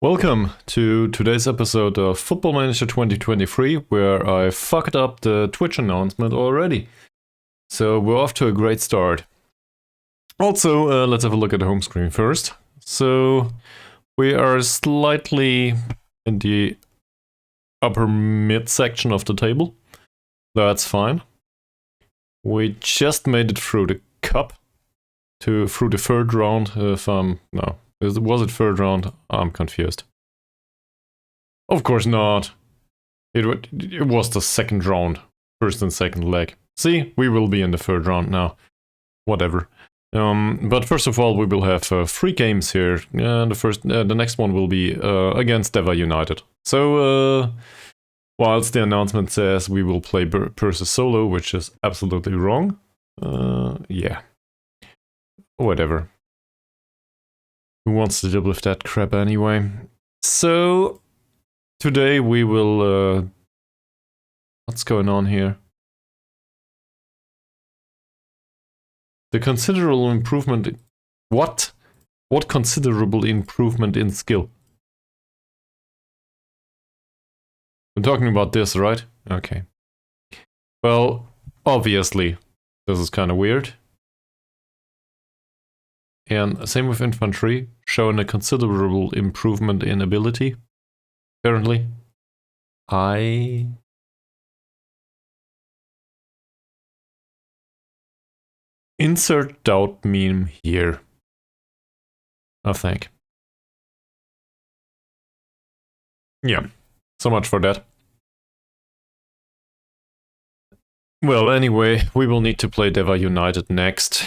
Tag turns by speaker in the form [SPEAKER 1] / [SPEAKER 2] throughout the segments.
[SPEAKER 1] Welcome to today's episode of Football Manager 2023, where I fucked up the Twitch announcement already. So we're off to a great start. Also, let's have a look at the home screen first. So we are slightly in the upper mid section of the table. That's fine. We just made it through the cup through the third round. Was it third round? I'm confused. Of course not. It was the second round. First and second leg. See, we will be in the third round now. Whatever. But first of all, we will have 3 games here. The next one will be against Dewa United. So, whilst the announcement says we will play versus solo, which is absolutely wrong. Yeah. Whatever. Who wants to deal with that crap anyway? So, today we will... what's going on here? The considerable improvement... What? What considerable improvement in skill? I'm talking about this, right? Okay. Well, obviously, this is kind of weird. And same with infantry, showing a considerable improvement in ability. Currently, insert doubt meme here. I think. Yeah, so much for that. Well, anyway, we will need to play Dewa United next.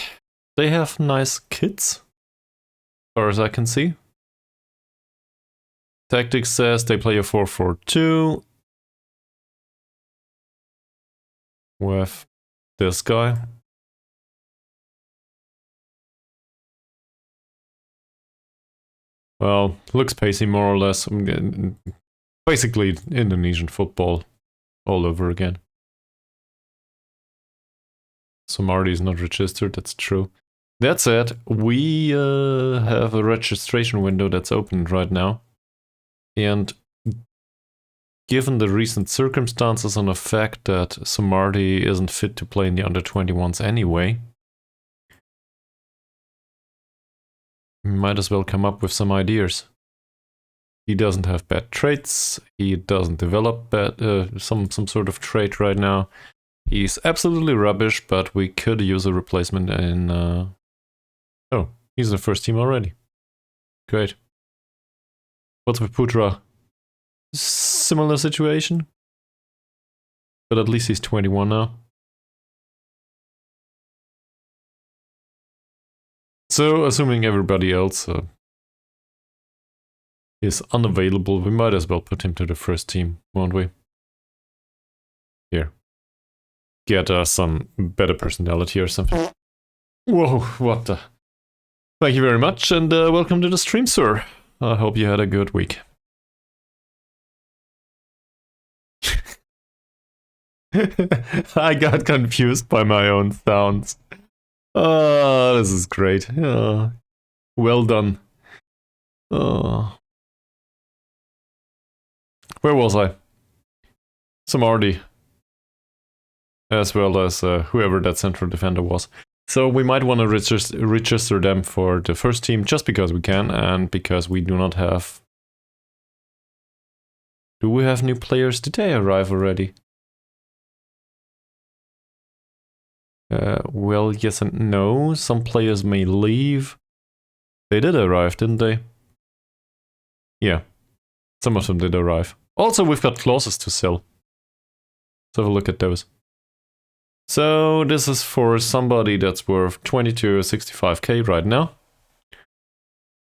[SPEAKER 1] They have nice kits, as far as I can see. Tactics says they play a 4-4-2 with this guy. Well, looks pacey more or less. Basically Indonesian football all over again. So Marty is not registered, that's true. That said, we have a registration window that's open right now. And given the recent circumstances and the fact that Samardi isn't fit to play in the under-21s anyway, we might as well come up with some ideas. He doesn't have bad traits, he doesn't develop some sort of trait right now. He's absolutely rubbish, but we could use a replacement in... Oh, he's in the first team already. Great. What's with Putra? Similar situation? But at least he's 21 now. So, assuming everybody else is unavailable, we might as well put him to the first team, won't we? Here. Get some better personality or something. Whoa, what the... Thank you very much, and welcome to the stream, sir. I hope you had a good week. I got confused by my own sounds. Oh, this is great. Well done. Where was I? Samardi. As well as whoever that central defender was. So we might want to register them for the first team just because we can and because we do not have... Do we have new players? Did they arrive already? Well, yes and no. Some players may leave. They did arrive, didn't they? Yeah. Some of them did arrive. Also, we've got clauses to sell. Let's have a look at those. So this is for somebody that's worth 20 to 65k right now.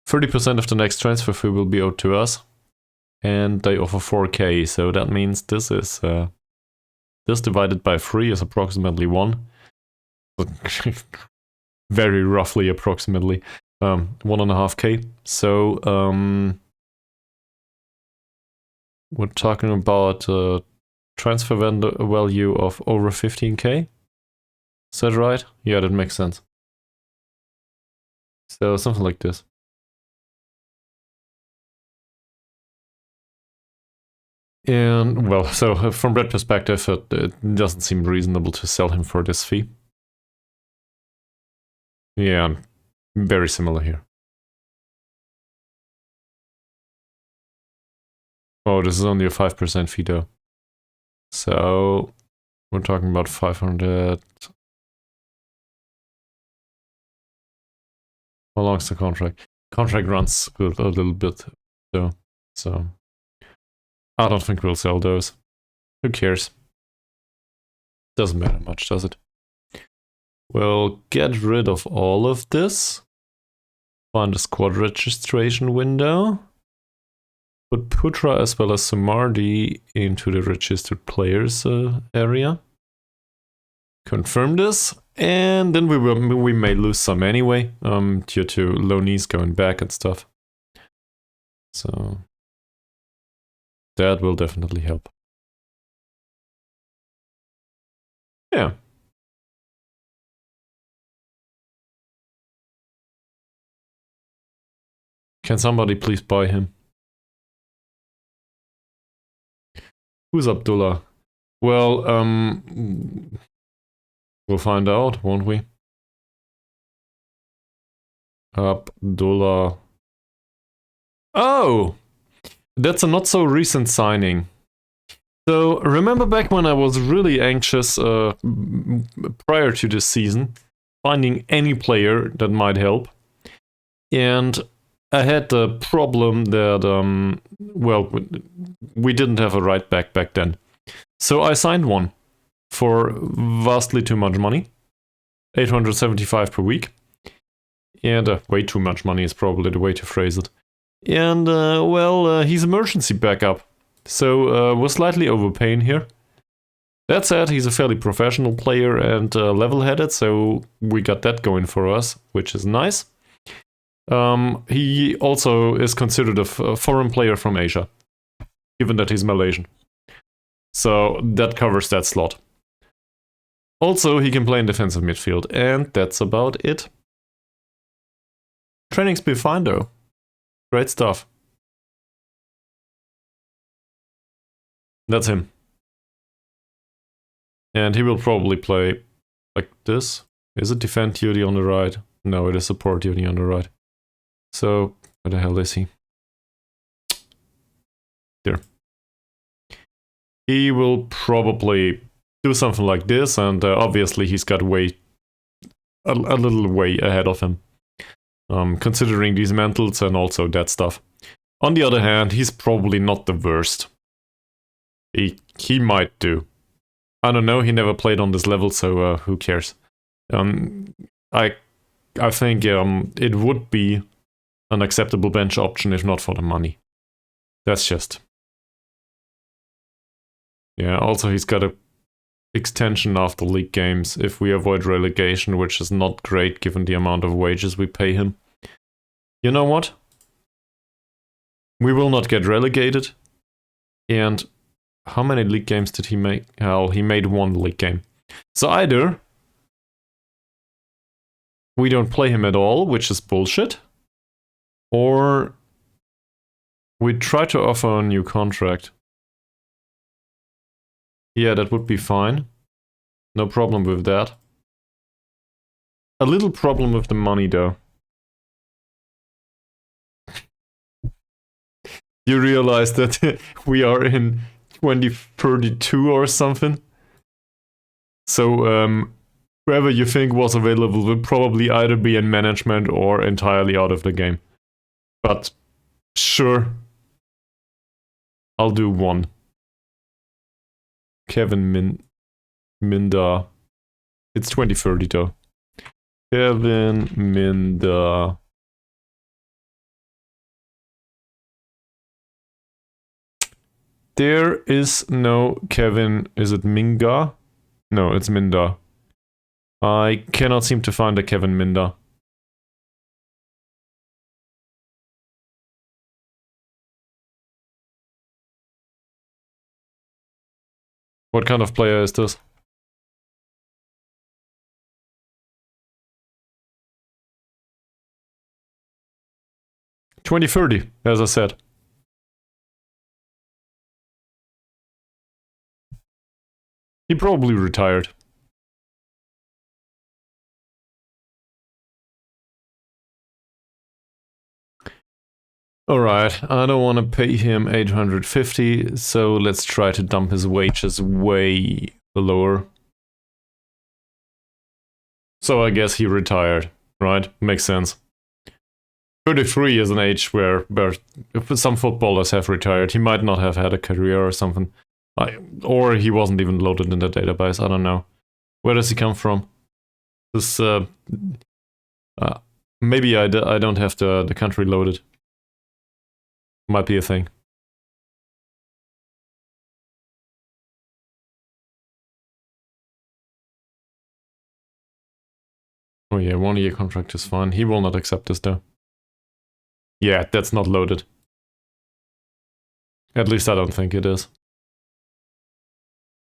[SPEAKER 1] 30% of the next transfer fee will be owed to us. And they offer 4k, so that means this is... this divided by 3 is approximately 1. Very roughly approximately. 1.5k. So we're talking about transfer value of over 15k. Is that right? Yeah, that makes sense. So something like this. And, well, so from that perspective, it doesn't seem reasonable to sell him for this fee. Yeah, very similar here. Oh, this is only a 5% fee though. So, we're talking about 500. How long's the contract? Contract runs a little bit though, so I don't think we'll sell those. Who cares? Doesn't matter much, does it? We'll get rid of all of this. Find a squad registration window. Put Putra as well as Samardi into the registered players area. Confirm this, and then we may lose some anyway, due to loanees going back and stuff. So that will definitely help. Yeah. Can somebody please buy him? Who's Abdullah? Well, we'll find out, won't we? Abdullah. Oh! That's a not so recent signing. So, remember back when I was really anxious prior to this season, finding any player that might help? And I had the problem that, well, we didn't have a right back then. So I signed one for vastly too much money, 875 per week. And way too much money is probably the way to phrase it. And, well, he's emergency backup. So we're slightly overpaying here. That said, he's a fairly professional player and level-headed, so we got that going for us, which is nice. He also is considered a foreign player from Asia, given that he's Malaysian. So that covers that slot. Also, he can play in defensive midfield, and that's about it. Training's been fine though. Great stuff. That's him. And he will probably play like this. Is it defend duty on the right? No, it is support duty on the right. So, where the hell is he? There. He will probably do something like this, and obviously he's got a little way ahead of him. Considering these mantles and also that stuff. On the other hand, he's probably not the worst. He might do. I don't know, he never played on this level, so who cares? I think it would be an acceptable bench option if not for the money. That's just... Yeah, also he's got a extension after league games if we avoid relegation, which is not great given the amount of wages we pay him. You know what? We will not get relegated. And how many league games did he make? Hell, he made one league game. So either we don't play him at all, which is bullshit, or we try to offer a new contract. Yeah, that would be fine. No problem with that. A little problem with the money, though. You realize that we are in 2032 or something? So, whoever you think was available will probably either be in management or entirely out of the game. But, sure. I'll do one. Kevin Minda. It's 2030 though. Kevin Minda. There is no Kevin. Is it Minga? No, it's Minda. I cannot seem to find a Kevin Minda. What kind of player is this? $20.30, as I said. He probably retired. Alright, I don't want to pay him 850, so let's try to dump his wages way lower. So I guess he retired, right? Makes sense. 33 is an age where some footballers have retired. He might not have had a career or something. Or he wasn't even loaded in the database, I don't know. Where does he come from? This, maybe I don't have the country loaded. Might be a thing. Oh yeah, 1 year contract is fine. He will not accept this though. Yeah, that's not loaded. At least I don't think it is.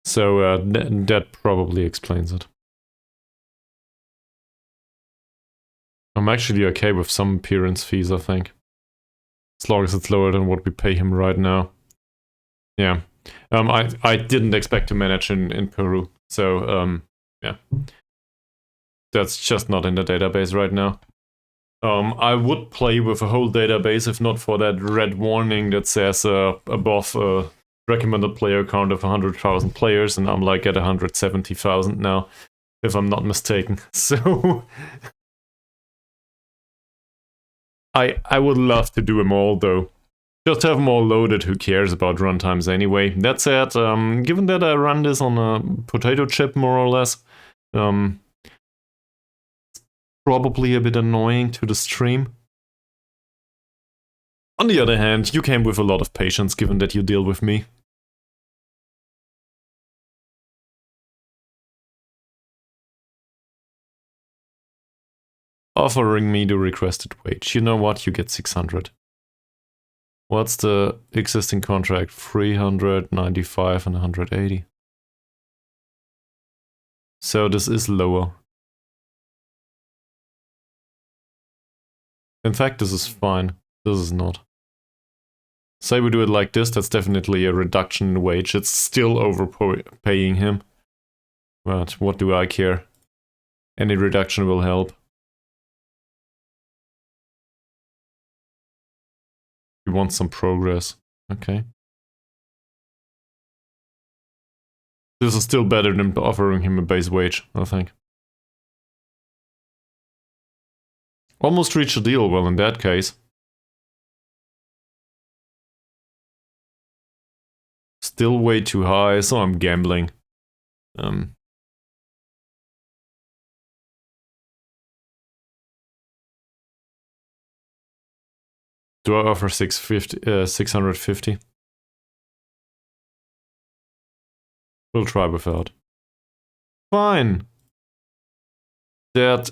[SPEAKER 1] So that probably explains it. I'm actually okay with some appearance fees, I think. As long as it's lower than what we pay him right now. Yeah. I didn't expect to manage in Peru. So, yeah. That's just not in the database right now. I would play with a whole database if not for that red warning that says above a recommended player count of 100,000 players, and I'm like at 170,000 now, if I'm not mistaken. So I would love to do them all though. Just have them all loaded, who cares about runtimes anyway. That said, given that I run this on a potato chip more or less, probably a bit annoying to the stream. On the other hand, you came with a lot of patience given that you deal with me. Offering me the requested wage. You know what? You get 600. What's the existing contract? 395 and 180. So this is lower. In fact, this is fine. This is not. Say we do it like this, that's definitely a reduction in wage. It's still overpaying him. But what do I care? Any reduction will help. We want some progress. Okay. This is still better than offering him a base wage, I think. Almost reached a deal, well in that case. Still way too high, so I'm gambling. Do I offer 650? We'll try without. Fine. That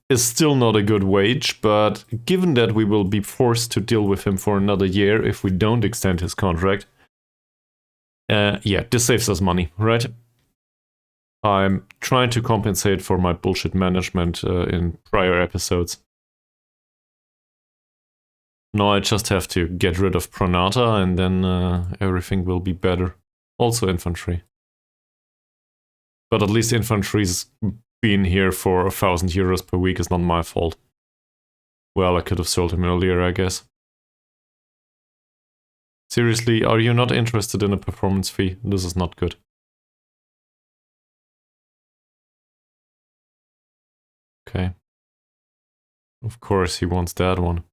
[SPEAKER 1] is still not a good wage, but given that we will be forced to deal with him for another year if we don't extend his contract, yeah, this saves us money, right? I'm trying to compensate for my bullshit management in prior episodes. Now I just have to get rid of Pranata and then everything will be better. Also infantry. But at least infantry's been here for 1,000 euros per week is not my fault. Well, I could have sold him earlier, I guess. Seriously, are you not interested in a performance fee? This is not good. Okay. Of course he wants that one.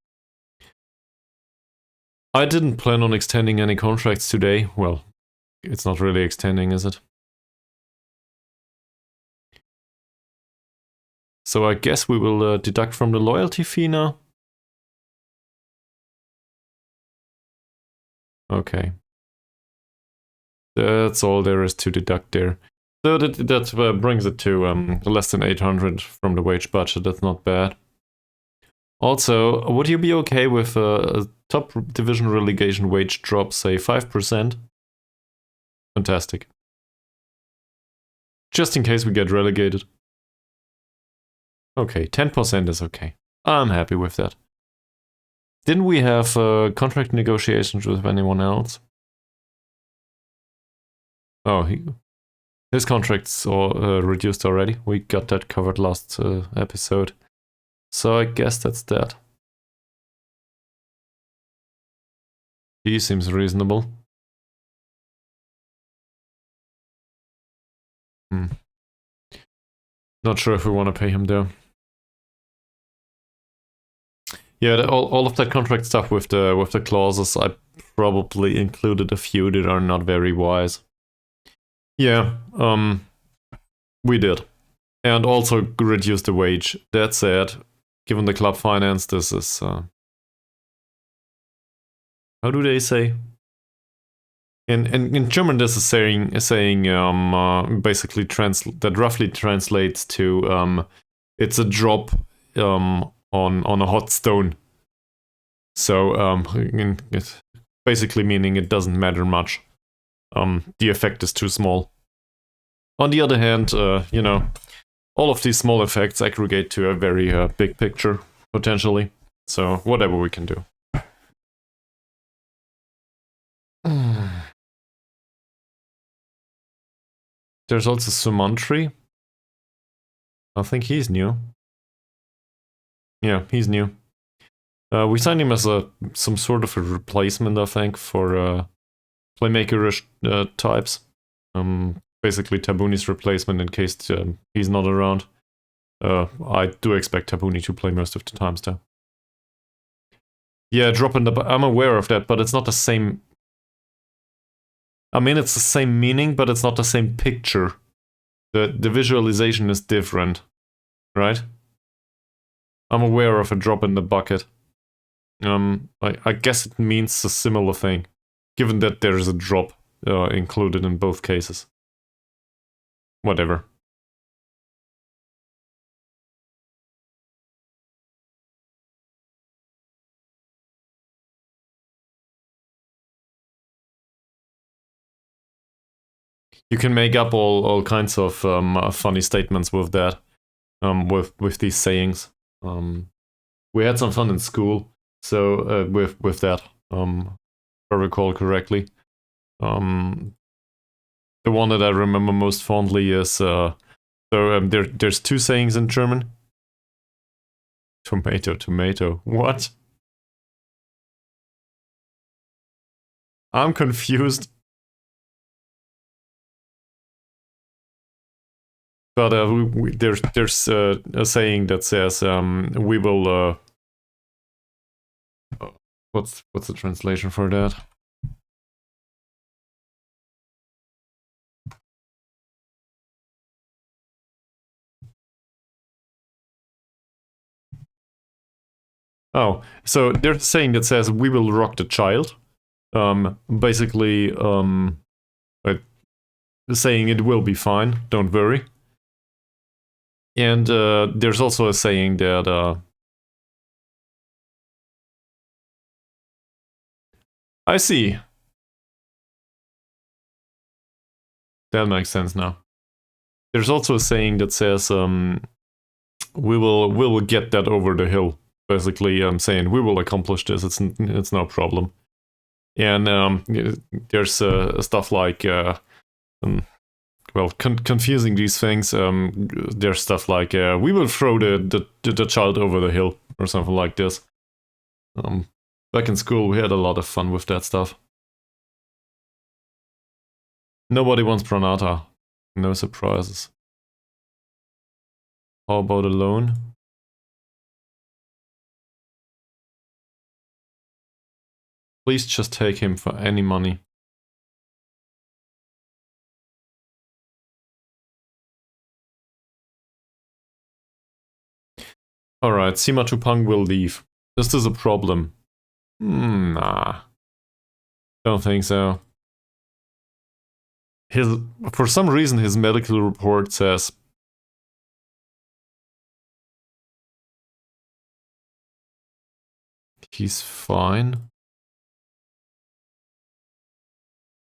[SPEAKER 1] I didn't plan on extending any contracts today. Well, it's not really extending, is it? So I guess we will deduct from the loyalty fee now. Okay. That's all there is to deduct there. So that brings it to less than 800 from the wage budget. That's not bad. Also, would you be okay with a top division relegation wage drop, say 5%? Fantastic. Just in case we get relegated. Okay, 10% is okay. I'm happy with that. Didn't we have contract negotiations with anyone else? Oh, His contract's reduced already. We got that covered last episode. So I guess that's that. He seems reasonable. Not sure if we want to pay him though. Yeah, all of that contract stuff with the clauses, I probably included a few that are not very wise. Yeah, we did. And also reduced the wage. That said, given the club finance, this is... how do they say? In German, this is saying basically that roughly translates to it's a drop on a hot stone. So it's basically meaning it doesn't matter much. The effect is too small. On the other hand, you know, all of these small effects aggregate to a very big picture potentially. So whatever we can do. There's also Sumantri. I think he's new. Yeah, he's new. We signed him as some sort of a replacement, I think, for playmaker-ish types. Basically Tabuni's replacement in case he's not around. I do expect Tabuni to play most of the times, though. Yeah, I'm aware of that, but it's not the same... I mean, it's the same meaning, but it's not the same picture. The visualization is different, right? I'm aware of a drop in the bucket. I guess it means a similar thing, given that there is a drop included in both cases. Whatever. You can make up all kinds of funny statements with that, with these sayings. We had some fun in school, so with that, if I recall correctly. The one that I remember most fondly is there's two sayings in German. Tomato, tomato. What? I'm confused. But there's a saying that says we will. What's the translation for that? Oh, so there's a saying that says we will rock the child. Basically, saying it will be fine. Don't worry. And there's also a saying that I see. That makes sense now. There's also a saying that says we will get that over the hill. Basically, I'm saying we will accomplish this. It's no problem. And there's stuff like confusing these things. There's stuff like we will throw the child over the hill or something like this. Back in school, we had a lot of fun with that stuff. Nobody wants Pranata. No surprises. How about a loan? Please just take him for any money. Alright, Sima Tupang will leave. This is a problem. Nah. Don't think so. For some reason, his medical report says he's fine.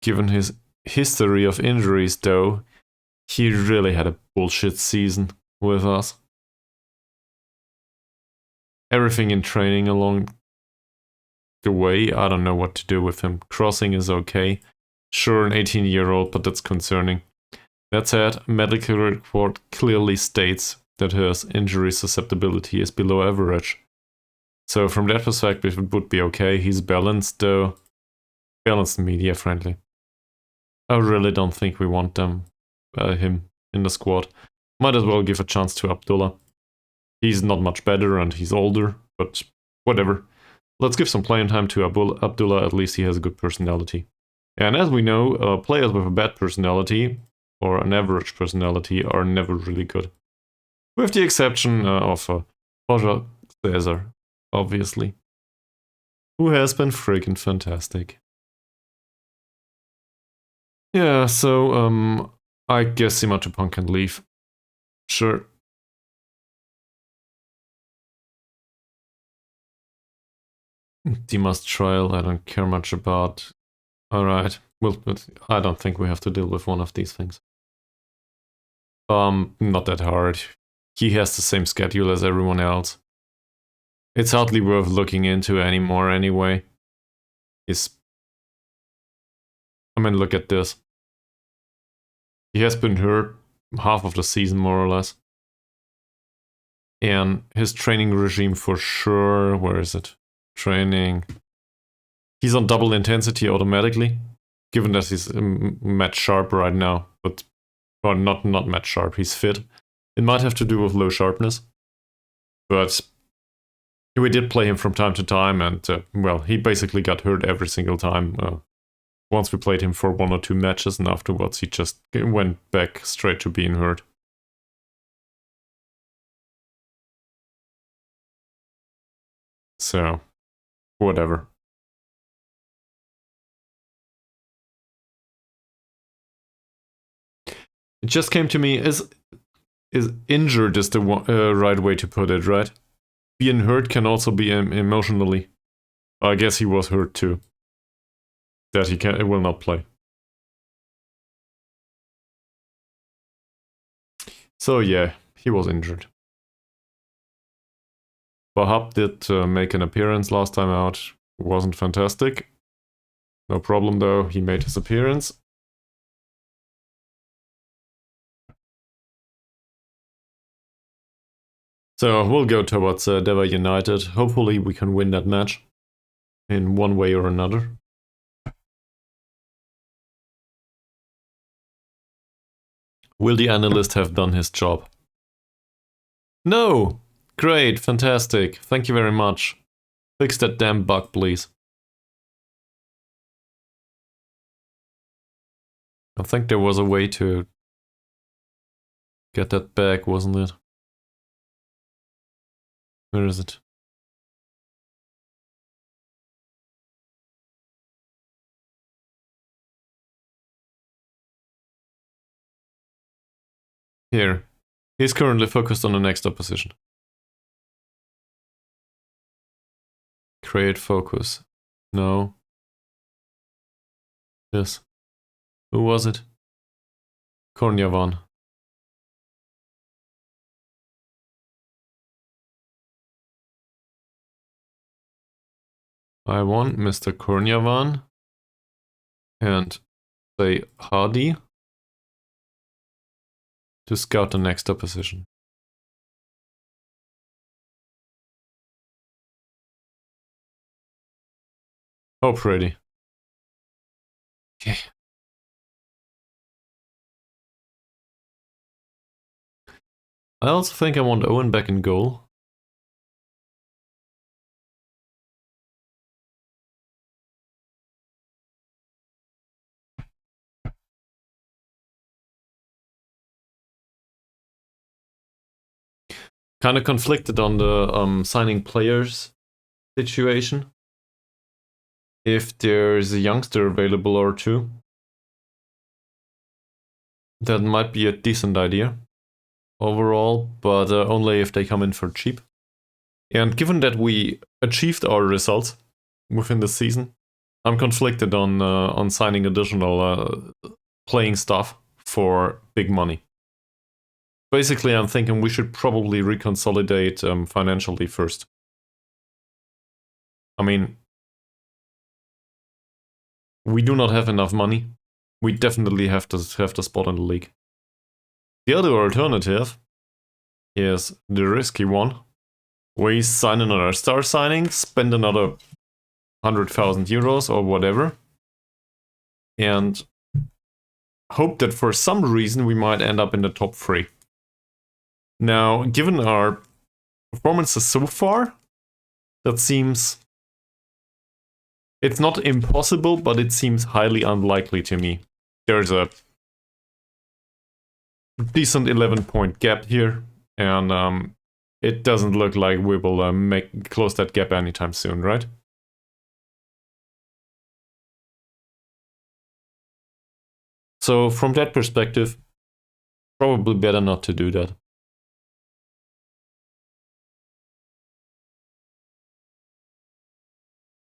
[SPEAKER 1] Given his history of injuries, though, he really had a bullshit season with us. Everything in training along the way, I don't know what to do with him. Crossing is okay. Sure, an 18-year-old, but that's concerning. That said, medical report clearly states that his injury susceptibility is below average. So from that perspective, it would be okay. He's balanced, though. Balanced and media friendly. I really don't think we want him in the squad. Might as well give a chance to Abdullah. He's not much better and he's older, but whatever. Let's give some playing time to Abdullah, at least he has a good personality. And as we know, players with a bad personality, or an average personality, are never really good. With the exception of César, obviously. Who has been freaking fantastic. Yeah, so, I guess Simatupang can leave. Sure. Dima's trial, I don't care much about. Alright, well, I don't think we have to deal with one of these things. Not that hard. He has the same schedule as everyone else. It's hardly worth looking into anymore anyway. I mean, look at this. He has been hurt half of the season, more or less. And his training regime for sure, where is it? Training. He's on double intensity automatically, given that he's match sharp right now, but or not match sharp, he's fit. It might have to do with low sharpness, but we did play him from time to time, and well, he basically got hurt every single time. Once we played him for 1 or 2 matches, and afterwards he just went back straight to being hurt. So, whatever. It just came to me, is injured is the right way to put it, right? Being hurt can also be emotionally. I guess he was hurt too. That he will not play. So yeah, he was injured. Bahab did make an appearance last time out. Wasn't fantastic. No problem though, he made his appearance. So we'll go towards Dewa United. Hopefully we can win that match in one way or another. Will the analyst have done his job? No! Great, fantastic. Thank you very much. Fix that damn bug, please. I think there was a way to get that back, wasn't it? Where is it? Here. He's currently focused on the next opposition. Create focus. No. Yes. Who was it? Kornyavan. I want Mr. Kornyavan and say Hardy to scout the next opposition. Oh, pretty. Okay. I also think I want Owen back in goal. Kind of conflicted on the signing players situation. If there's a youngster available or two, that might be a decent idea overall, but only if they come in for cheap. And given that we achieved our results within the season, I'm conflicted on signing additional playing stuff for big money. Basically, I'm thinking we should probably reconsolidate financially first. I mean, we do not have enough money. We definitely have to spot in the league. The other alternative is the risky one. We sign another star signing, spend another 100,000 euros or whatever, and hope that for some reason we might end up in the top 3. Now, given our performances so far, that seems... It's not impossible, but it seems highly unlikely to me. There's a decent 11-point gap here, and it doesn't look like we will close that gap anytime soon, right? So from that perspective, probably better not to do that.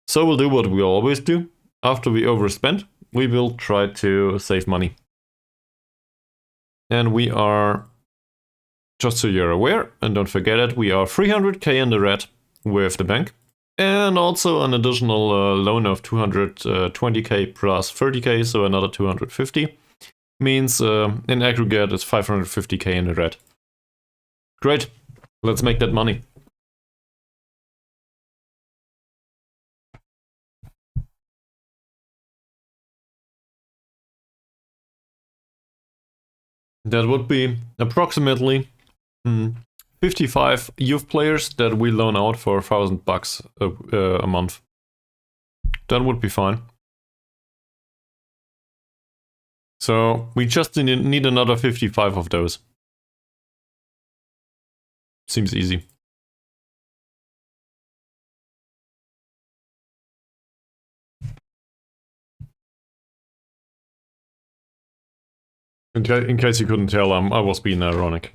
[SPEAKER 1] So we'll do what we always do. After we overspend, we will try to save money. And we are, just so you're aware, and don't forget it, we are 300k in the red with the bank. And also an additional loan of 220k plus 30k, so another 250. Means in aggregate it's 550k in the red. Great, let's make that money. That would be approximately 55 youth players that we loan out for $1,000 a month. That would be fine. So we just need another 55 of those. Seems easy. In case you couldn't tell, I was being ironic.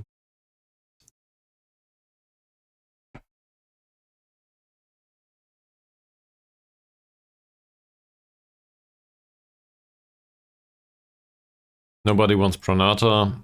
[SPEAKER 1] Nobody wants Pranata.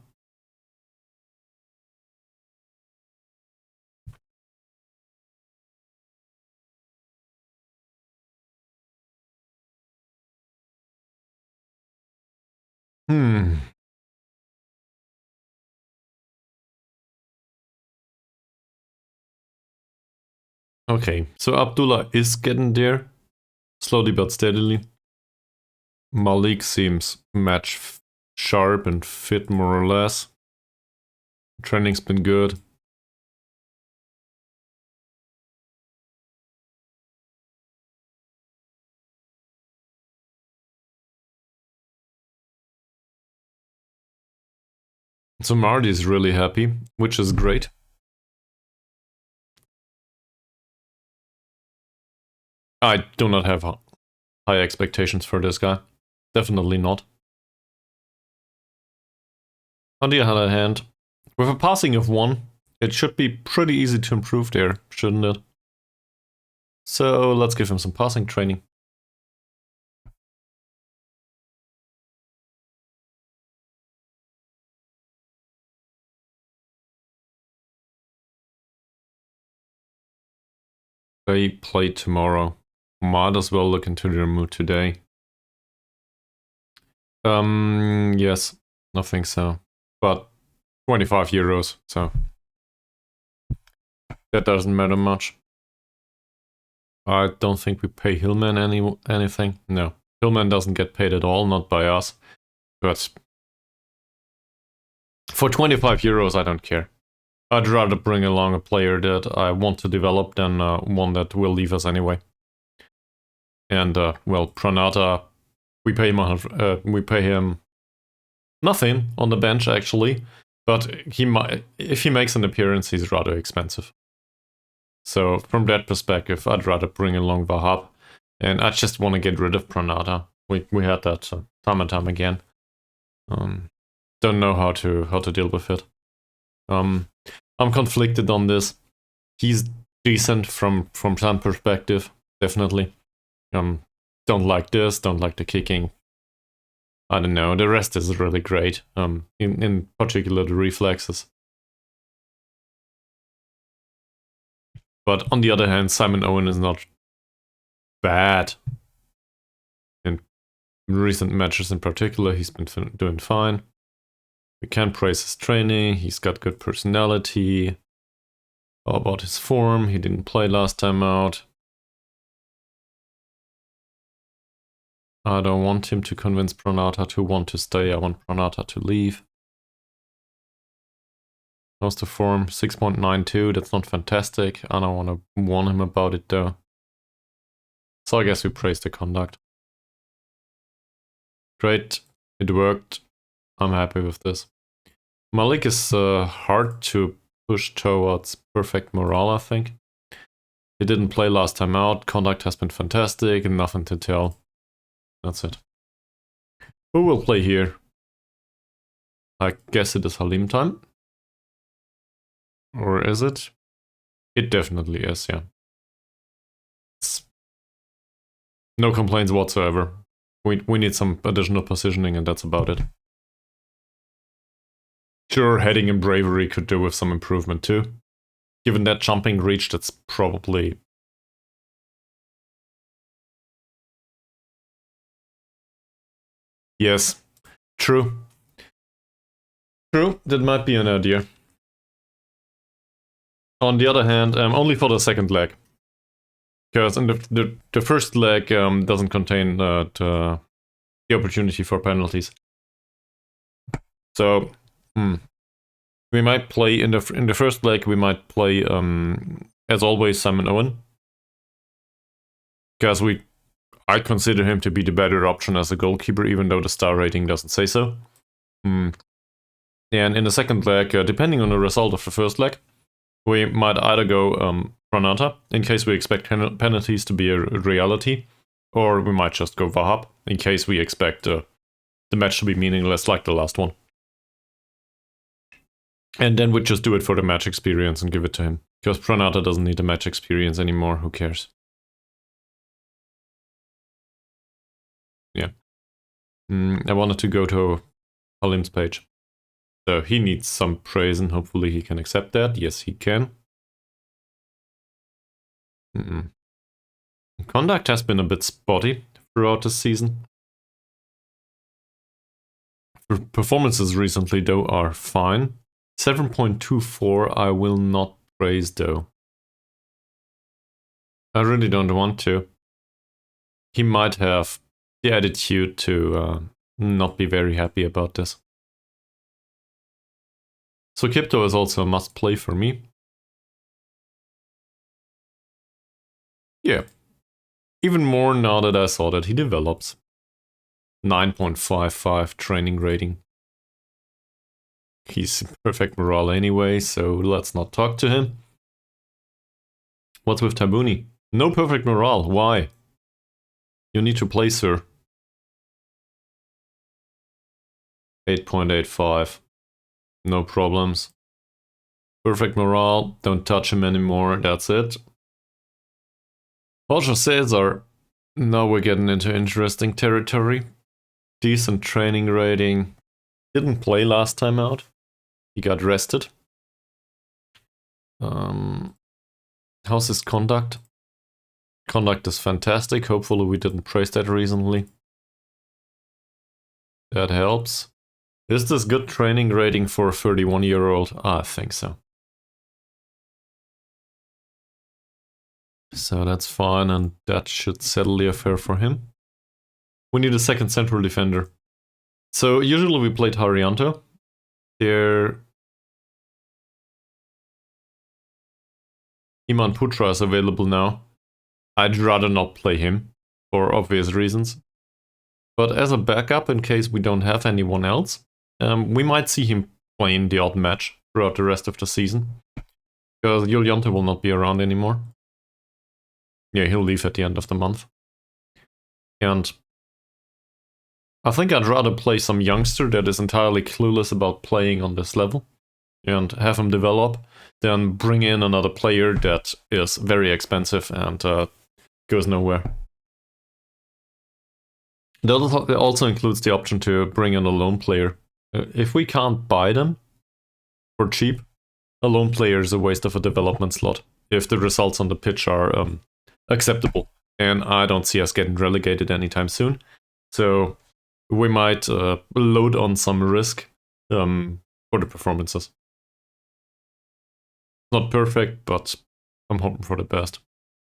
[SPEAKER 1] Okay, so Abdullah is getting there, slowly but steadily. Malik seems match sharp and fit more or less. Training's been good. So Marty is really happy, which is great. I do not have high expectations for this guy. Definitely not. On the other hand, with a passing of 1, it should be pretty easy to improve there, shouldn't it? So let's give him some passing training. They play tomorrow. Might as well look into their mood today. Yes, I think so. But 25 euros, so that doesn't matter much. I don't think we pay Hillman anything. No, Hillman doesn't get paid at all, not by us. But for 25 euros, I don't care. I'd rather bring along a player that I want to develop than one that will leave us anyway. And well, Pranata, we pay him nothing on the bench actually, but if he makes an appearance, he's rather expensive. So from that perspective, I'd rather bring along Wahab, and I just want to get rid of Pranata. We had that time and time again. Don't know how to deal with it. I'm conflicted on this. He's decent from some perspective, definitely. Don't like this, don't like the kicking. I don't know, the rest is really great, in particular the reflexes. But on the other hand, Simon Owen is not bad. In recent matches in particular, he's been doing fine. We can praise his training. He's got good personality. How about his form? He didn't play last time out. I don't want him to convince Pranata to want to stay. I want Pranata to leave. How's the form? 6.92. That's not fantastic. I don't want to warn him about it though. So I guess we praise the conduct. Great. It worked. I'm happy with this. Malik is hard to push towards perfect morale, I think. He didn't play last time out. Conduct has been fantastic and nothing to tell. That's it. Who will play here? I guess it is Halim time. Or is it? It definitely is, yeah. No complaints whatsoever. We need some additional positioning and that's about it. Sure, heading and bravery could do with some improvement too. Given that jumping reach, that's probably... Yes, true. True, that might be an idea. On the other hand, only for the second leg. Because in the first leg doesn't contain the opportunity for penalties. So, we might play in the first leg. We might play as always Simon Owen, because I consider him to be the better option as a goalkeeper, even though the star rating doesn't say so. And in the second leg, depending on the result of the first leg, we might either go Pranata, in case we expect penalties to be a reality, or we might just go Wahab, in case we expect the match to be meaningless like the last one. And then we just do it for the match experience and give it to him, because Pranata doesn't need the match experience anymore, who cares? Yeah. I wanted to go to Halim's page. So he needs some praise and hopefully he can accept that. Yes, he can. Conduct has been a bit spotty throughout the season. Performances recently, though, are fine. 7.24 I will not praise, though. I really don't want to. He might have the attitude to not be very happy about this. So Kipto is also a must-play for me. Yeah. Even more now that I saw that he develops. 9.55 training rating. He's perfect morale anyway, so let's not talk to him. What's with Tabuni? No perfect morale, why? You need to play, sir. 8.85. No problems. Perfect morale, don't touch him anymore, that's it. Also César. Now we're getting into interesting territory. Decent training rating. Didn't play last time out. He got rested. How's his conduct? Conduct is fantastic. Hopefully we didn't praise that recently. That helps. Is this good training rating for a 31-year-old? I think so. So that's fine, and that should settle the affair for him. We need a second central defender. So usually we played Haryanto. There, Iman Putra is available now. I'd rather not play him, for obvious reasons. But as a backup, in case we don't have anyone else, we might see him playing the odd match throughout the rest of the season. Because Juliante will not be around anymore. Yeah, he'll leave at the end of the month. And I think I'd rather play some youngster that is entirely clueless about playing on this level and have him develop than bring in another player that is very expensive and goes nowhere. That also includes the option to bring in a lone player. If we can't buy them for cheap, a lone player is a waste of a development slot if the results on the pitch are acceptable. And I don't see us getting relegated anytime soon. So we might load on some risk for the performances. Not perfect, but I'm hoping for the best.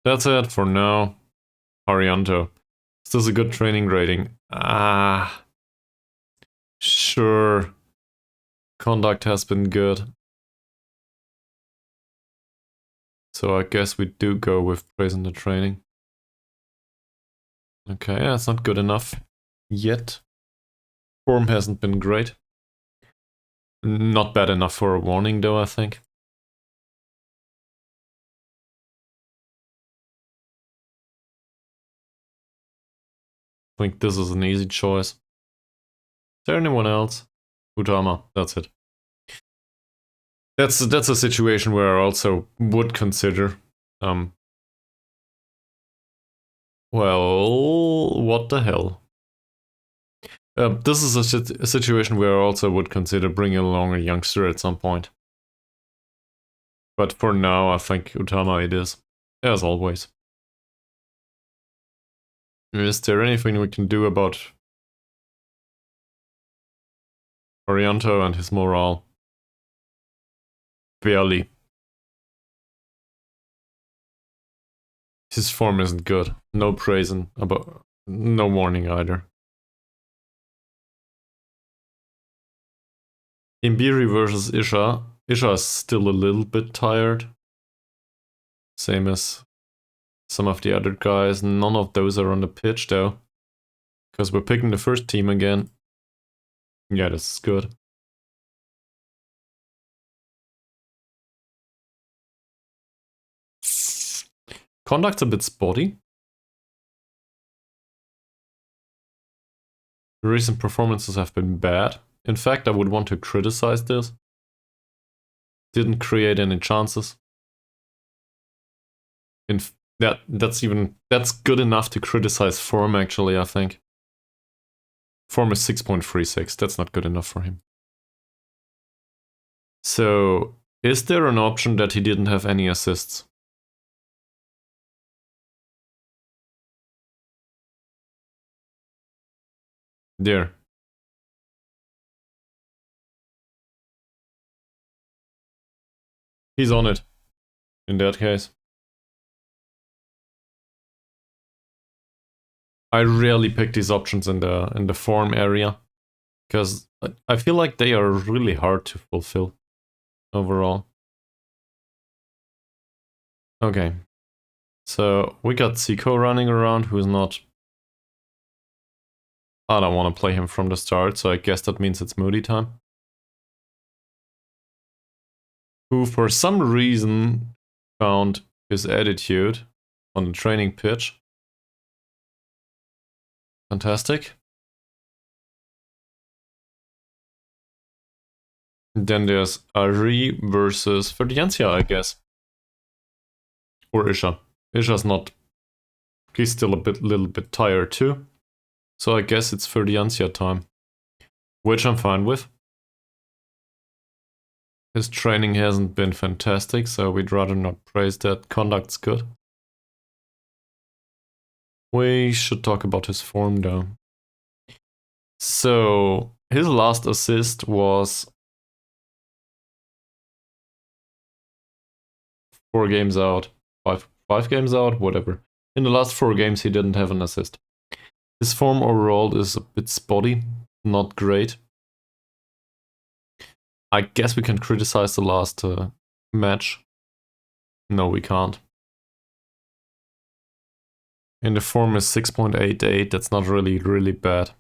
[SPEAKER 1] That's it for now. Arianto. Is this a good training rating? Sure. Conduct has been good. So I guess we do go with praise in the training. Okay, that's not good enough yet. Form hasn't been great. Not bad enough for a warning though, I think. I think this is an easy choice. Is there anyone else? Utama, that's it. That's a situation where I also would consider, well, what the hell? This is a situation where I also would consider bringing along a youngster at some point. But for now, I think Utama it is, as always. Is there anything we can do about Orianto and his morale? Barely. His form isn't good. No praising, about no warning either. Imbiri versus Isha. Isha is still a little bit tired. Same as some of the other guys. None of those are on the pitch though. Because we're picking the first team again. Yeah, this is good. Conduct's a bit spotty. The recent performances have been bad. In fact, I would want to criticize this. Didn't create any chances. That's good enough to criticize form actually, I think. Form is 6.36, that's not good enough for him. So, is there an option that he didn't have any assists? There. He's on it, in that case. I rarely pick these options in the form area, because I feel like they are really hard to fulfill overall. Okay, so we got Zico running around, who's not... I don't want to play him from the start, so I guess that means it's Moody time. Who for some reason found his attitude on the training pitch. Fantastic. Then there's Ari versus Ferdiancia, I guess. Or Isha. Isha's not... He's still little bit tired too. So I guess it's Ferdiancia time. Which I'm fine with. His training hasn't been fantastic, so we'd rather not praise that. Conduct's good. We should talk about his form though. So, his last assist was 4 games out. 5 games out, whatever. In the last 4 games he didn't have an assist. His form overall is a bit spotty, not great. I guess we can criticize the last match. No, we can't. And the form is 6.88, that's not really bad.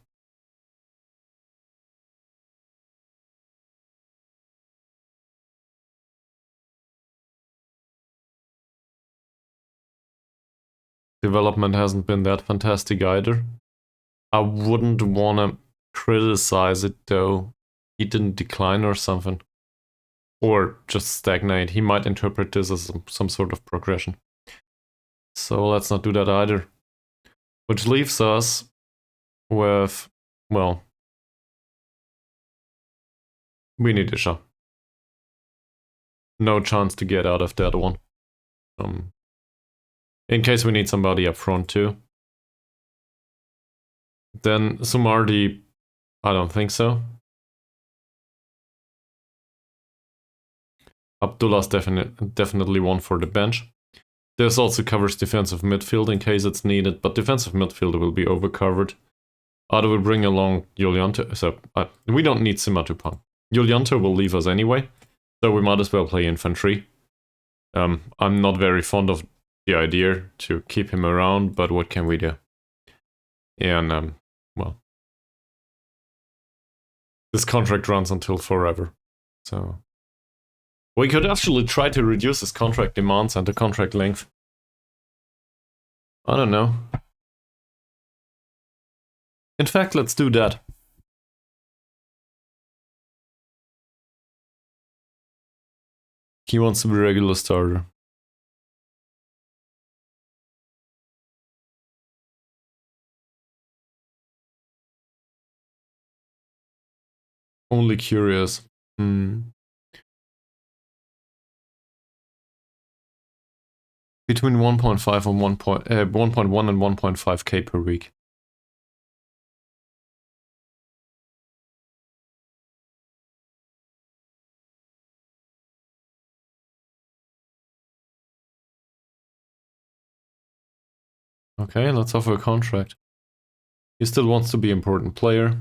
[SPEAKER 1] Development hasn't been that fantastic either. I wouldn't want to criticize it though. He didn't decline or something. Or just stagnate. He might interpret this as some sort of progression. So let's not do that either. Which leaves us with, well, we need Isha. No chance to get out of that one. In case we need somebody up front too. Then Sumardi, I don't think so. Abdullah's definitely one for the bench. This also covers defensive midfield in case it's needed, but defensive midfield will be overcovered. Ada will bring along Yulianto, so we don't need Simatupang. Yulianto will leave us anyway, so we might as well play infantry. I'm not very fond of the idea to keep him around, but what can we do? And, well, this contract runs until forever, so... We could actually try to reduce his contract demands and the contract length. I don't know. In fact, let's do that. He wants to be a regular starter. Only curious. Between 1.5 and 1.1 and 1.5k per week. Okay, let's offer a contract. He still wants to be an important player.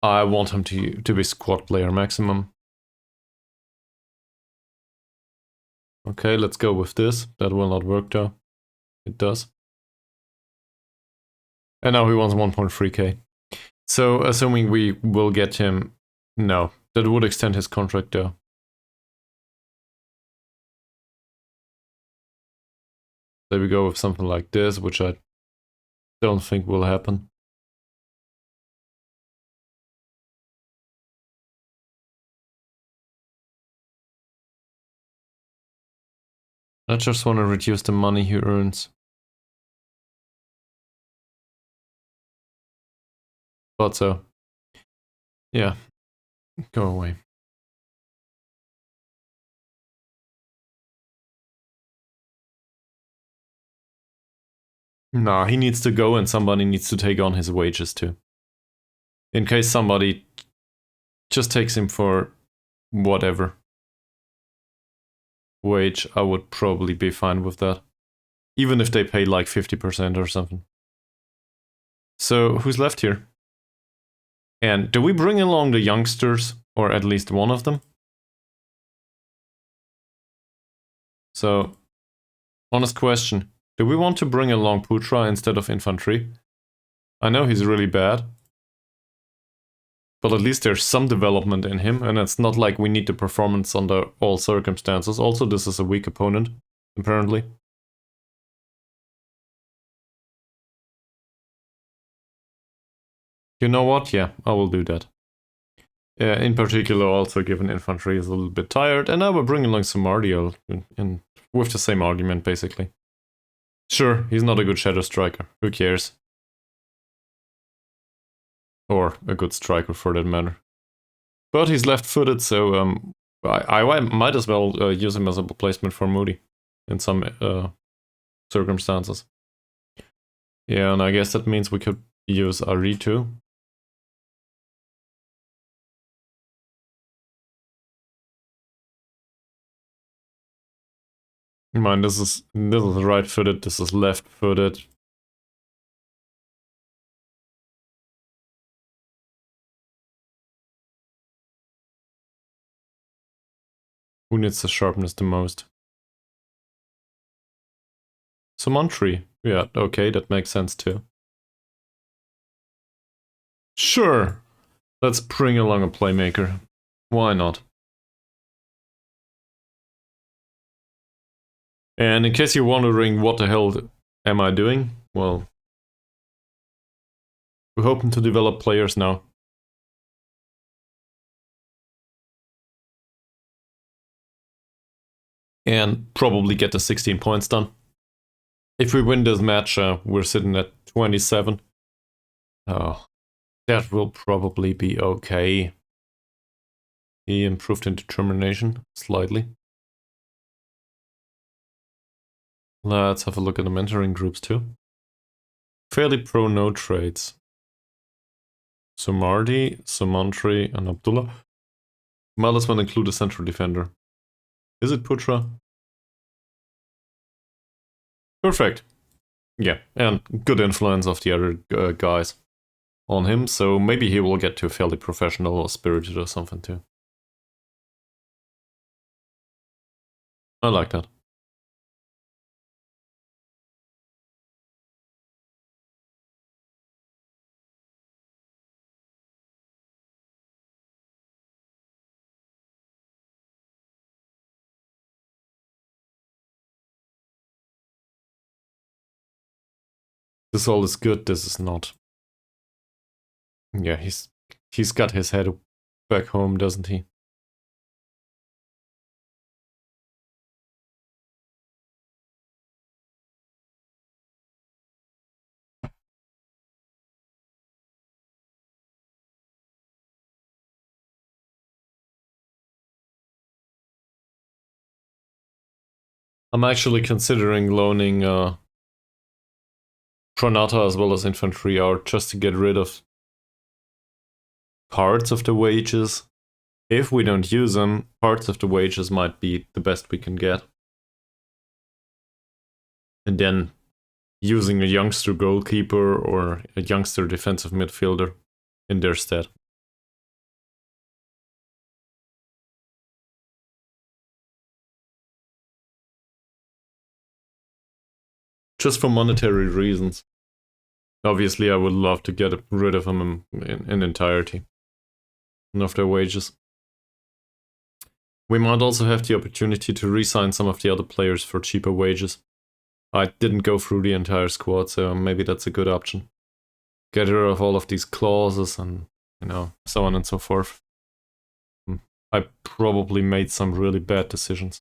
[SPEAKER 1] I want him to be squad player maximum. Okay, let's go with this. That will not work though. It does. And now he wants 1.3k. So, assuming we will get him... No, that would extend his contract though. There we go with something like this, which I don't think will happen. I just want to reduce the money he earns. Thought so. Yeah. Go away. Nah, he needs to go and somebody needs to take on his wages too. In case somebody just takes him for whatever wage, I would probably be fine with that. Even if they pay like 50% or something. So, who's left here? And do we bring along the youngsters? Or at least one of them? So, honest question. Do we want to bring along Putra instead of infantry? I know he's really bad. But at least there's some development in him, and it's not like we need the performance under all circumstances. Also, this is a weak opponent, apparently. You know what? Yeah, I will do that. In particular, also given infantry is a little bit tired, and I will bring along Samardio with the same argument, basically. Sure, he's not a good shadow striker. Who cares? Or a good striker for that matter. But he's left-footed, so I might as well use him as a replacement for Moody in some circumstances. Yeah, and I guess that means we could use Ari too. Mind, this is right-footed, this is left-footed. Who needs the sharpness the most? Sumantry. Yeah, okay, that makes sense too. Sure! Let's bring along a playmaker. Why not? And in case you're wondering what the hell am I doing, well, we're hoping to develop players now. And probably get the 16 points done. If we win this match, we're sitting at 27. Oh, that will probably be okay. He improved in determination, slightly. Let's have a look at the mentoring groups too. Fairly pro no trades. Sumardi, Sumantri, and Abdullah. Might as well include a central defender. Is it Putra? Perfect. Yeah, and good influence of the other guys on him, so maybe he will get to fairly professional or spirited or something too. I like that. This all is good, this is not. Yeah, he's got his head back home, doesn't he? I'm actually considering loaning Pranata as well as infantry out just to get rid of parts of the wages. If we don't use them, parts of the wages might be the best we can get. And then using a youngster goalkeeper or a youngster defensive midfielder in their stead. Just for monetary reasons. Obviously, I would love to get rid of them in entirety. And of their wages. We might also have the opportunity to re-sign some of the other players for cheaper wages. I didn't go through the entire squad, so maybe that's a good option. Get rid of all of these clauses and, so on and so forth. I probably made some really bad decisions.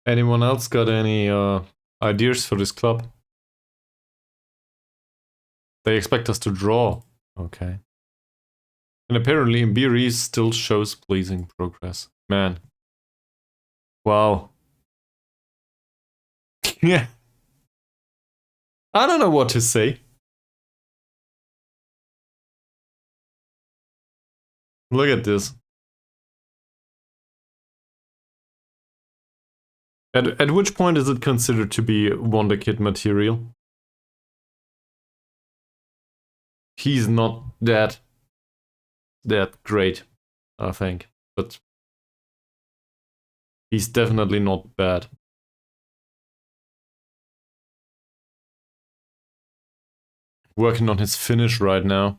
[SPEAKER 1] Anyone else got any ideas for this club? They expect us to draw. Okay. And apparently Mbiri still shows pleasing progress. Man. Wow. Yeah. I don't know what to say. Look at this. At which point is it considered to be Wonder Kid material? He's not that great, I think. But he's definitely not bad. Working on his finish right now.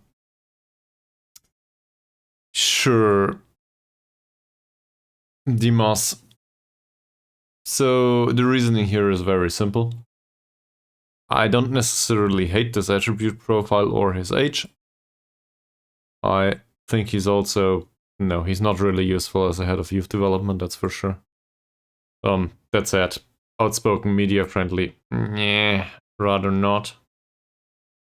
[SPEAKER 1] Sure. Dimas. So the reasoning here is very simple. I don't necessarily hate this attribute profile or his age. I think he's also... No, he's not really useful as a head of youth development, that's for sure. That said, outspoken, media friendly, rather not.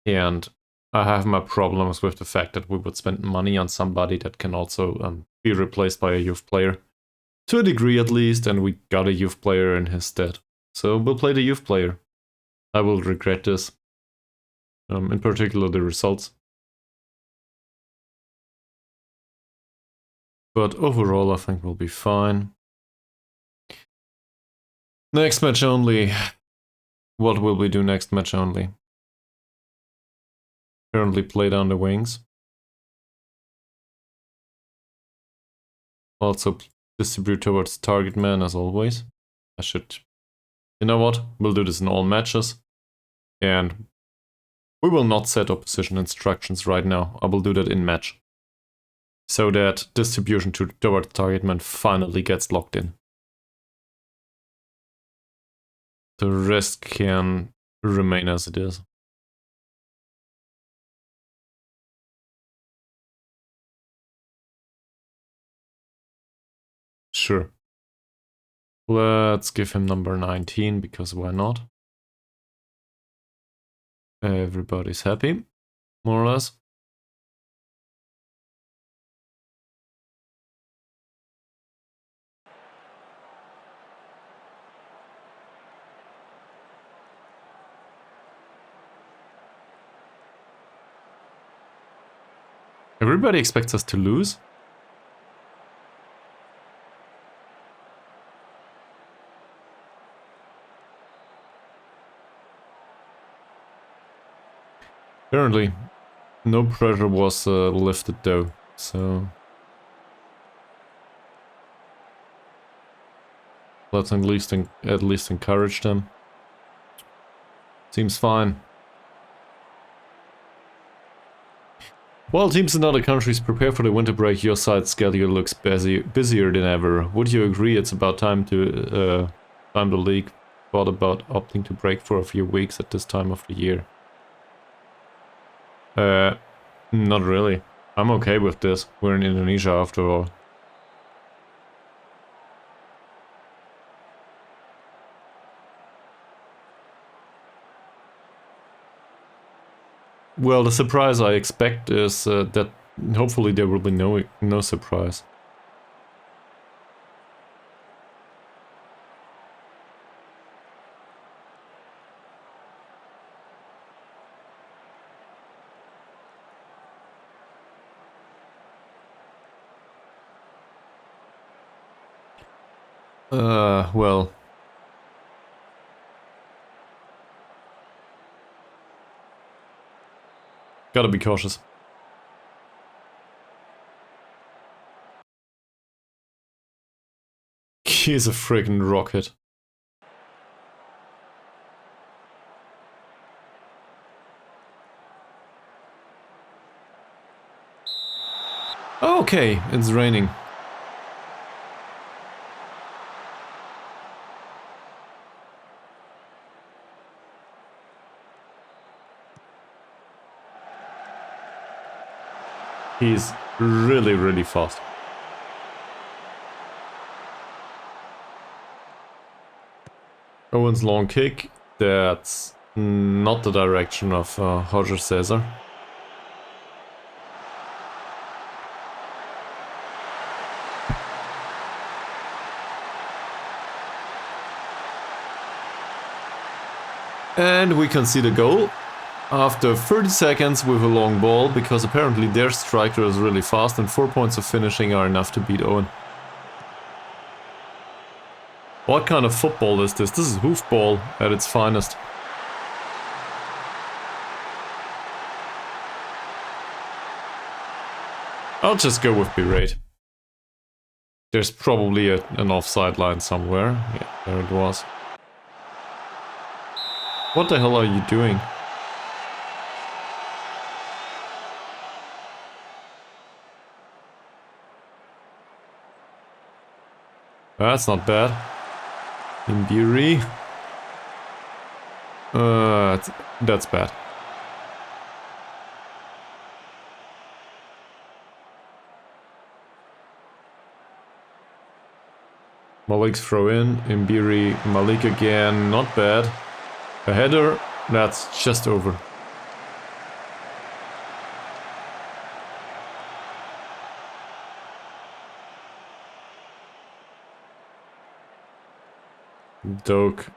[SPEAKER 1] And I have my problems with the fact that we would spend money on somebody that can also be replaced by a youth player. To a degree at least, and we got a youth player in his stead. So we'll play the youth player. I will regret this. In particular the results. But overall I think we'll be fine. Next match only. What will we do next match only? Currently play down the wings. Also distribute towards target man as always. I should... You know what? We'll do this in all matches. And we will not set opposition instructions right now. I will do that in match. So that distribution towards target man finally gets locked in. The rest can remain as it is. Sure. Let's give him number 19, because why not? Everybody's happy, more or less. Everybody expects us to lose? Apparently, no pressure was lifted though, so... Let's at least encourage them. Seems fine. While teams in other countries prepare for the winter break, your side's schedule looks busier than ever. Would you agree it's about time the league thought about opting to break for a few weeks at this time of the year? Not really. I'm okay with this. We're in Indonesia after all. Well, the surprise I expect is that hopefully there will be no surprise. Well... Gotta be cautious. He's a friggin' rocket. Okay, it's raining. He's really, really fast. Owen's long kick. That's not the direction of Roger César. And we can see the goal after 30 seconds with a long ball, because apparently their striker is really fast and 4 points of finishing are enough to beat Owen. What kind of football is this? This is hoofball at its finest. I'll just go with berate. There's probably an offside line somewhere. Yeah, there it was. What the hell are you doing? That's not bad. Imbiri. That's bad. Malik's throw in. Imbiri, Malik again. Not bad. A header. That's just over. Doke.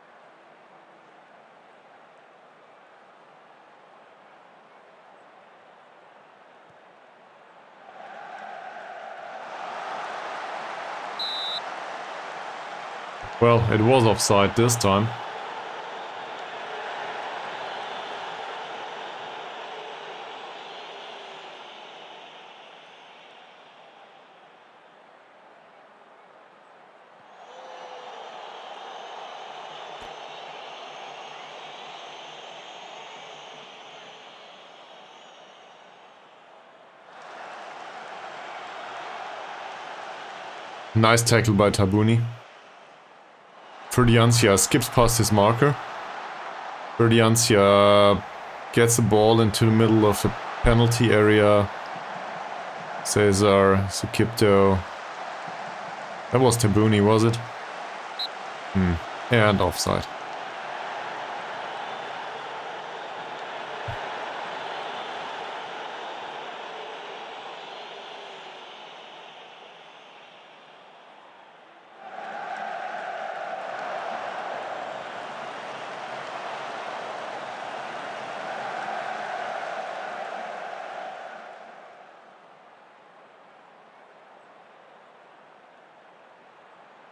[SPEAKER 1] Well, it was offside this time. Nice tackle by Tabuni. Ferdiancia skips past his marker. Ferdiancia gets the ball into the middle of the penalty area. César, Sukipto. That was Tabuni, was it? And offside.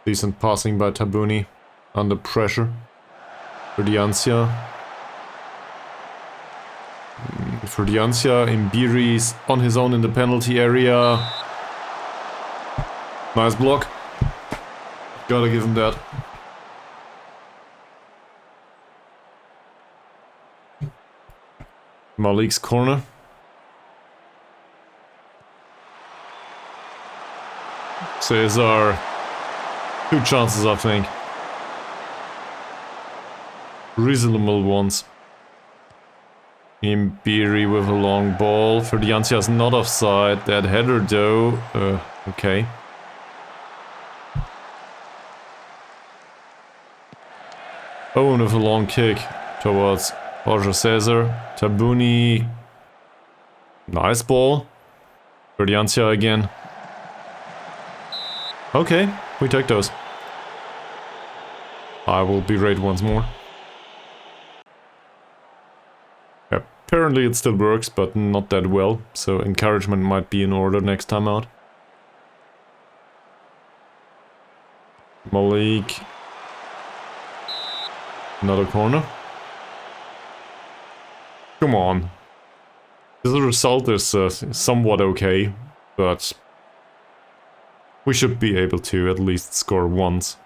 [SPEAKER 1] Decent passing by Tabuni. Under pressure. Ferdiancia. Ferdiancia. Imbiri's on his own in the penalty area. Nice block. Gotta give him that. Malik's corner. César. 2 chances, I think. Reasonable ones. Imbiri with a long ball. Ferdiancia is not offside. That header though. Okay. Owen with a long kick towards César. Tabuni. Nice ball. Ferdiancia again. Okay, we take those. I will berate once more. Apparently it still works, but not that well, so encouragement might be in order next time out. Malik. Another corner. Come on. The result is somewhat okay, but we should be able to at least score once.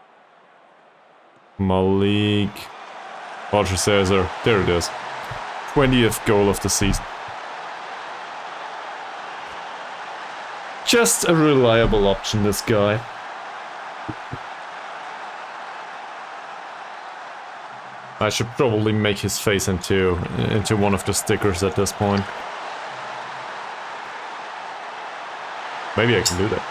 [SPEAKER 1] Malik. César. There it is. 20th goal of the season. Just a reliable option, this guy. I should probably make his face into one of the stickers at this point. Maybe I can do that.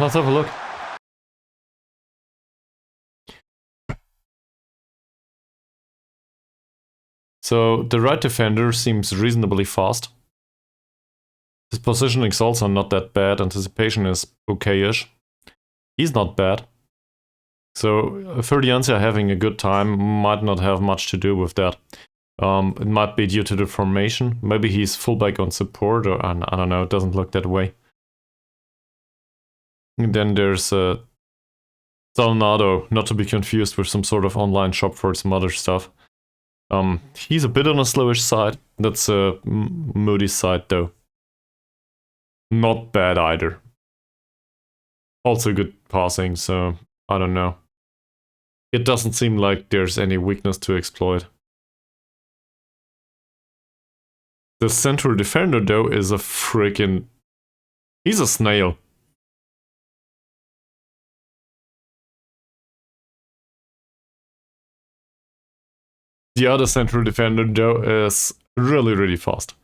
[SPEAKER 1] Let's have a look. So, the right defender seems reasonably fast. His positioning is also not that bad, anticipation is okay-ish. He's not bad. So, Ferdiancia having a good time might not have much to do with that. It might be due to the formation. Maybe he's fullback on support, or I don't know, it doesn't look that way. And then there's Salnado, not to be confused with some sort of online shop for some other stuff. He's a bit on a slowish side. That's Moody's side though. Not bad either. Also good passing, so I don't know. It doesn't seem like there's any weakness to exploit. The central defender though is a freaking... He's a snail. The other central defender though is really, really fast.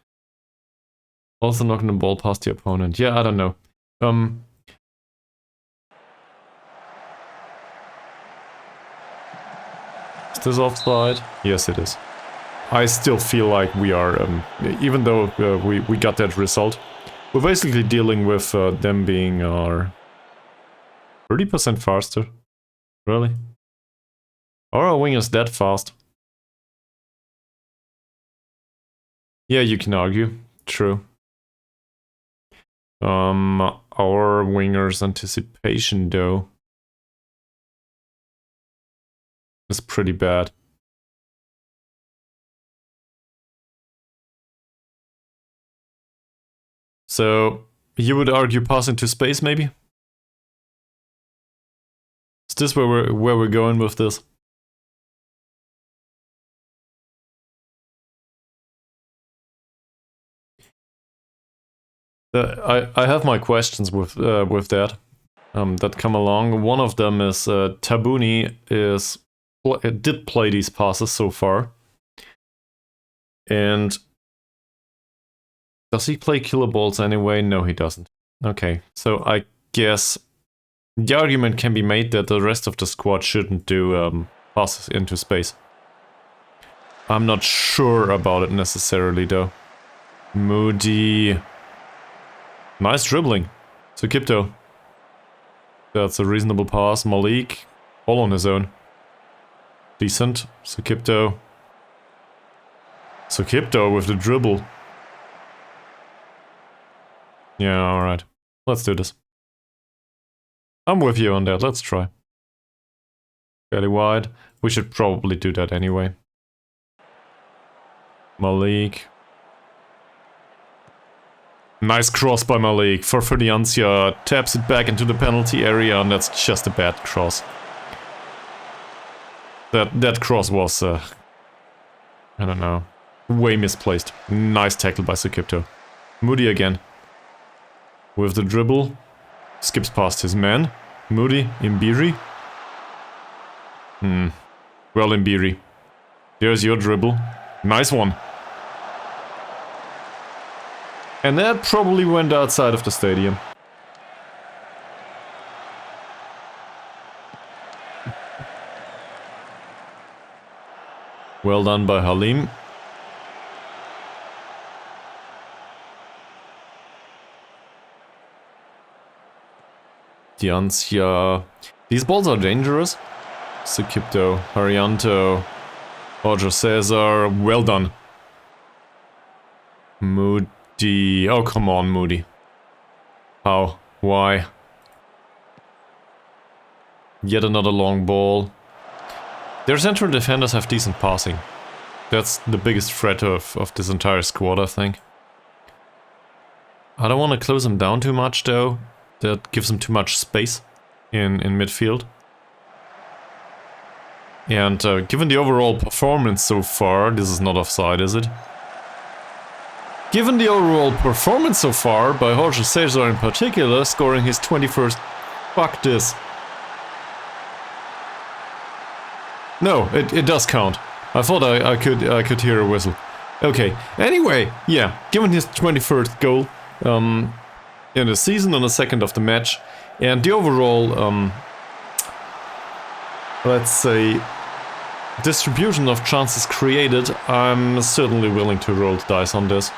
[SPEAKER 1] Also knocking the ball past the opponent. Yeah, I don't know. Is this offside? Yes, it is. I still feel like we are, even though we got that result, we're basically dealing with them being 30% faster. Really? Are our wingers that fast? Yeah, you can argue. True. Our wingers' anticipation, though, is pretty bad. So, you would argue pass into space, maybe? Is this where we're going with this? I have my questions with that that come along. One of them is Tabuni did play these passes so far, and does he play killer balls anyway? No, he doesn't. Okay, so I guess the argument can be made that the rest of the squad shouldn't do passes into space. I'm not sure about it necessarily, though. Moody. Nice dribbling. Sukipto. That's a reasonable pass. Malik. All on his own. Decent. Sukipto. Sukipto with the dribble. Yeah, alright. Let's do this. I'm with you on that, let's try. Fairly wide. We should probably do that anyway. Malik. Nice cross by Malik. For Ferdiancia. Taps it back into the penalty area, and that's just a bad cross. That cross was, I don't know, way misplaced. Nice tackle by Sukipto. Moody again. With the dribble. Skips past his man. Moody, Imbiri. Well, Imbiri. There's your dribble. Nice one. And that probably went outside of the stadium. Well done by Halim. Diancia. These balls are dangerous. Sukipto, Harianto, Roger César. Well done. Moody. Oh, come on, Moody. How? Why? Yet another long ball. Their central defenders have decent passing. That's the biggest threat of this entire squad, I think. I don't want to close them down too much, though. That gives them too much space in midfield. And given the overall performance so far, this is not offside, is it? Given the overall performance so far, by Jorge César in particular, scoring his 21st... Fuck this. No, it does count. I thought I could hear a whistle. Okay, anyway, yeah, given his 21st goal in the season on the second of the match, and the overall, let's say, distribution of chances created, I'm certainly willing to roll the dice on this.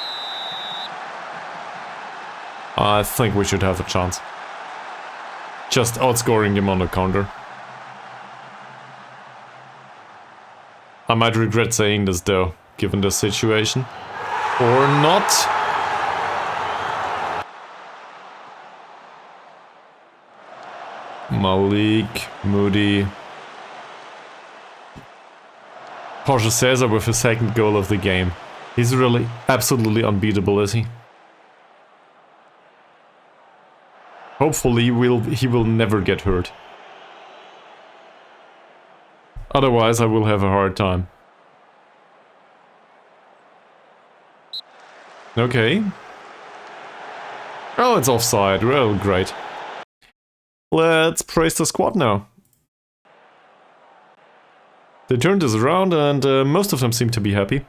[SPEAKER 1] I think we should have a chance. Just outscoring him on the counter. I might regret saying this though, given the situation. Or not. Malik, Moody. Jorge César with his second goal of the game. He's really absolutely unbeatable, is he? Hopefully he will never get hurt. Otherwise I will have a hard time. Okay. Oh, it's offside. Well, great. Let's praise the squad now. They turned this around and most of them seem to be happy.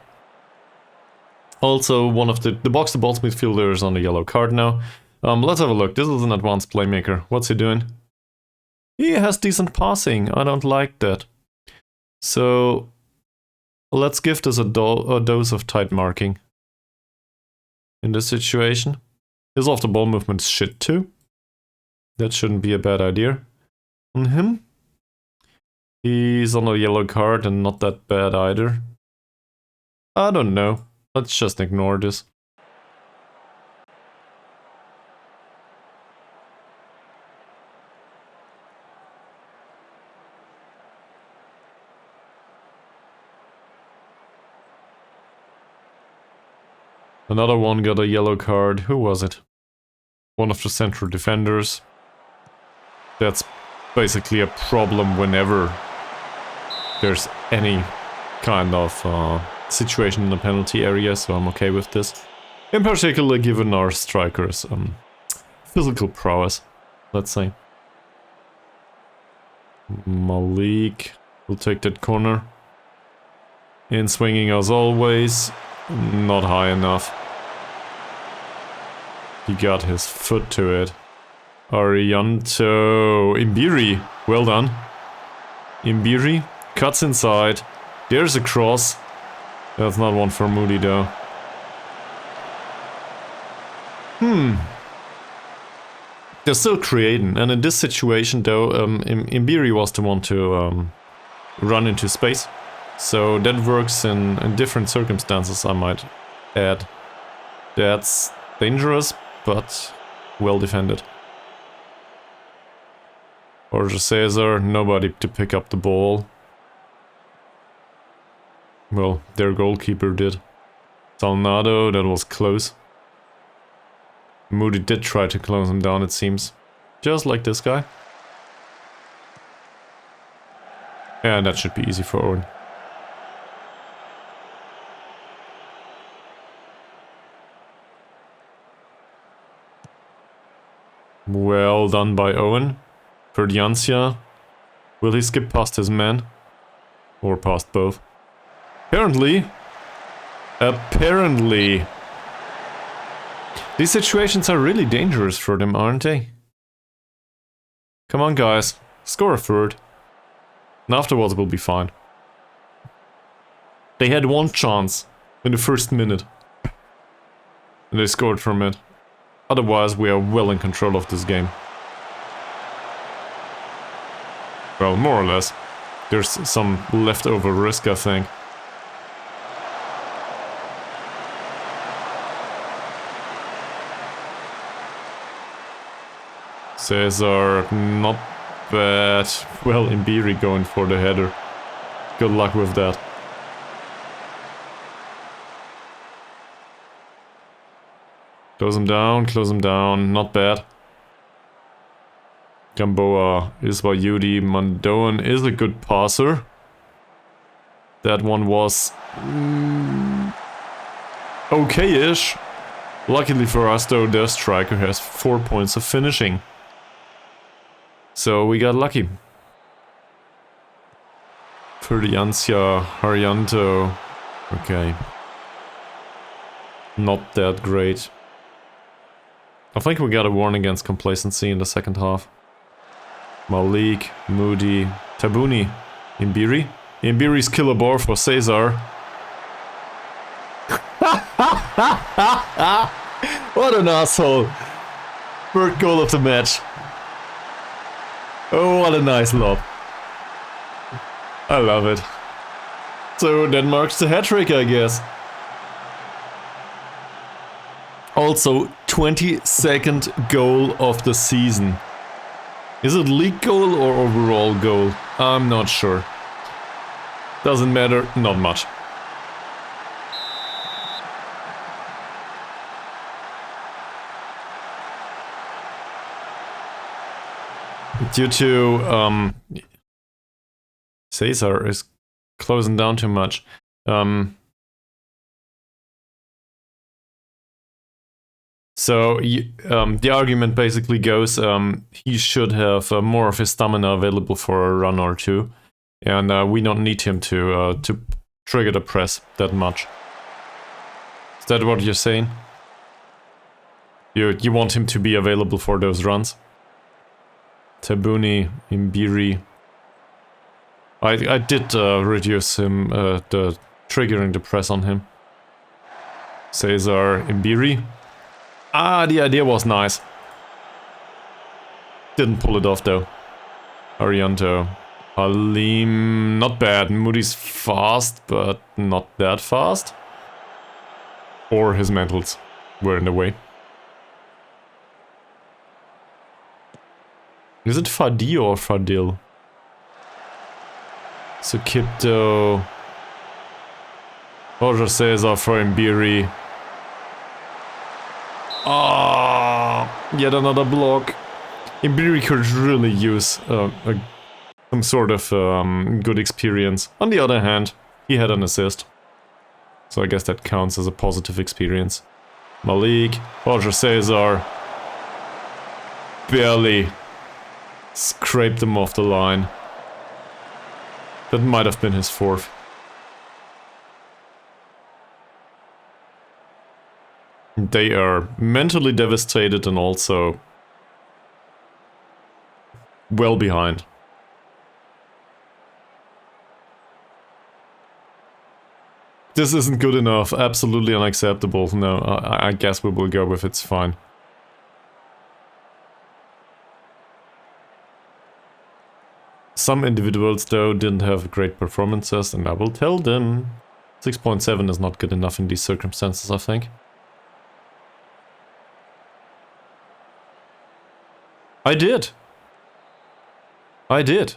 [SPEAKER 1] Also, one of the box-to-box midfielders is on the yellow card now. Let's have a look. This is an advanced playmaker. What's he doing? He has decent passing. I don't like that. So, let's give this a dose of tight marking. In this situation. His off-the-ball movement is shit too. That shouldn't be a bad idea. On him. He's on a yellow card and not that bad either. I don't know. Let's just ignore this. Another one got a yellow card. Who was it? One of the central defenders. That's basically a problem whenever there's any kind of situation in the penalty area, so I'm okay with this. In particular, given our strikers' physical prowess, let's say. Malik will take that corner. In swinging as always, not high enough. He got his foot to it. Arianto. Imbiri. Well done. Imbiri cuts inside. There's a cross. That's not one for Moody though. They're still creating, and in this situation though, Imbiri was the one to run into space. So that works in different circumstances, I might add. That's dangerous, but Well defended. Jorge César, nobody to pick up the ball. Well, their goalkeeper did. Salnado, that was close. Moody did try to close him down, it seems. Just like this guy. And that should be easy for Owen. Well done by Owen. Ferdiancia. Will he skip past his man? Or past both? Apparently. Apparently. These situations are really dangerous for them, aren't they? Come on, guys. Score a third. And afterwards we'll be fine. They had one chance in the first minute. And they scored from it. Otherwise, we are well in control of this game. Well, more or less. There's some leftover risk, I think. César, not bad. Well, Imbiri going for the header. Good luck with that. Close him down, not bad. Gamboa, Iswayudi, Mandoan is a good passer. That one was okay-ish. Luckily for us though, their striker has 4 points of finishing. So we got lucky. Ferdiancia, Haryanto. Okay. Not that great. I think we got a warning against complacency in the second half. Malik, Moody, Tabuni, Imbiri. Imbiri's killer bar for César. What an asshole. Third goal of the match. Oh, what a nice lob. I love it. So that marks the hat-trick, I guess. Also, 22nd goal of the season. Is it league goal or overall goal? I'm not sure. Doesn't matter, not much. Due to César is closing down too much. So the argument basically goes he should have more of his stamina available for a run or two, and we don't need him to trigger the press that much. Is that what you're saying? You want him to be available for those runs? Tabuni, Imbiri. I did reduce him, the triggering the press on him. César, Imbiri. Ah, the idea was nice. Didn't pull it off though. Arianto. Halim, not bad. Moody's fast, but not that fast. Or his mentals were in the way. Is it Fadi or Fadil? Sukipto. Jorge César for Imbiri. Ah, yet another block. Imbiri could really use some sort of good experience. On the other hand, he had an assist. So I guess that counts as a positive experience. Malik, Jorge César. Barely scraped him off the line. That might have been his fourth. They are mentally devastated and also well behind. This isn't good enough. Absolutely unacceptable. No, I guess we will go with it's fine. Some individuals, though, didn't have great performances, and I will tell them. 6.7 is not good enough in these circumstances, I think. I did. I did.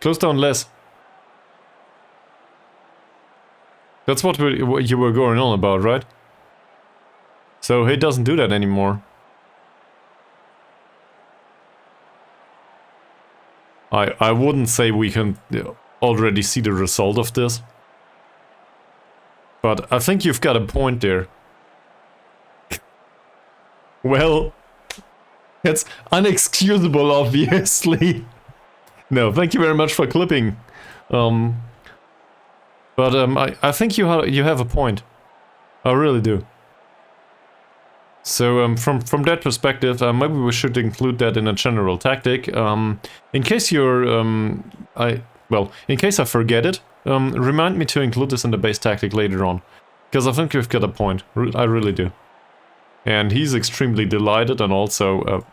[SPEAKER 1] Close down less. That's what you were going on about, right? So he doesn't do that anymore. I wouldn't say we can already see the result of this. But I think you've got a point there. Well, it's unexcusable, obviously. No, thank you very much for clipping. I think you have a point. I really do. So from that perspective, maybe we should include that in a general tactic. In case you're in case I forget it, remind me to include this in the base tactic later on, because I think you've got a point. I really do. And he's extremely delighted, and also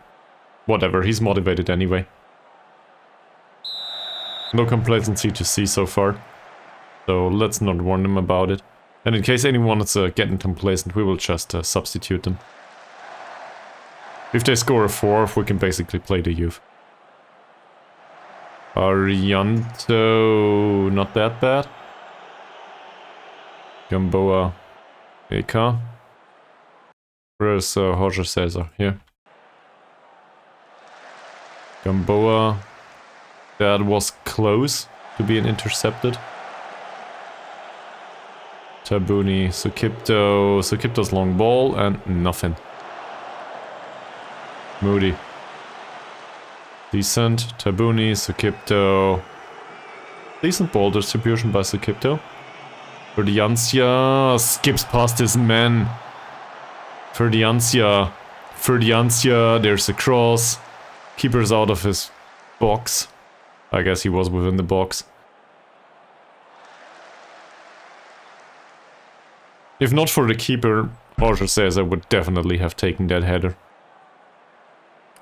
[SPEAKER 1] whatever, he's motivated anyway. No complacency to see so far, so let's not warn them about it. And in case anyone is getting complacent, we will just substitute them. If they score a 4th, we can basically play the youth. Arianto, not that bad. Gamboa, Eka. Where's Jorge César? Here. Gamboa. That was close to being intercepted. Tabuni, Sukipto. Sukipto's long ball and nothing. Moody. Decent. Tabuni, Sukipto. Decent ball distribution by Sukipto. Ferdiancia skips past his man. Ferdiancia. Ferdiancia, there's a cross. Keeper's out of his box. I guess he was within the box. If not for the keeper, Jorge César would definitely have taken that header.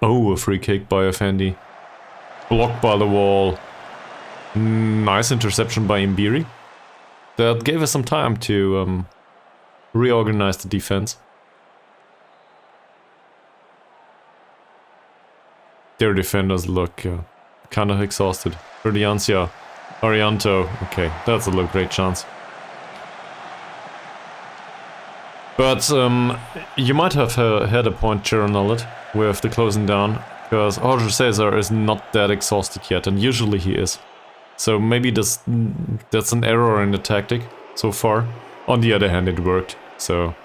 [SPEAKER 1] Oh, a free kick by Effendi. Blocked by the wall. Nice interception by Mbiri. That gave us some time to reorganize the defense. Their defenders look kind of exhausted. Ferdiancia, Arianto. Okay, that's a low grade chance. But you might have had a point, Chironollet, with the closing down, because Jorge César is not that exhausted yet, and usually he is. So maybe that's an error in the tactic so far. On the other hand, it worked, so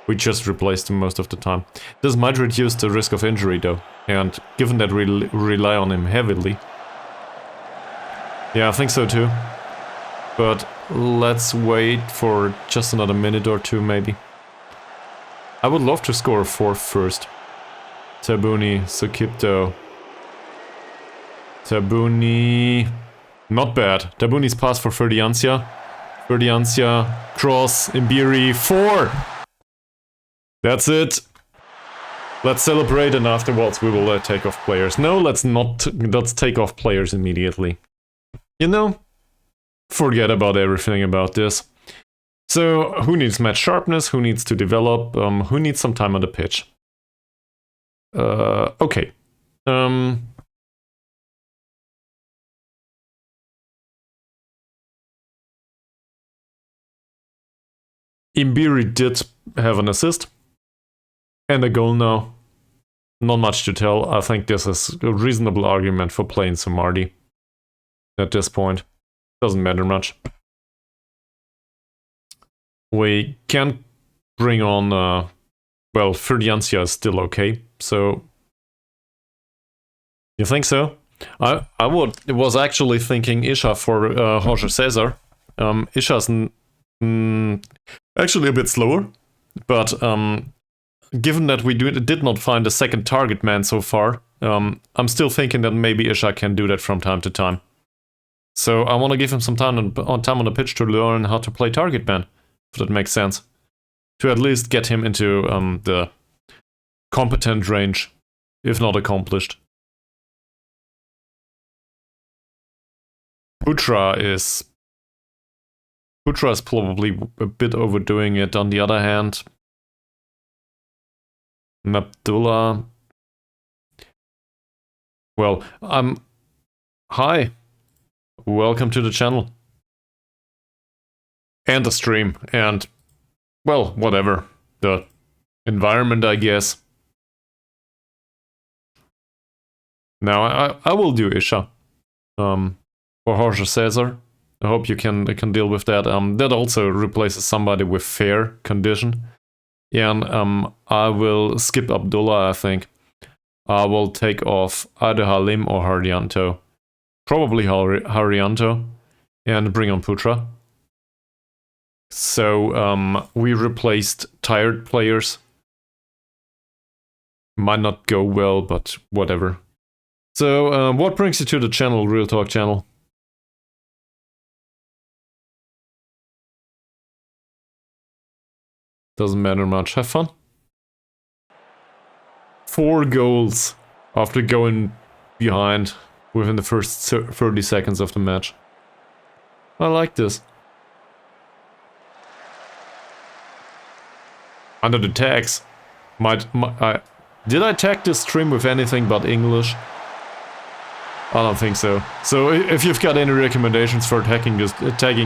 [SPEAKER 1] we just replaced him most of the time. This might reduce the risk of injury though, and given that we rely on him heavily. Yeah, I think so too. But let's wait for just another minute or two maybe. I would love to score a 4th first. Tabuni, Sukipto. Tabuni... Not bad. Tabuni's pass for Ferdiancia. Ferdiancia, cross, Mbiri, 4! That's it. Let's celebrate, and afterwards we will take off players. No, let's take off players immediately. You know, forget about everything about this. So, who needs match sharpness? Who needs to develop? Who needs some time on the pitch? Okay. Mbiri did have an assist. And a goal now. Not much to tell. I think this is a reasonable argument for playing Samardi. At this point. Doesn't matter much. We can bring on, well, Ferdiancia is still okay, so... You think so? I was actually thinking Isha for Jorge César. Isha's actually a bit slower, but given that we did not find a second target man so far, I'm still thinking that maybe Isha can do that from time to time. So I want to give him some time on the pitch to learn how to play target man, if that makes sense. To at least get him into the competent range, if not accomplished. Putra is probably a bit overdoing it. On the other hand, Abdullah. Well, hi. Welcome to the channel. And the stream. And, well, whatever. The environment, I guess. Now, I will do Isha. For Jorge César. I hope you can deal with that. That also replaces somebody with fair condition. And I will skip Abdullah, I think. I will take off either Halim or Haryanto. Probably Haryanto. And bring on Putra. So we replaced tired players. Might not go well, but whatever. So what brings you to the channel, Real Talk channel? Doesn't matter much. Have fun. 4 goals after going behind within the first 30 seconds of the match. I like this. Under the tags. Did I tag this stream with anything but English? I don't think so. So if you've got any recommendations for tagging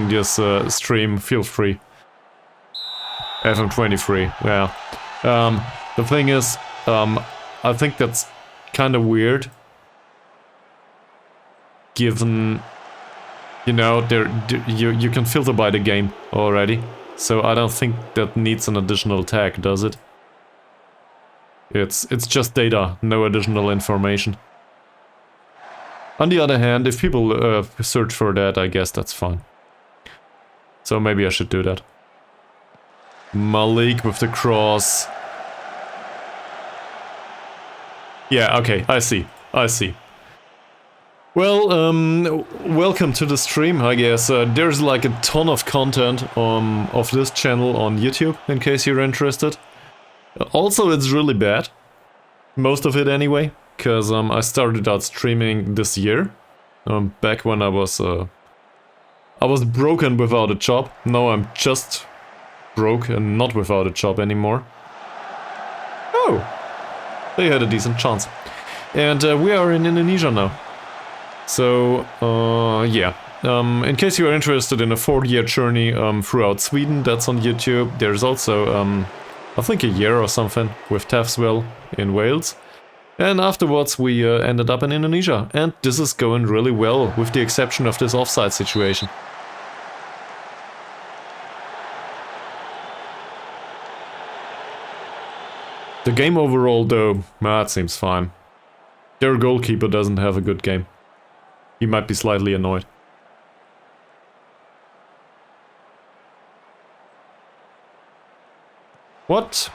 [SPEAKER 1] this stream, feel free. FM23, yeah. The thing is, I think that's kind of weird. Given, you know, you can filter by the game already. So I don't think that needs an additional tag, does it? It's just data, no additional information. On the other hand, if people search for that, I guess that's fine. So maybe I should do that. Malik with the cross. Yeah, okay, I see. Well, welcome to the stream, I guess. There's like a ton of content of this channel on YouTube, in case you're interested. Also, it's really bad. Most of it anyway, because I started out streaming this year. Back when I was broken without a job. Now I'm just broke and not without a job anymore. Oh! They had a decent chance. And we are in Indonesia now. So, yeah. In case you are interested in a 4-year journey throughout Sweden, that's on YouTube. There's also, I think a year or something, with Tafswell in Wales. And afterwards we ended up in Indonesia. And this is going really well, with the exception of this offside situation. The game overall, though, it seems fine. Their goalkeeper doesn't have a good game. He might be slightly annoyed. What?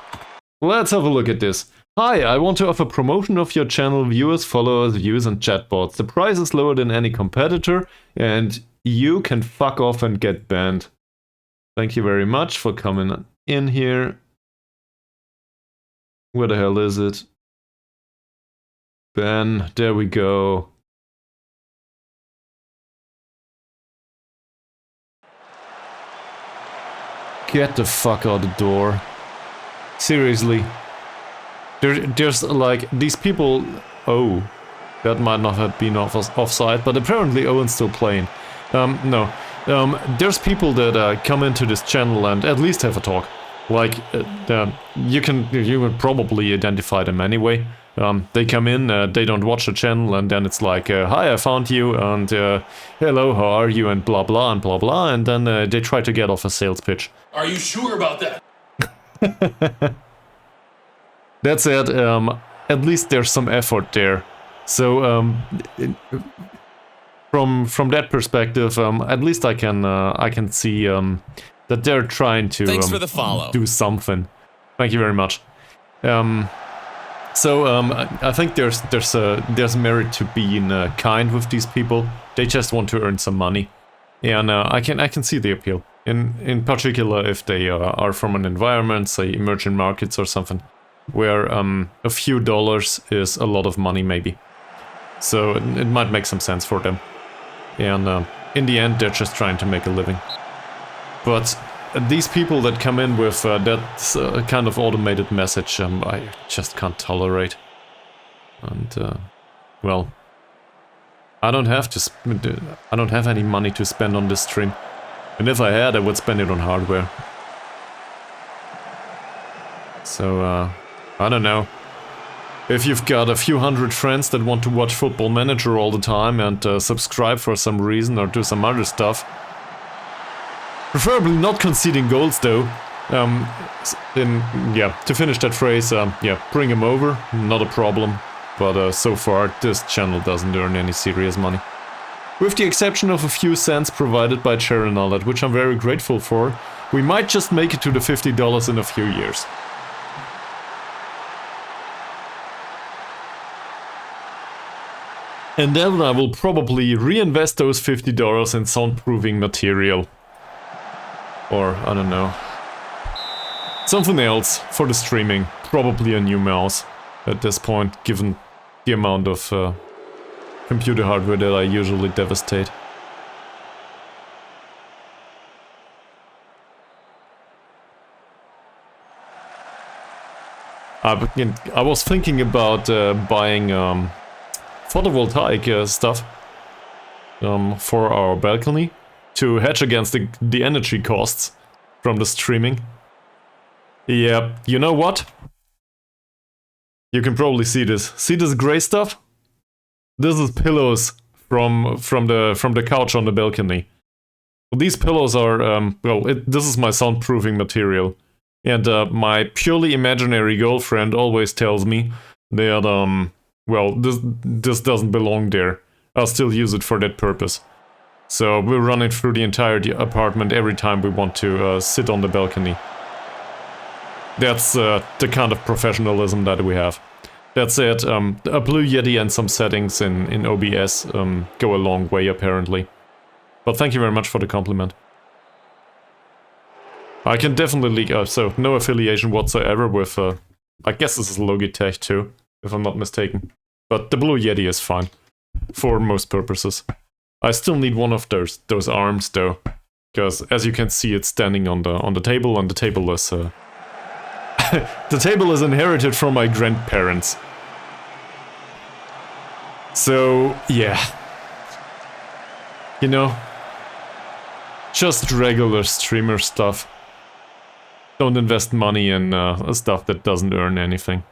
[SPEAKER 1] Let's have a look at this. Hi, I want to offer promotion of your channel, viewers, followers, views and chatbots. The price is lower than any competitor and you can fuck off and get banned. Thank you very much for coming in here. Where the hell is it? Ben, there we go. Get the fuck out the door. Seriously. There's like, these people... Oh, that might not have been offside, but apparently Owen's still playing. No. There's people that come into this channel and at least have a talk. Like, you would probably identify them anyway. They come in, they don't watch the channel, and then it's like, hi, I found you, and hello, how are you, and blah blah, and then they try to get off a sales pitch.
[SPEAKER 2] Are you sure about that?
[SPEAKER 1] That's it. At least there's some effort there. So, from that perspective, at least I can see that they're trying to
[SPEAKER 2] Thanks for the follow.
[SPEAKER 1] Do something. Thank you very much. So I think there's merit to being kind with these people. They just want to earn some money, and I can see the appeal. In particular, if they are from an environment, say emerging markets or something, where a few dollars is a lot of money, maybe. So it might make some sense for them. And in the end, they're just trying to make a living. But these people that come in with that kind of automated message, I just can't tolerate. And well, I don't have any money to spend on this stream, and if I had, I would spend it on hardware. So I don't know. If you've got a few hundred friends that want to watch Football Manager all the time and subscribe for some reason or do some other stuff, preferably not conceding goals though. Then yeah, to finish that phrase, yeah, bring them over, not a problem. But so far, this channel doesn't earn any serious money. With the exception of a few cents provided by Cherenallet, which I'm very grateful for, we might just make it to the $50 in a few years. And then I will probably reinvest those $50 in soundproofing material. Or, I don't know. Something else for the streaming. Probably a new mouse at this point, given the amount of computer hardware that I usually devastate. I was thinking about buying photovoltaic stuff for our balcony to hedge against the energy costs from the streaming. Yeah, you know what? You can probably see this. See this gray stuff? This is pillows from the couch on the balcony. These pillows are this is my soundproofing material, and my purely imaginary girlfriend always tells me that well, this doesn't belong there. I'll still use it for that purpose. So we'll run it through the entire apartment every time we want to sit on the balcony. That's the kind of professionalism that we have. That said, a Blue Yeti and some settings in OBS go a long way apparently. But thank you very much for the compliment. I can definitely, so no affiliation whatsoever with, I guess this is Logitech too, if I'm not mistaken. But the Blue Yeti is fine, for most purposes. I still need one of those arms though, because as you can see it's standing on the table, and the table is the table is inherited from my grandparents. So yeah, you know, just regular streamer stuff. Don't invest money in stuff that doesn't earn anything.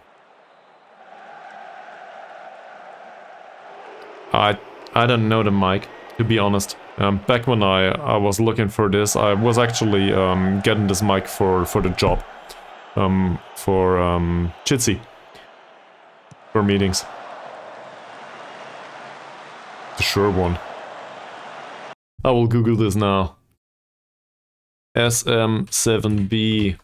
[SPEAKER 1] I don't know the mic, to be honest. Back when I was looking for this, I was actually getting this mic for the job. For Jitsi. For meetings. The sure one. I will Google this now. SM7B.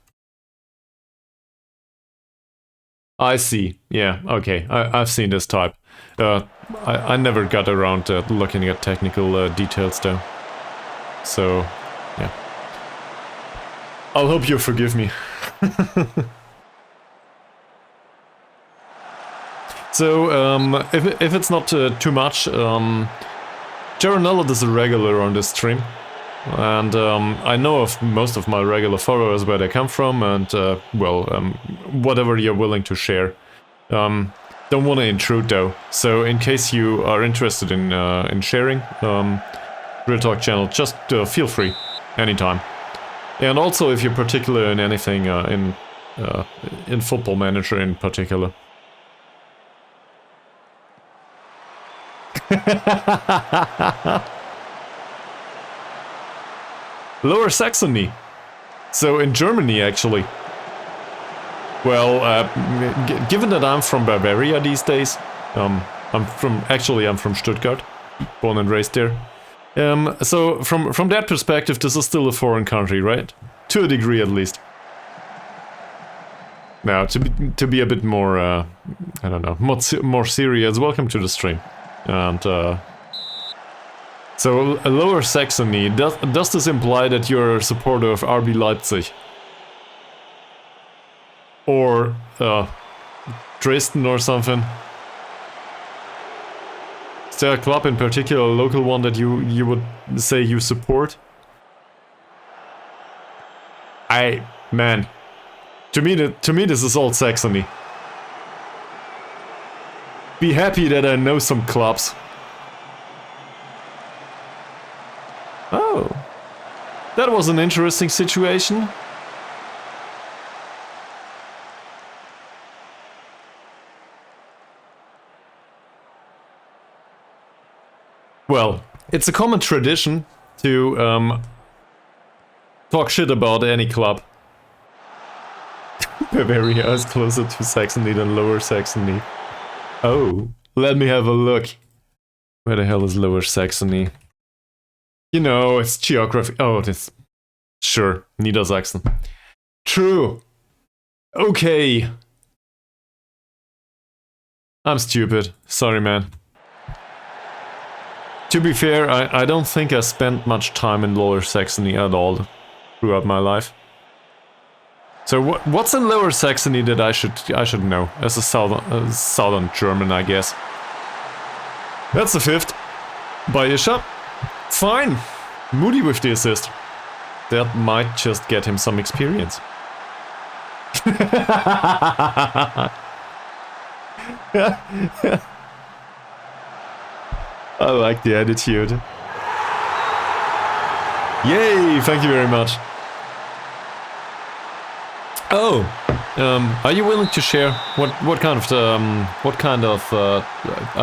[SPEAKER 1] I see. Yeah, okay. I've seen this type. I never got around to looking at technical details though. So, yeah. I'll hope you forgive me. So, if it's not too much, Jaronella is a regular on this stream. And I know of most of my regular followers where they come from, and well, whatever you're willing to share. Don't want to intrude though, so in case you are interested in sharing Real Talk channel, just feel free anytime. And also if you're particular in anything in Football Manager in particular. Lower Saxony. So in Germany, actually. Well, given that I'm from Bavaria these days, I'm from Stuttgart, born and raised there. So from that perspective, this is still a foreign country, right? To a degree, at least. Now, to be a bit more, I don't know, more serious. Welcome to the stream, and so a Lower Saxony. Does this imply that you're a supporter of RB Leipzig? Or Dresden or something? Is there a club in particular, a local one that you would say you support? Man, to me this is old Saxony. Be happy that I know some clubs. Oh, that was an interesting situation. Well, it's a common tradition to talk shit about any club. Bavaria is closer to Saxony than Lower Saxony. Oh, let me have a look. Where the hell is Lower Saxony? You know, it's geography. Oh, it's... Sure, Niedersachsen. True. Okay. I'm stupid. Sorry, man. To be fair, I don't think I spent much time in Lower Saxony at all throughout my life. So what's in Lower Saxony that I should know as a southern German, I guess. That's the 5th by Isha. Fine. Moody with the assist. That might just get him some experience. I like the attitude. Yay! Thank you very much. Oh, are you willing to share what kind of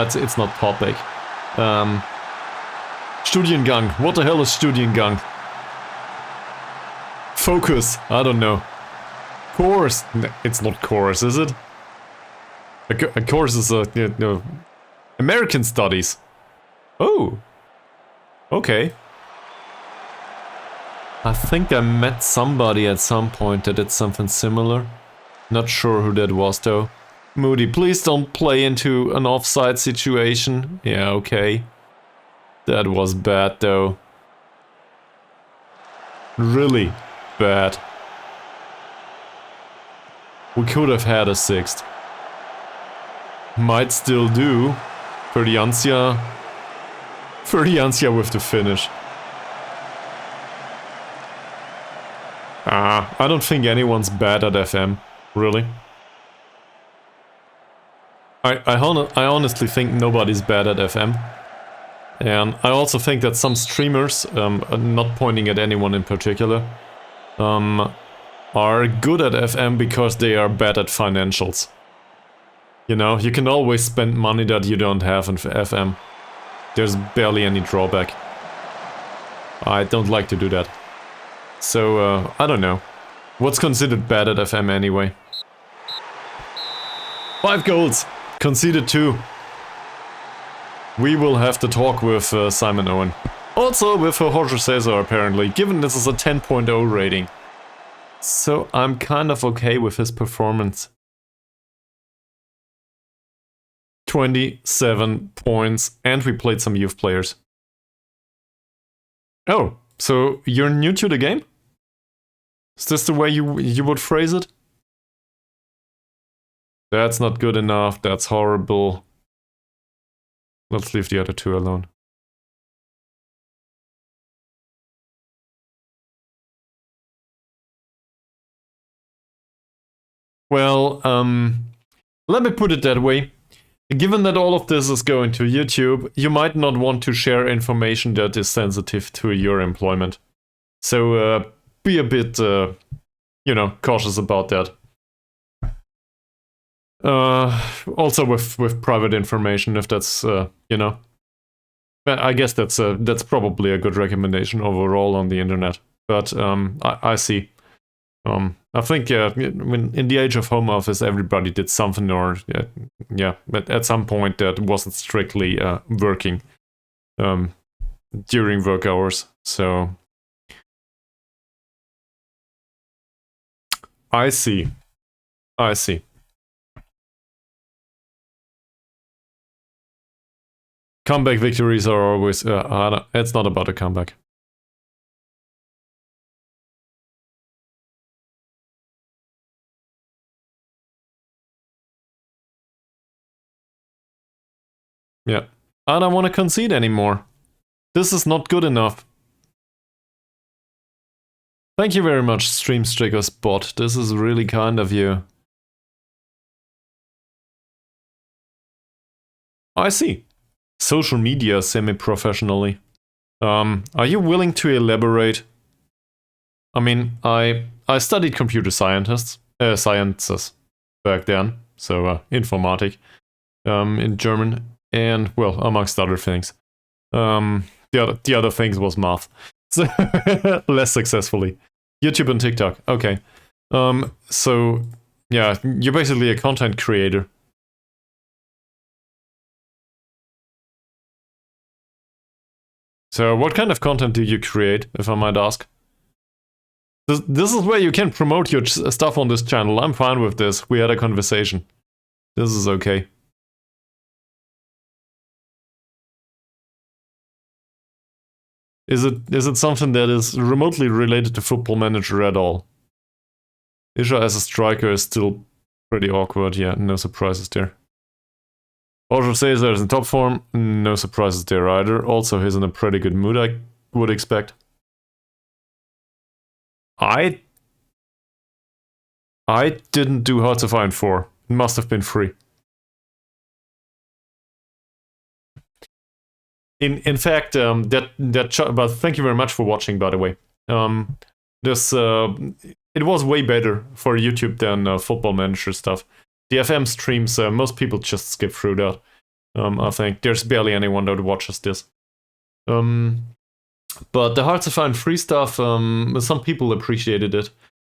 [SPEAKER 1] it's not public. Studiengang. What the hell is Studiengang? Focus. I don't know. Course. It's not course, is it? A course is American studies. Oh. Okay. I think I met somebody at some point that did something similar. Not sure who that was though. Moody, please don't play into an offside situation. Yeah, okay. That was bad though. Really bad. We could have had a 6th. Might still do. For the Ansia with the finish. I don't think anyone's bad at FM, really. I honestly think nobody's bad at FM. And I also think that some streamers, not pointing at anyone in particular, are good at FM because they are bad at financials. You know, you can always spend money that you don't have in FM. There's barely any drawback. I don't like to do that. So, I don't know. What's considered bad at FM anyway? 5 goals! Conceded 2. We will have to talk with Simon Owen. Also with Jorge César apparently, given this is a 10.0 rating. So I'm kind of okay with his performance. 27 points, and we played some youth players. Oh, so you're new to the game? Is this the way you would phrase it? That's not good enough, that's horrible. Let's leave the other 2 alone. Well, let me put it that way. Given that all of this is going to YouTube, you might not want to share information that is sensitive to your employment. So, be a bit, cautious about that. Also with private information, if that's, I guess that's probably a good recommendation overall on the internet. But I see. I think in the age of home office, everybody did something, or at some point that wasn't strictly working during work hours. So I see. Comeback victories are always... it's not about a comeback. Yeah. I don't want to concede anymore. This is not good enough. Thank you very much, Streamstricker's bot. This is really kind of you. I see. Social media semi-professionally. Are you willing to elaborate? I mean, I studied computer sciences back then, so informatic in German, and well, amongst other things. The other things was math, so less successfully. YouTube and TikTok. Okay. So yeah, you're basically a content creator. So what kind of content do you create, if I might ask? This is where you can promote your stuff on this channel. I'm fine with this. We had a conversation. This is okay. Is it something that is remotely related to Football Manager at all? Isha as a striker is still pretty awkward. Yeah, no surprises there. Also, César is in top form. No surprises there either. Also, he's in a pretty good mood, I would expect. I didn't do Hearts of Iron 4. It must have been free. In fact, but thank you very much for watching, by the way. It was way better for YouTube than Football Manager stuff. The FM streams, most people just skip through that. I think there's barely anyone that watches this. But the Hearts of Iron free stuff, some people appreciated it.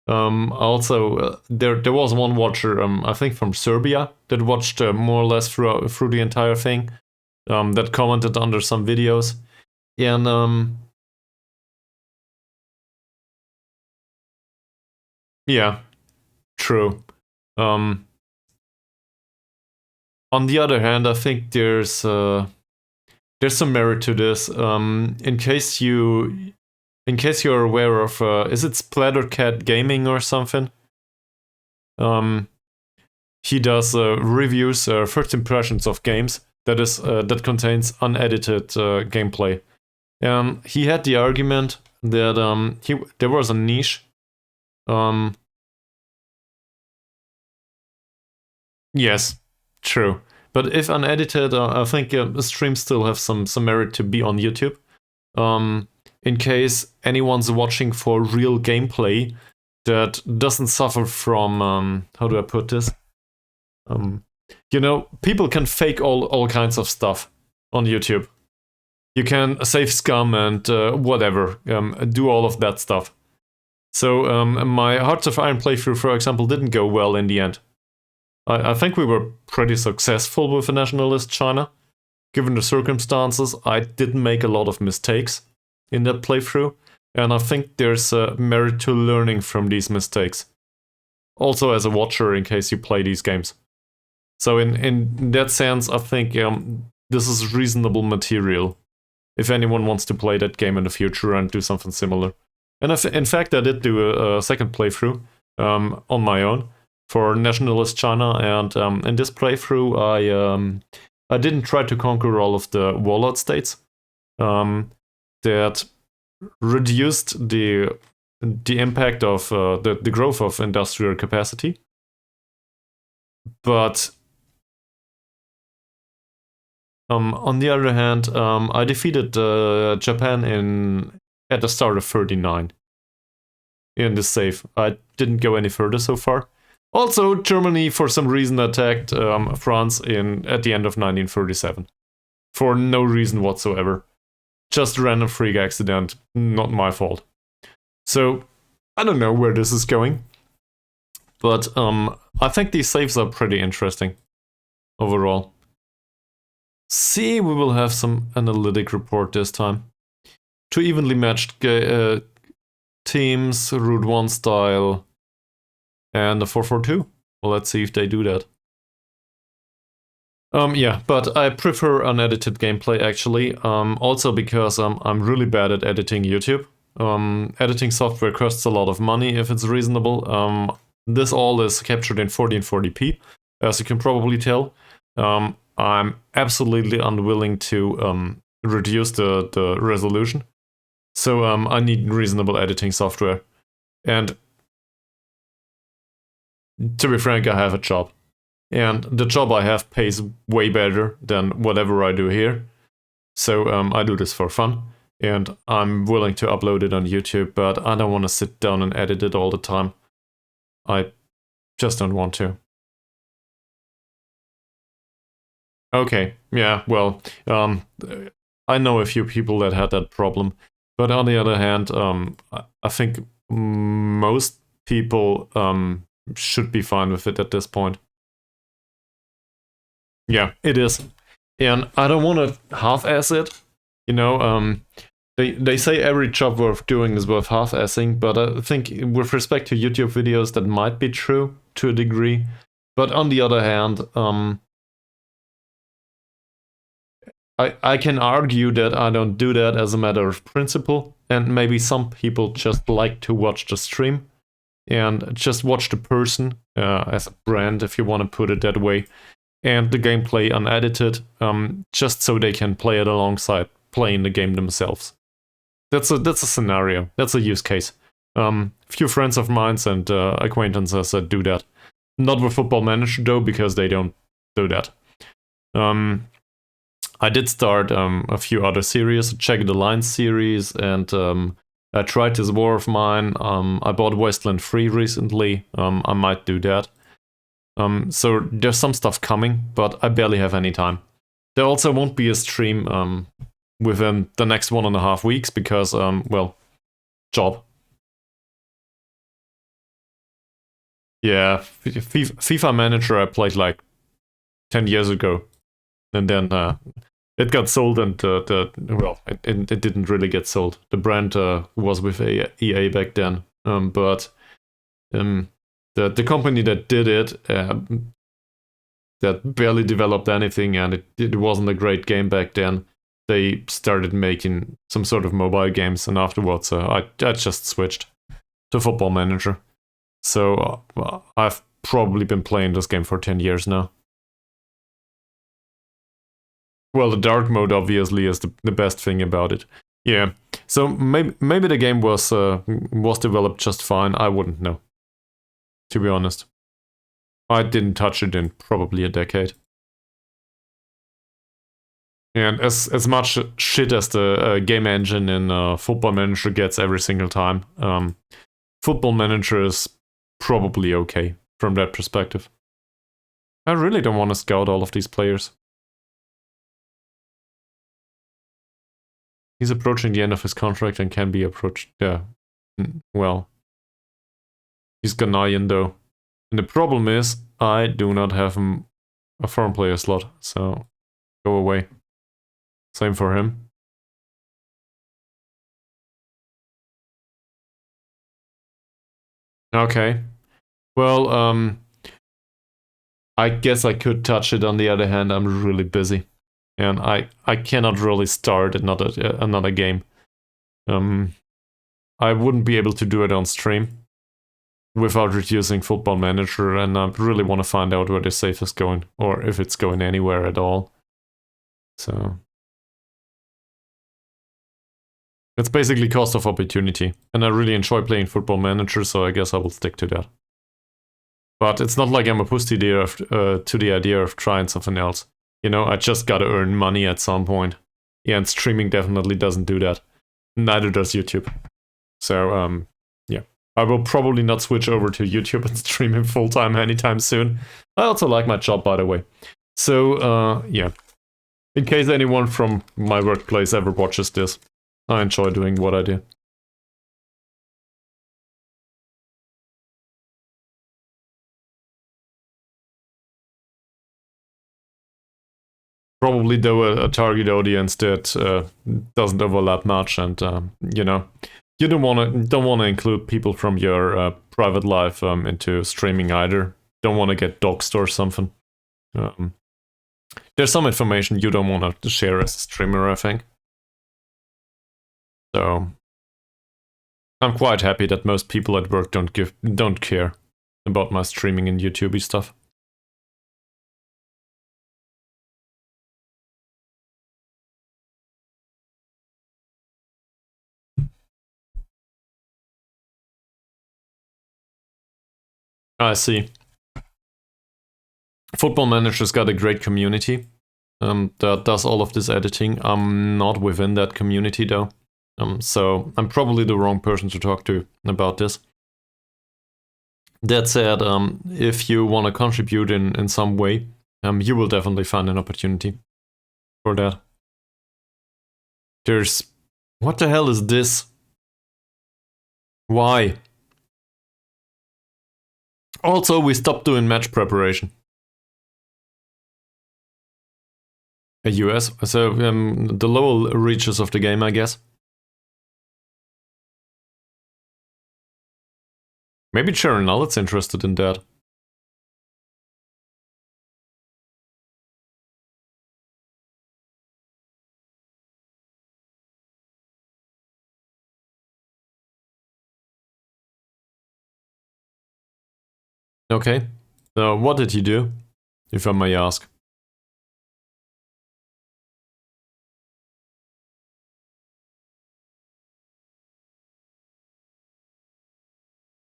[SPEAKER 1] Also, there was one watcher, I think from Serbia, that watched more or less through the entire thing. That commented under some videos. And yeah, true. On the other hand, I think there's some merit to this. In case you're aware of, is it Splattercat Gaming or something? He does reviews, first impressions of games. That contains unedited gameplay. He had the argument that there was a niche. Yes, true. But if unedited, I think streams still have some merit to be on YouTube. In case anyone's watching for real gameplay that doesn't suffer from how do I put this? People can fake all kinds of stuff on YouTube. You can save scum and whatever, do all of that stuff. So my Hearts of Iron playthrough, for example, didn't go well in the end. I think we were pretty successful with a nationalist China. Given the circumstances, I didn't make a lot of mistakes in that playthrough, and I think there's merit to learning from these mistakes. Also as a watcher, in case you play these games. So in that sense, I think this is reasonable material if anyone wants to play that game in the future and do something similar. And in fact, I did do a second playthrough on my own for Nationalist China, and in this playthrough, I didn't try to conquer all of the warlord states that reduced the impact of the growth of industrial capacity, but on the other hand, I defeated Japan at the start of 39 in this save. I didn't go any further so far. Also, Germany, for some reason, attacked France at the end of 1937. For no reason whatsoever. Just a random freak accident, not my fault. So, I don't know where this is going. But I think these saves are pretty interesting overall. See, we will have some analytic report this time. Two evenly matched teams, Route 1 style, and a 4-4-2. Well, let's see if they do that. Yeah, but I prefer unedited gameplay actually. Also because I'm really bad at editing YouTube. Editing software costs a lot of money if it's reasonable. This all is captured in 1440p, as you can probably tell. I'm absolutely unwilling to reduce the resolution. So I need reasonable editing software. And to be frank, I have a job. And the job I have pays way better than whatever I do here. So I do this for fun. And I'm willing to upload it on YouTube, but I don't want to sit down and edit it all the time. I just don't want to. Okay, yeah, well, I know a few people that had that problem. But on the other hand, I think most people should be fine with it at this point. Yeah, it is. And I don't want to half-ass it. You know, they say every job worth doing is worth half-assing, but I think with respect to YouTube videos, that might be true to a degree. But on the other hand, I can argue that I don't do that as a matter of principle, and maybe some people just like to watch the stream and just watch the person as a brand, if you want to put it that way, and the gameplay unedited, just so they can play it alongside playing the game themselves. That's a scenario. That's a use case. Few friends of mine and acquaintances that do that. Not with Football Manager though, because they don't do that. I did start a few other series, Check the Line series, and I tried this war of mine. I bought Wasteland 3 recently. I might do that. So there's some stuff coming, but I barely have any time. There also won't be a stream within the next 1.5 weeks because, well, job. Yeah, FIFA Manager I played like 10 years ago, and then it got sold, and it didn't really get sold. The brand was with EA back then, but the company that did it that barely developed anything, and it wasn't a great game back then. They started making some sort of mobile games, and afterwards I just switched to Football Manager. So I've probably been playing this game for 10 years now. Well, the dark mode obviously is the best thing about it. Yeah, so maybe the game was developed just fine. I wouldn't know, to be honest. I didn't touch it in probably a decade. And as much shit as the game engine in Football Manager gets every single time, Football Manager is probably okay from that perspective. I really don't want to scout all of these players. He's approaching the end of his contract and can be approached. Yeah, well, he's Ghanaian though. And the problem is, I do not have a foreign player slot, so go away. Same for him. Okay. Well, I guess I could touch it. On the other hand, I'm really busy, and I cannot really start another game. I wouldn't be able to do it on stream without reducing Football Manager, and I really want to find out where the save is going, or if it's going anywhere at all. So it's basically cost of opportunity, and I really enjoy playing Football Manager, so I guess I will stick to that. But it's not like I'm opposed to the idea of trying something else. You know, I just gotta earn money at some point. Yeah, and streaming definitely doesn't do that. Neither does YouTube. So, yeah. I will probably not switch over to YouTube and stream him full-time anytime soon. I also like my job, by the way. So, yeah. In case anyone from my workplace ever watches this, I enjoy doing what I do. Probably though a target audience that doesn't overlap much, and you know, you don't want to include people from your private life into streaming either. Don't want to get doxed or something. There's some information you don't want to share as a streamer, I think. So I'm quite happy that most people at work don't care about my streaming and YouTube stuff. I see. Football Manager's got a great community that does all of this editing. I'm not within that community though. So I'm probably the wrong person to talk to about this. That said, if you want to contribute in some way, you will definitely find an opportunity for that. There's... What the hell is this? Why? Also, we stopped doing match preparation. A US? So, the lower reaches of the game, I guess. Maybe Sharon Nullet's interested in that. Okay. So, what did you do, if I may ask?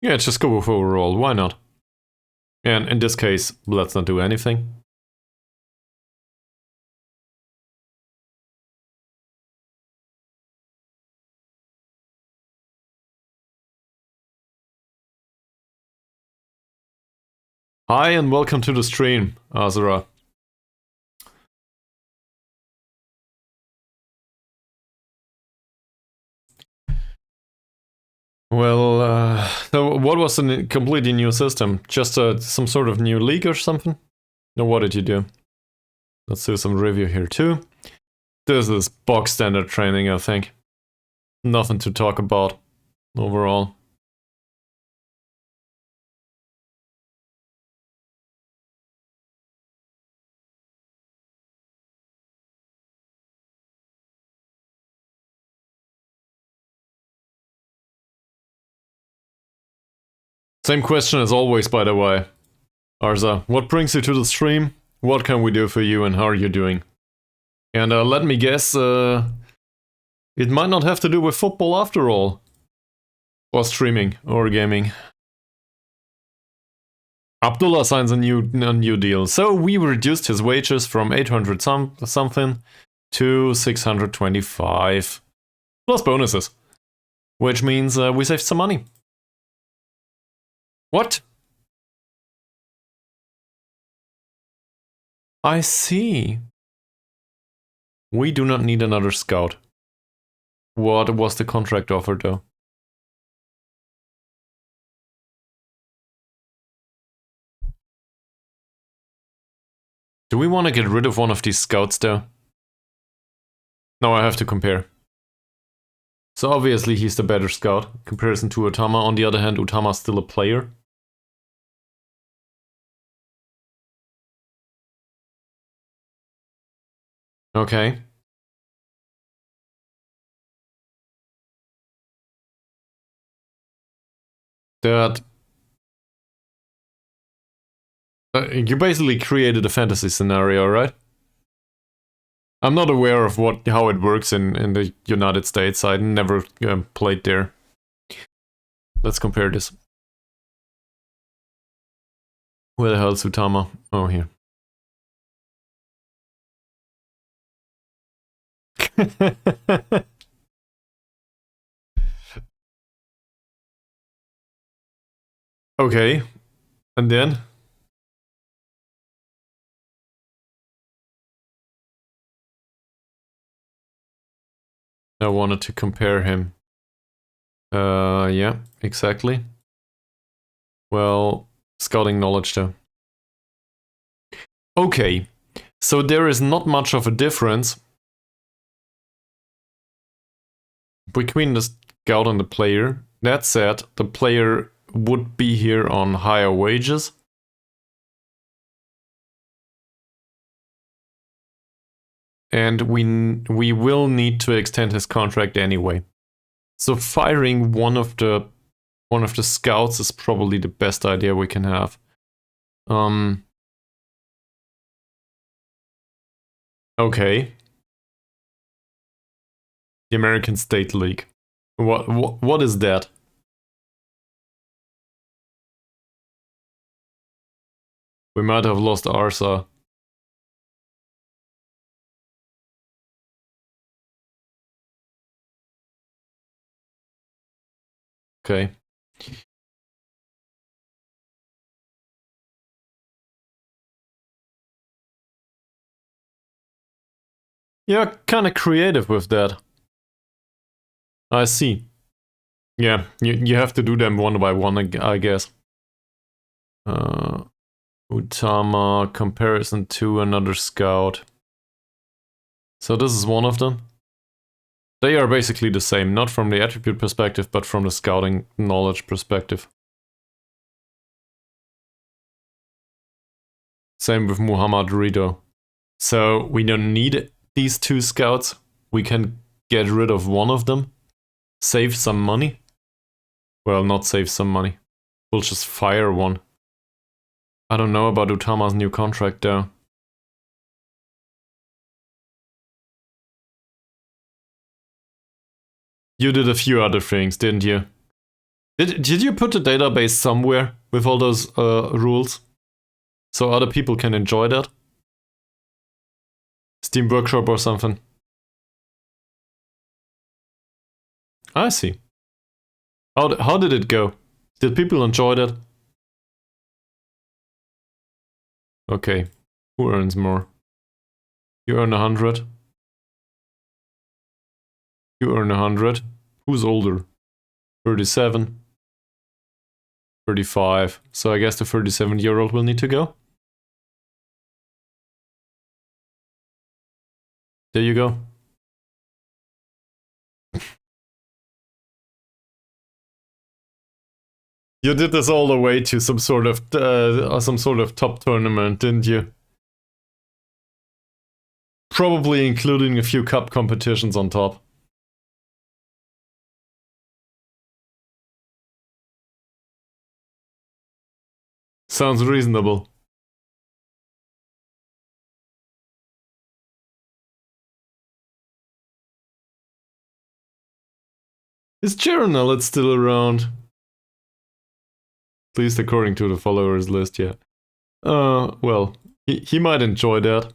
[SPEAKER 1] Yeah, just go with overall, why not? And in this case, let's not do anything. Hi and welcome to the stream, Azura. Well, so what was the completely new system? Just some sort of new league or something? No, what did you do? Let's do some review here too. This is box standard training, I think. Nothing to talk about overall. Same question as always, by the way. Arza, what brings you to the stream? What can we do for you and how are you doing? And let me guess, it might not have to do with football after all. Or streaming, or gaming. Abdullah signs a new deal. So we reduced his wages from 800 something to 625. Plus bonuses. Which means we saved some money. What? I see. We do not need another scout. What was the contract offer though? Do we want to get rid of one of these scouts though? No, I have to compare. So obviously he's the better scout in comparison to Utama. On the other hand, Utama's still a player. Okay. That... you basically created a fantasy scenario, right? I'm not aware of how it works in the United States. I never played there. Let's compare this. Where the hell is Utama? Oh, here. Okay. And then? I wanted to compare him. Yeah, exactly. Well, scouting knowledge though. Okay, so there is not much of a difference between the scout and the player. That said, the player would be here on higher wages. And we will need to extend his contract anyway. So firing one of the scouts is probably the best idea we can have. Okay. The American State League. What is that? We might have lost Arsa. Okay. You're kinda creative with that. I see. Yeah, you have to do them one by one, I guess. Utama, comparison to another scout. So this is one of them. They are basically the same, not from the attribute perspective, but from the scouting knowledge perspective. Same with Muhammad Rido. So we don't need these two scouts. We can get rid of one of them, save some money. Well, not save some money. We'll just fire one. I don't know about Utama's new contract though. You did a few other things, didn't you? Did you put the database somewhere with all those rules? So other people can enjoy that? Steam Workshop or something? I see. How did it go? Did people enjoy that? Okay. Who earns more? You earn 100. You earn 100. Who's older? 37. 35. So I guess the 37-year-old will need to go. There you go. You did this all the way to some sort of top tournament, didn't you? Probably including a few cup competitions on top. Sounds reasonable. Is Geronel still around? At least according to the followers list, yeah. Well, he might enjoy that.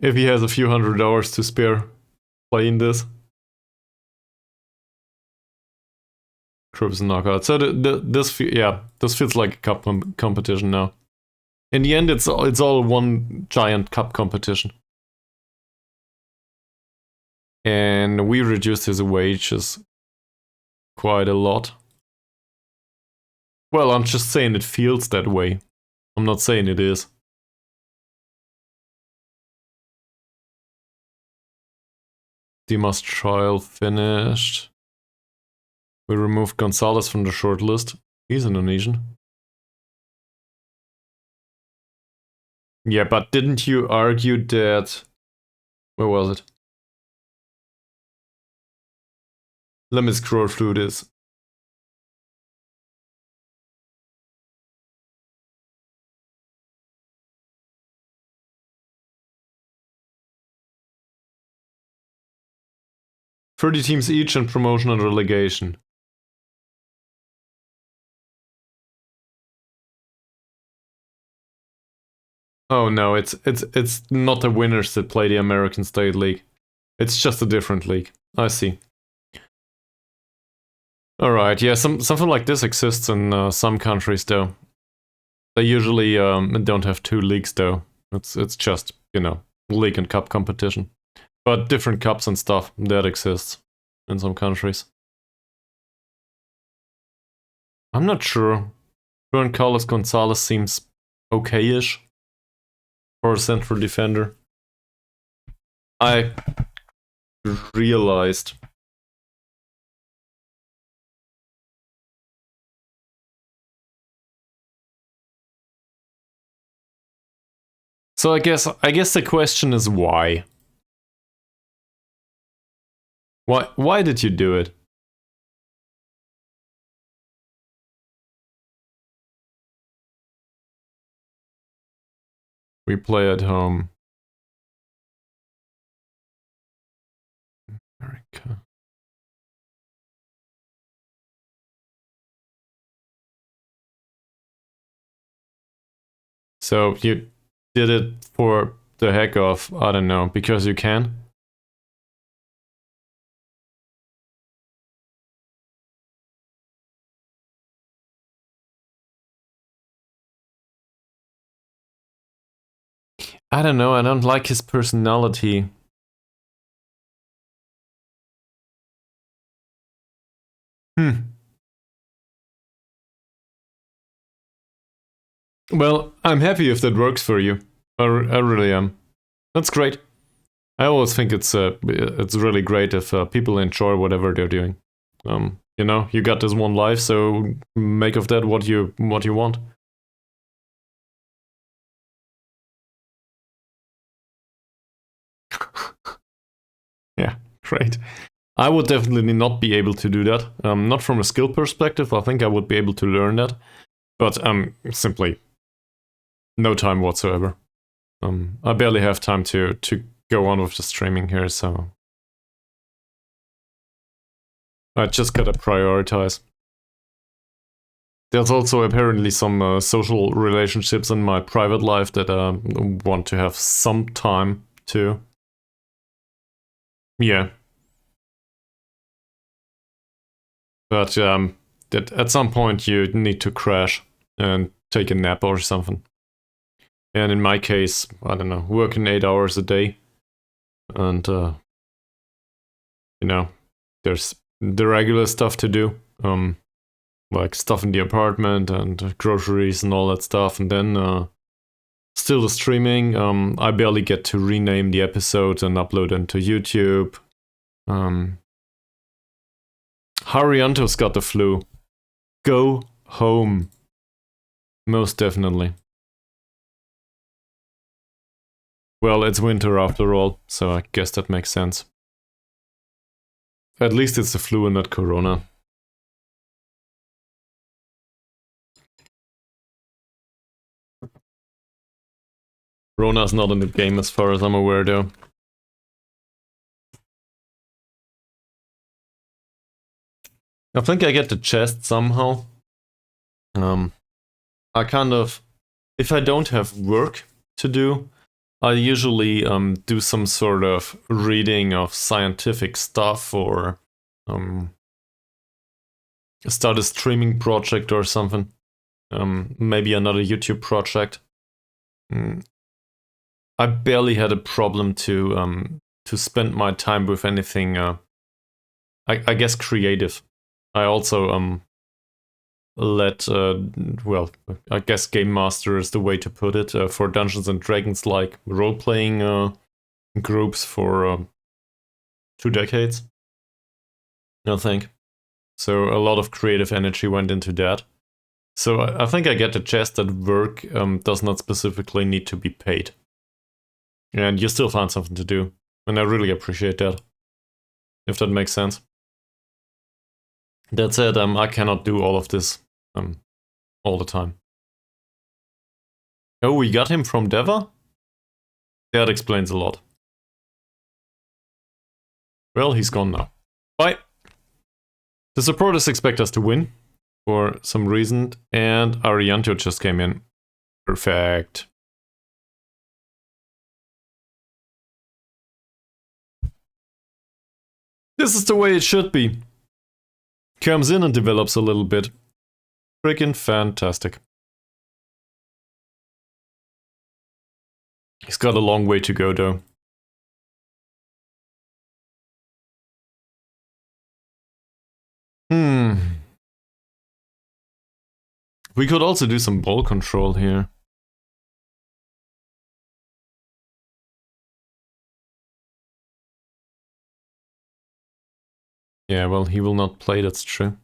[SPEAKER 1] If he has a few $100 to spare playing this. Crips knockout. So this feels like a cup competition now. In the end, it's all one giant cup competition. And we reduced his wages quite a lot. Well, I'm just saying it feels that way. I'm not saying it is. Dimas trial finished. We removed Gonzalez from the shortlist. He's Indonesian. Yeah, but didn't you argue that... Where was it? Let me scroll through this. "30 teams each and promotion and relegation." Oh no, it's not the winners that play the American State League. It's just a different league. I see. Alright, yeah, something like this exists in some countries though. They usually don't have two leagues though. It's just, you know, league and cup competition. But different cups and stuff, that exists in some countries. I'm not sure. Juan Carlos Gonzalez seems okay-ish for a central defender. I realized. So I guess the question is why? Why did you do it? We play at home. America. So you did it for the heck of, I don't know, because you can? I don't know, I don't like his personality. Well, I'm happy if that works for you. I really am. That's great. I always think it's really great if people enjoy whatever they're doing. You know, you got this one life, so make of that what you want. Yeah, great. I would definitely not be able to do that. Not from a skill perspective. I think I would be able to learn that, but simply no time whatsoever. I barely have time to go on with the streaming here, so I just gotta prioritize. There's also apparently some social relationships in my private life that I want to have some time to. Yeah. But that at some point you need to crash and take a nap or something. And in my case, I don't know, working 8 hours a day. And, you know, there's the regular stuff to do. Like stuff in the apartment and groceries and all that stuff. And then still the streaming. I barely get to rename the episodes and upload them to YouTube. Harianto's got the flu. Go home. Most definitely. Well, it's winter after all, so I guess that makes sense. At least it's the flu and not corona. Corona's not in the game as far as I'm aware, though. I think I get the chest somehow. I kind of... If I don't have work to do, I usually do some sort of reading of scientific stuff or start a streaming project or something. Maybe another YouTube project. I barely had a problem to spend my time with anything. I guess creative. I also well, I guess Game Master is the way to put it, for Dungeons and Dragons like role-playing groups for 2 decades, I think. So a lot of creative energy went into that. So I think I get the gist that work does not specifically need to be paid. And you still find something to do. And I really appreciate that. If that makes sense. That said, I cannot do all of this all the time. Oh, we got him from Deva? That explains a lot. Well, he's gone now. Bye! The supporters expect us to win for some reason, and Arianto just came in. Perfect. This is the way it should be. Comes in and develops a little bit. Freaking fantastic. He's got a long way to go, though. We could also do some ball control here. Yeah, well, he will not play, that's true.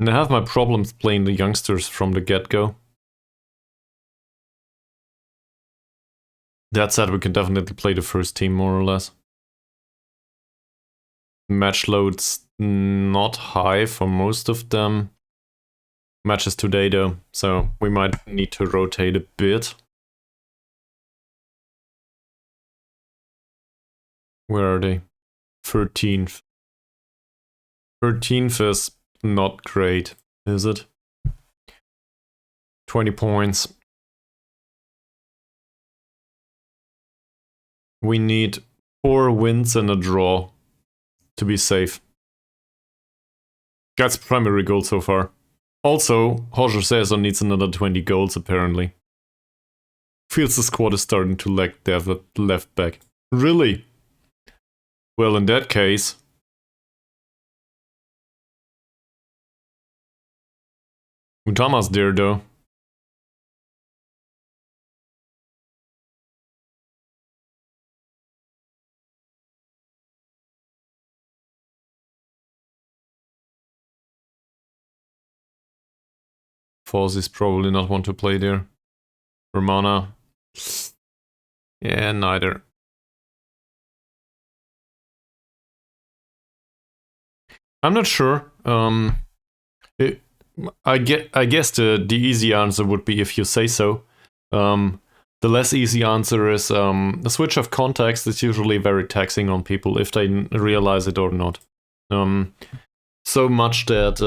[SPEAKER 1] And I have my problems playing the youngsters from the get-go. That said, we can definitely play the first team, more or less. Match load's not high for most of them. Matches today, though, so we might need to rotate a bit. Where are they? 13th. 13th is not great, is it? 20 points. We need 4 wins and a draw to be safe. That's primary goal so far. Also, Jorge César needs another 20 goals apparently. Feels the squad is starting to lack depth at left back. Really? Well, in that case... Utama's there though. Fozzi's probably not want to play there. Romana. Yeah, neither. I'm not sure. I guess the easy answer would be if you say so. The less easy answer is the switch of context is usually very taxing on people if they realize it or not. So much that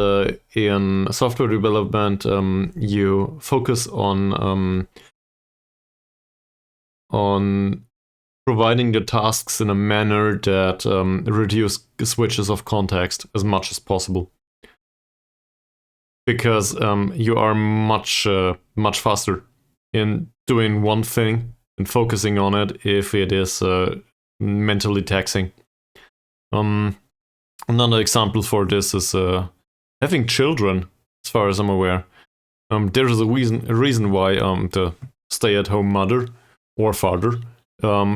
[SPEAKER 1] in software development you focus on providing the tasks in a manner that reduce switches of context as much as possible. Because you are much faster in doing one thing and focusing on it if it is mentally taxing. Another example for this is having children, as far as I'm aware. There's a reason why the stay-at-home mother or father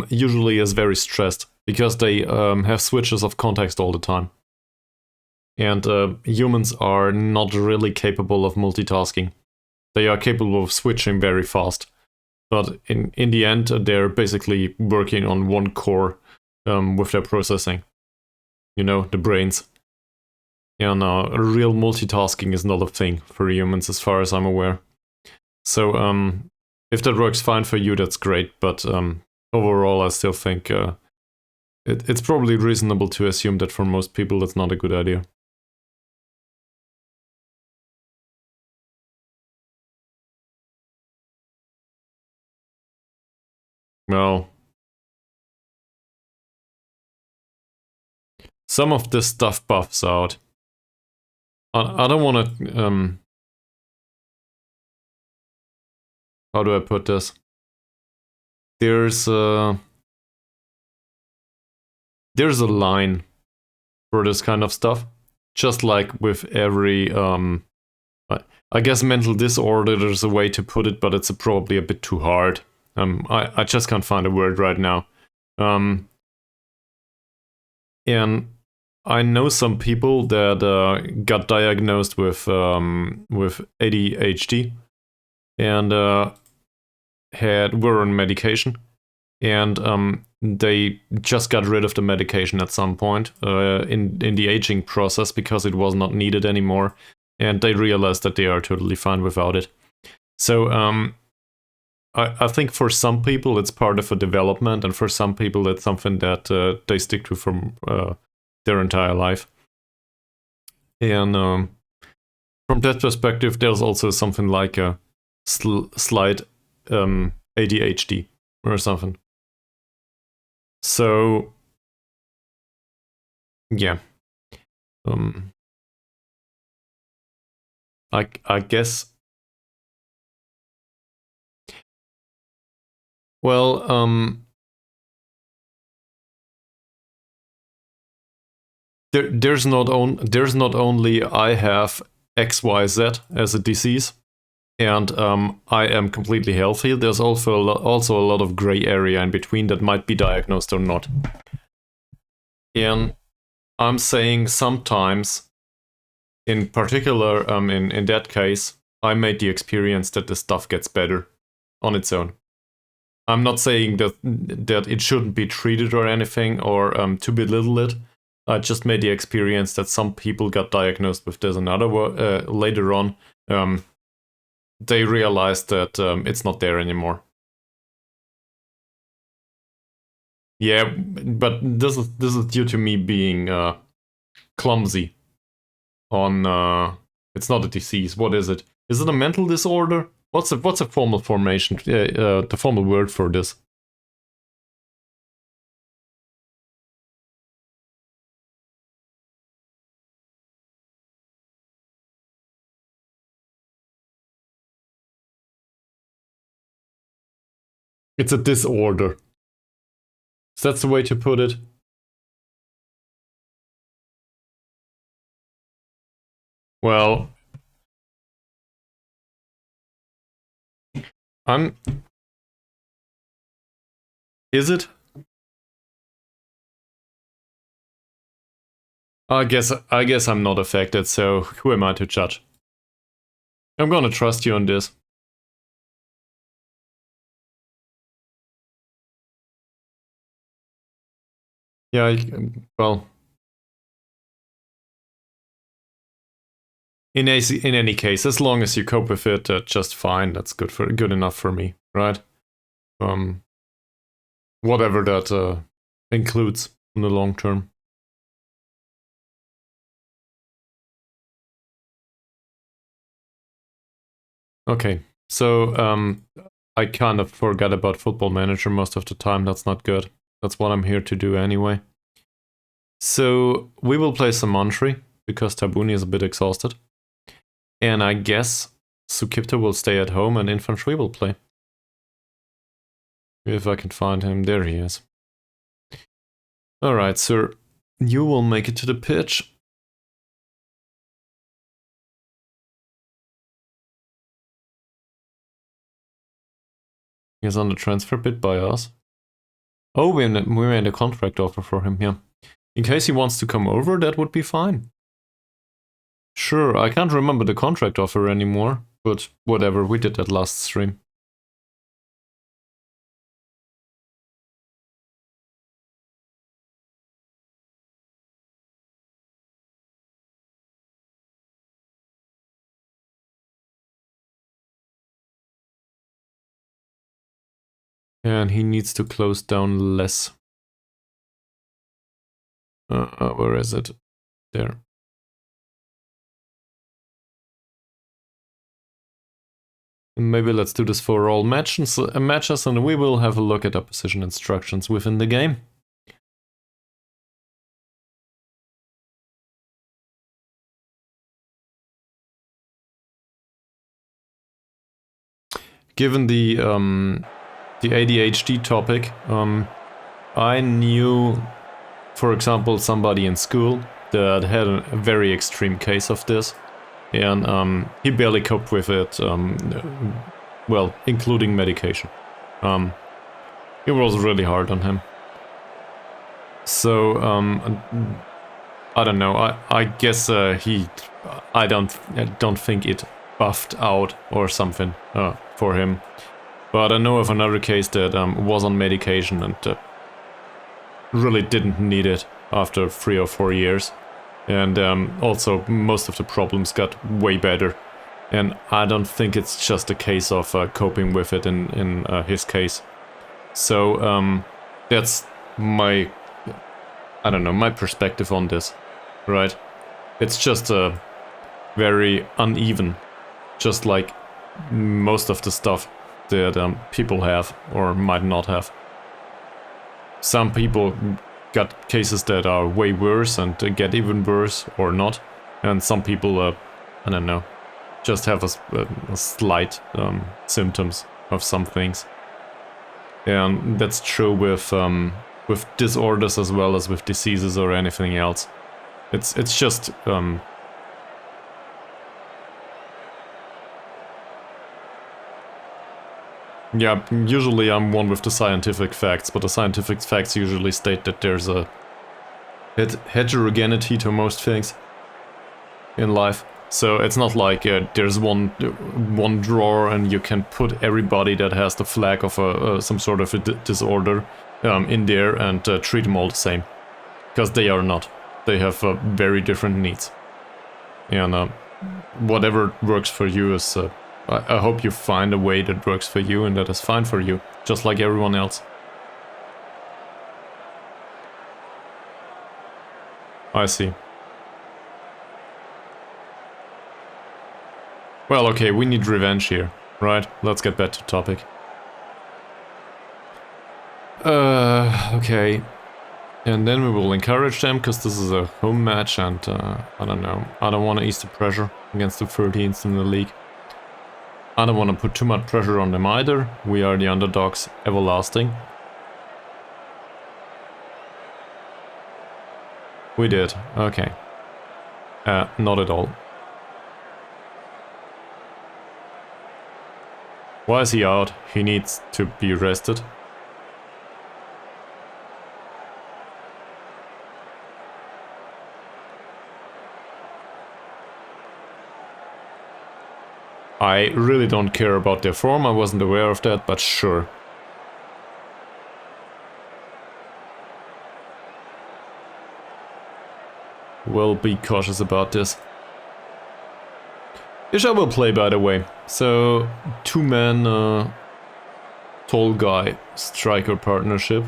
[SPEAKER 1] usually is very stressed, because they have switches of context all the time. And humans are not really capable of multitasking. They are capable of switching very fast. But in the end, they're basically working on one core with their processing. You know, the brains. And real multitasking is not a thing for humans, as far as I'm aware. So if that works fine for you, that's great. But overall, I still think it's probably reasonable to assume that for most people, that's not a good idea. Well, some of this stuff buffs out. I don't want to... how do I put this? There's a line for this kind of stuff. Just like with every... I guess mental disorder, there's a way to put it, but it's probably a bit too hard. I just can't find a word right now. And I know some people that got diagnosed with ADHD and were on medication, and they just got rid of the medication at some point in the aging process because it was not needed anymore, and they realized that they are totally fine without it. So I think for some people it's part of a development, and for some people it's something that they stick to from their entire life. And from that perspective, there's also something like a slight ADHD or something. So, yeah. I guess... Well, there's not only I have XYZ as a disease, and I am completely healthy. There's also a lot of gray area in between that might be diagnosed or not. And I'm saying sometimes, in particular, in that case, I made the experience that the stuff gets better on its own. I'm not saying that it shouldn't be treated or anything, or to belittle it. I just made the experience that some people got diagnosed with this and later on, they realized that it's not there anymore. Yeah, but this is due to me being clumsy. It's not a disease. What is it? Is it a mental disorder? What's a formal formation? The formal word for this? It's a disorder. So that's the way to put it. Well, Is it? I guess I'm not affected, so who am I to judge? I'm gonna trust you on this. Yeah, well, in any case, as long as you cope with it just fine, that's good enough for me, right? Whatever that includes in the long term. Okay, so I kind of forget about Football Manager most of the time. That's not good. That's what I'm here to do anyway. So we will play some Mantri because Tabuni is a bit exhausted. And I guess Sukipta will stay at home and Infantry will play. If I can find him. There he is. Alright, sir. You will make it to the pitch. He's on the transfer bid by us. Oh, we made a contract offer for him, yeah. In case he wants to come over, that would be fine. Sure, I can't remember the contract offer anymore, but whatever, we did that last stream. And he needs to close down less. Where is it? There. Maybe let's do this for all matches and we will have a look at opposition instructions within the game. Given the ADHD topic, I knew, for example, somebody in school that had a very extreme case of this, and he barely coped with it, well, including medication. It was really hard on him. So, I don't know, I guess I don't think it buffed out or something for him. But I know of another case that was on medication and really didn't need it after 3 or 4 years. And also most of the problems got way better. And I don't think it's just a case of coping with it in his case. So that's my, I don't know, my perspective on this, right? It's just very uneven, just like most of the stuff that people have or might not have. Some people got cases that are way worse and get even worse or not, and some people, I don't know, just have a slight symptoms of some things. And that's true with disorders as well as with diseases or anything else. It's just yeah, usually I'm one with the scientific facts, but the scientific facts usually state that there's a heterogeneity to most things in life. So it's not like there's one drawer and you can put everybody that has the flag of some sort of a disorder in there and treat them all the same. Because they are not. They have very different needs. And whatever works for you is... I hope you find a way that works for you and that is fine for you, just like everyone else. I see. Well, okay, we need revenge here, Right, let's get back to topic. Okay. And then we will encourage them, because this is a home match, and I don't know. I don't want to ease the pressure against the 13th in the league. I don't want to put too much pressure on them either. We are the underdogs, everlasting. We did, okay. Not at all. Why is he out? He needs to be rested. I really don't care about their form, I wasn't aware of that, but sure. We'll be cautious about this. Isha will play, by the way. So, two-man tall guy striker partnership.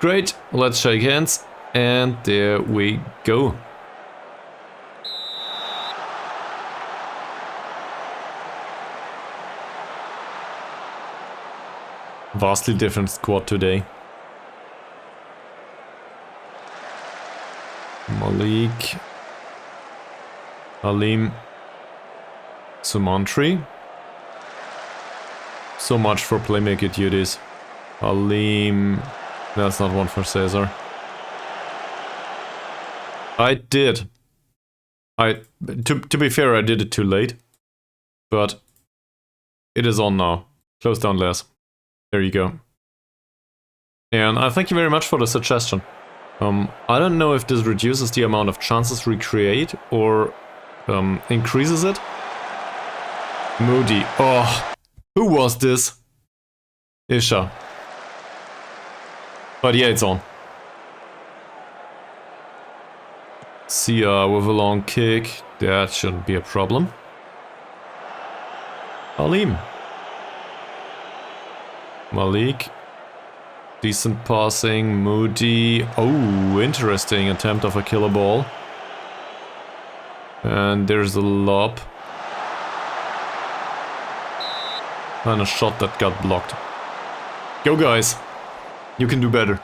[SPEAKER 1] Great, let's shake hands, and there we go. Vastly different squad today. Malik, Alim, Sumantri. So much for playmaker duties. Alim, that's not one for César. I did. To be fair, I did it too late. But it is on now. Close down less. There you go. And I thank you very much for the suggestion. I don't know if this reduces the amount of chances we create or increases it. Moody. Oh, who was this? Isha. But yeah, it's on. Sia with a long kick. That shouldn't be a problem. Alim. Malik. Decent passing. Moody. Oh, interesting attempt of a killer ball. And there's a lob. And a shot that got blocked. Go guys. You can do better.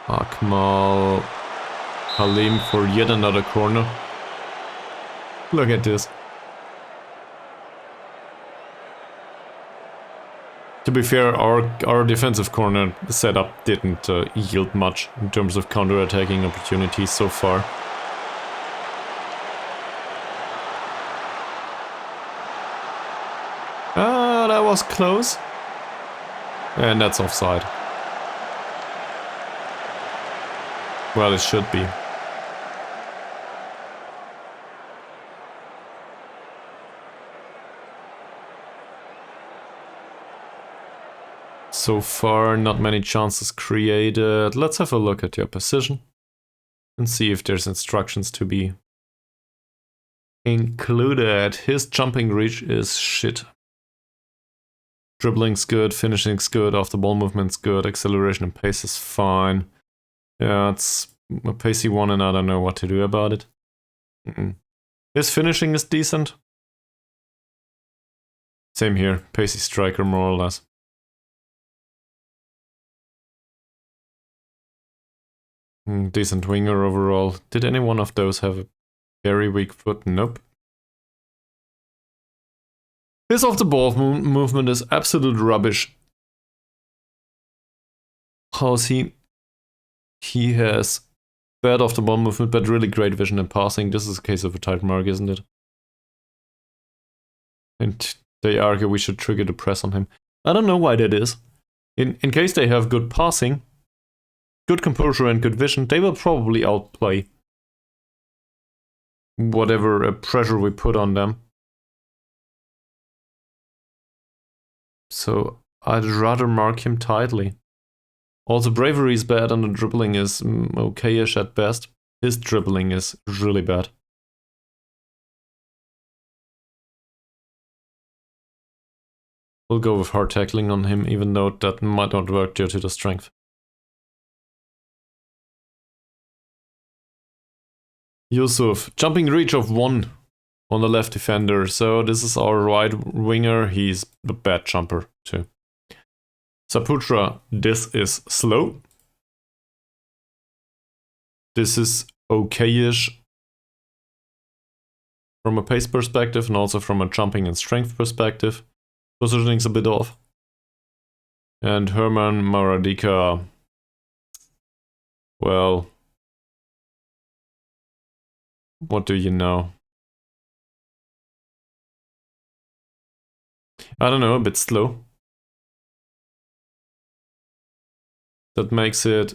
[SPEAKER 1] Akmal. Halim for yet another corner. Look at this. To be fair, our defensive corner setup didn't yield much in terms of counter-attacking opportunities so far. That was close. And that's offside. Well, it should be. So far, not many chances created. Let's have a look at your position and see if there's instructions to be included. His jumping reach is shit. Dribbling's good, finishing's good, off the ball movement's good, acceleration and pace is fine. Yeah, it's a pacey one and I don't know what to do about it. His finishing is decent. Same here, pacey striker more or less. Decent winger overall. Did any one of those have a very weak foot? Nope. His off the ball movement is absolute rubbish. How's he? He has bad off the ball movement, but really great vision and passing. This is a case of a tight mark, isn't it? And they argue we should trigger the press on him. I don't know why that is. In case they have good passing, good composure and good vision, they will probably outplay whatever pressure we put on them. So I'd rather mark him tightly. Also, bravery is bad and the dribbling is okay-ish at best. His dribbling is really bad. We'll go with hard tackling on him, even though that might not work due to the strength. Yusuf, jumping reach of 1 on the left defender. So this is our right winger. He's a bad jumper too. Saputra, this is slow. This is okay-ish from a pace perspective and also from a jumping and strength perspective. Positioning's a bit off. And Herman Maradika, well, what do you know? I don't know, a bit slow. That makes it,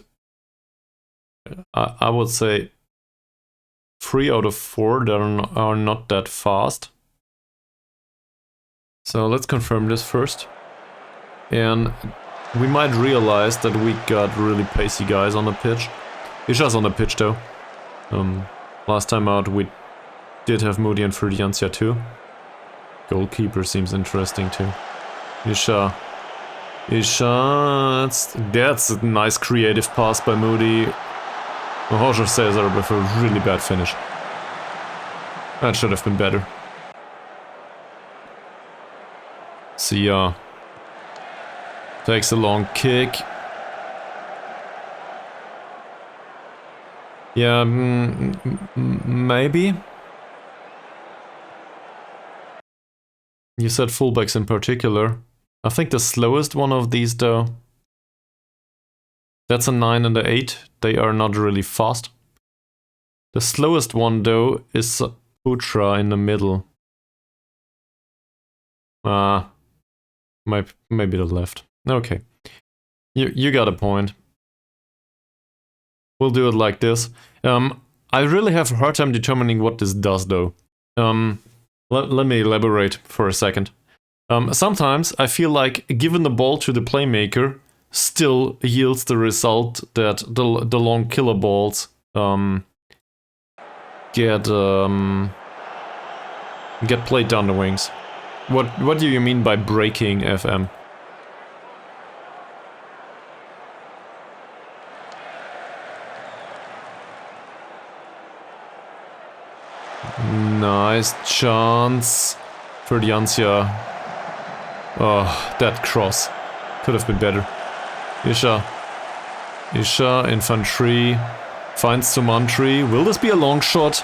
[SPEAKER 1] I would say, 3 out of 4 that are not that fast. So let's confirm this first. And we might realize that we got really pacey guys on the pitch. Isha's on the pitch though. Last time out we did have Moody and Ferdiancia too. Goalkeeper seems interesting too. Isha, that's a nice creative pass by Moody. Jorge César with a really bad finish. That should have been better. Sia takes a long kick. Yeah, maybe. You said fullbacks in particular. I think the slowest one of these though, that's a 9 and a 8. They are not really fast. The slowest one though is Putra in the middle. Maybe the left. Okay. You got a point. We'll do it like this. I really have a hard time determining what this does though. Let me elaborate for a second. Sometimes I feel like giving the ball to the playmaker still yields the result that the long killer balls get played down the wings. What do you mean by breaking FM? Nice chance for the Ansia. Oh, that cross could have been better. Isha, infantry, finds Sumantri. Will this be a long shot?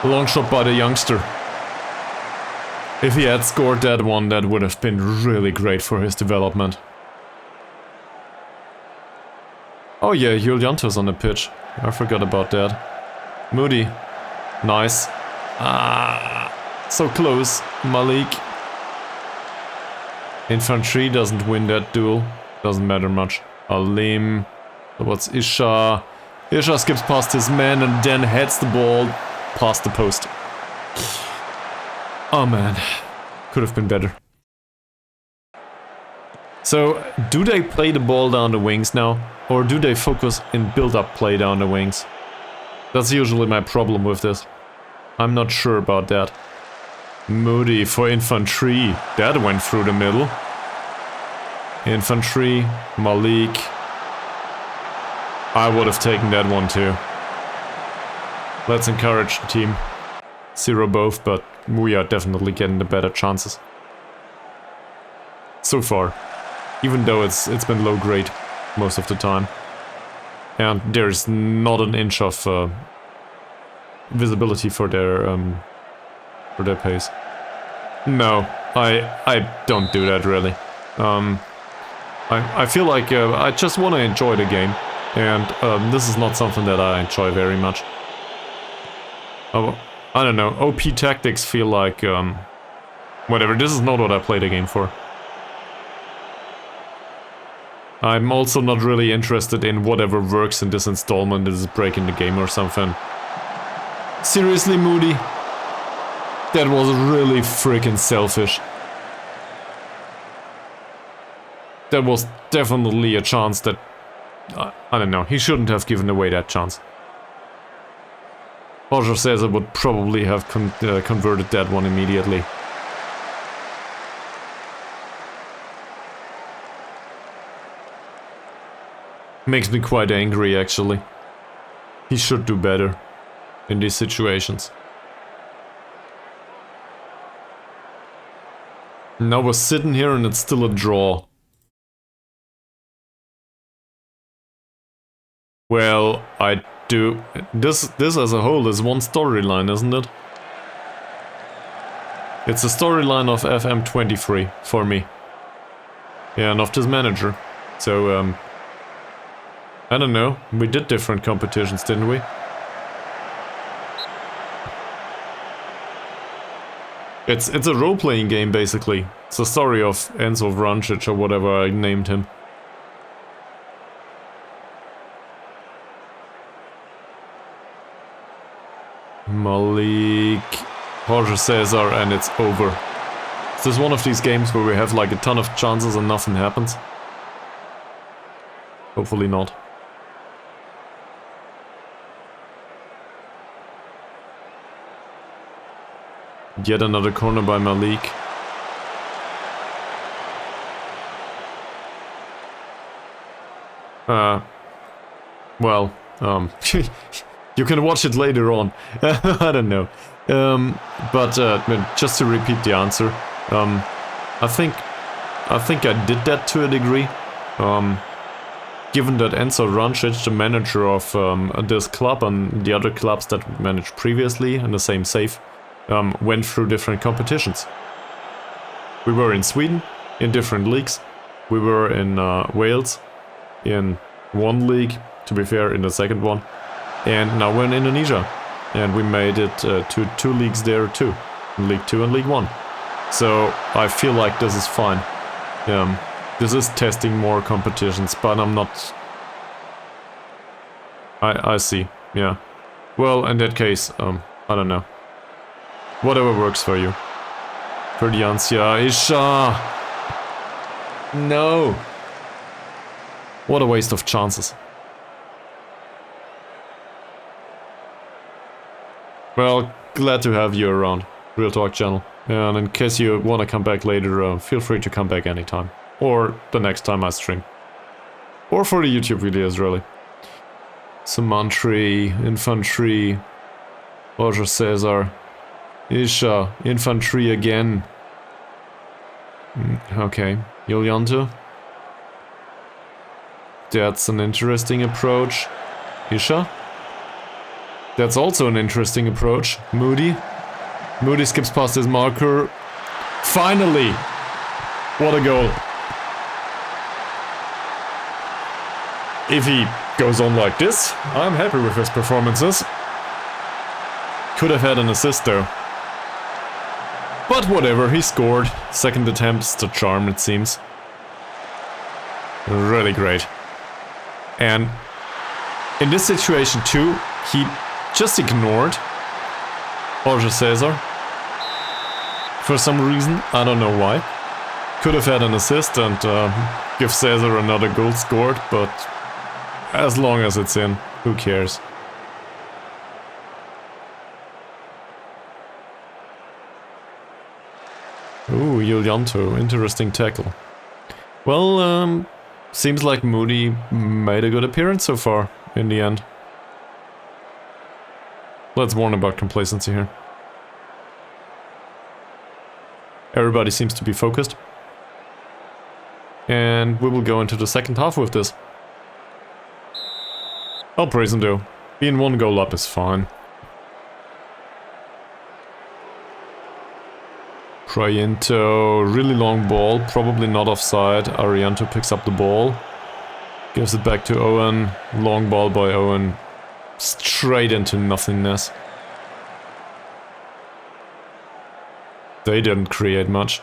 [SPEAKER 1] A long shot by the youngster. If he had scored that one, that would have been really great for his development. Oh yeah, Julianto's on the pitch. I forgot about that. Moody. Nice. So close. Malik. Infantry doesn't win that duel. Doesn't matter much. Alim. What's Isha? Isha skips past his man and then heads the ball past the post. Oh man. Could have been better. So, do they play the ball down the wings now? Or do they focus in build-up play down the wings? That's usually my problem with this. I'm not sure about that. Moody for infantry. That went through the middle. Infantry, Malik. I would have taken that one too. Let's encourage the team. 0 both, but we are definitely getting the better chances. So far. Even though it's been low grade most of the time. And there's not an inch of visibility for their pace. No, I don't do that really. I feel like I just want to enjoy the game, and this is not something that I enjoy very much. Oh, I don't know. OP tactics feel like whatever. This is not what I play the game for. I'm also not really interested in whatever works in this installment is breaking the game or something. Seriously, Moody? That was really freaking selfish. That was definitely a chance that... I don't know, he shouldn't have given away that chance. Roger César would probably have converted that one immediately. Makes me quite angry, actually. He should do better in these situations. Now we're sitting here and it's still a draw. Well, I do... This as a whole is one storyline, isn't it? It's a storyline of FM23 for me. Yeah, and of this manager. So, I don't know. We did different competitions, didn't we? It's a role-playing game, basically. It's the story of Enzo Vrancic or whatever I named him. Malik, Jorge César, and it's over. Is this one of these games where we have like a ton of chances and nothing happens? Hopefully not. Yet another corner by Malik. Well, you can watch it later on. I don't know. But just to repeat the answer, I think I did that to a degree. Given that Enzo Vrancic, the manager of this club and the other clubs that we managed previously in the same save, went through different competitions. We were in Sweden, in different leagues. We were in Wales, in one league, to be fair, in the second one. And now we're in Indonesia. And we made it to 2 leagues there too. League 2 and League 1. So I feel like this is fine. This is testing more competitions, but I'm not... I see, yeah. Well, in that case, I don't know. Whatever works for you. For the Ansia, Isha! No! What a waste of chances. Well, glad to have you around, Real Talk channel. And in case you want to come back later, feel free to come back anytime. Or the next time I stream. Or for the YouTube videos, really. Samantri, Infantry, Jorge César, Isha, Infantry again. Okay, Yulianto. That's an interesting approach. Isha? That's also an interesting approach. Moody. Moody skips past his marker. Finally! What a goal. If he goes on like this, I'm happy with his performances. Could have had an assist though. But whatever, he scored. Second attempt's the charm, it seems. Really great. And in this situation too, he just ignored Jorge César. For some reason, I don't know why. Could have had an assist and give César another goal scored, but as long as it's in, who cares? Ooh, Yulianto, interesting tackle. Well, seems like Moody made a good appearance so far, in the end. Let's warn about complacency here. Everybody seems to be focused. And we will go into the second half with this. I'll praise him though. Being 1 goal up is fine. Priento, really long ball, probably not offside. Arianto picks up the ball. Gives it back to Owen. Long ball by Owen. Straight into nothingness. They didn't create much.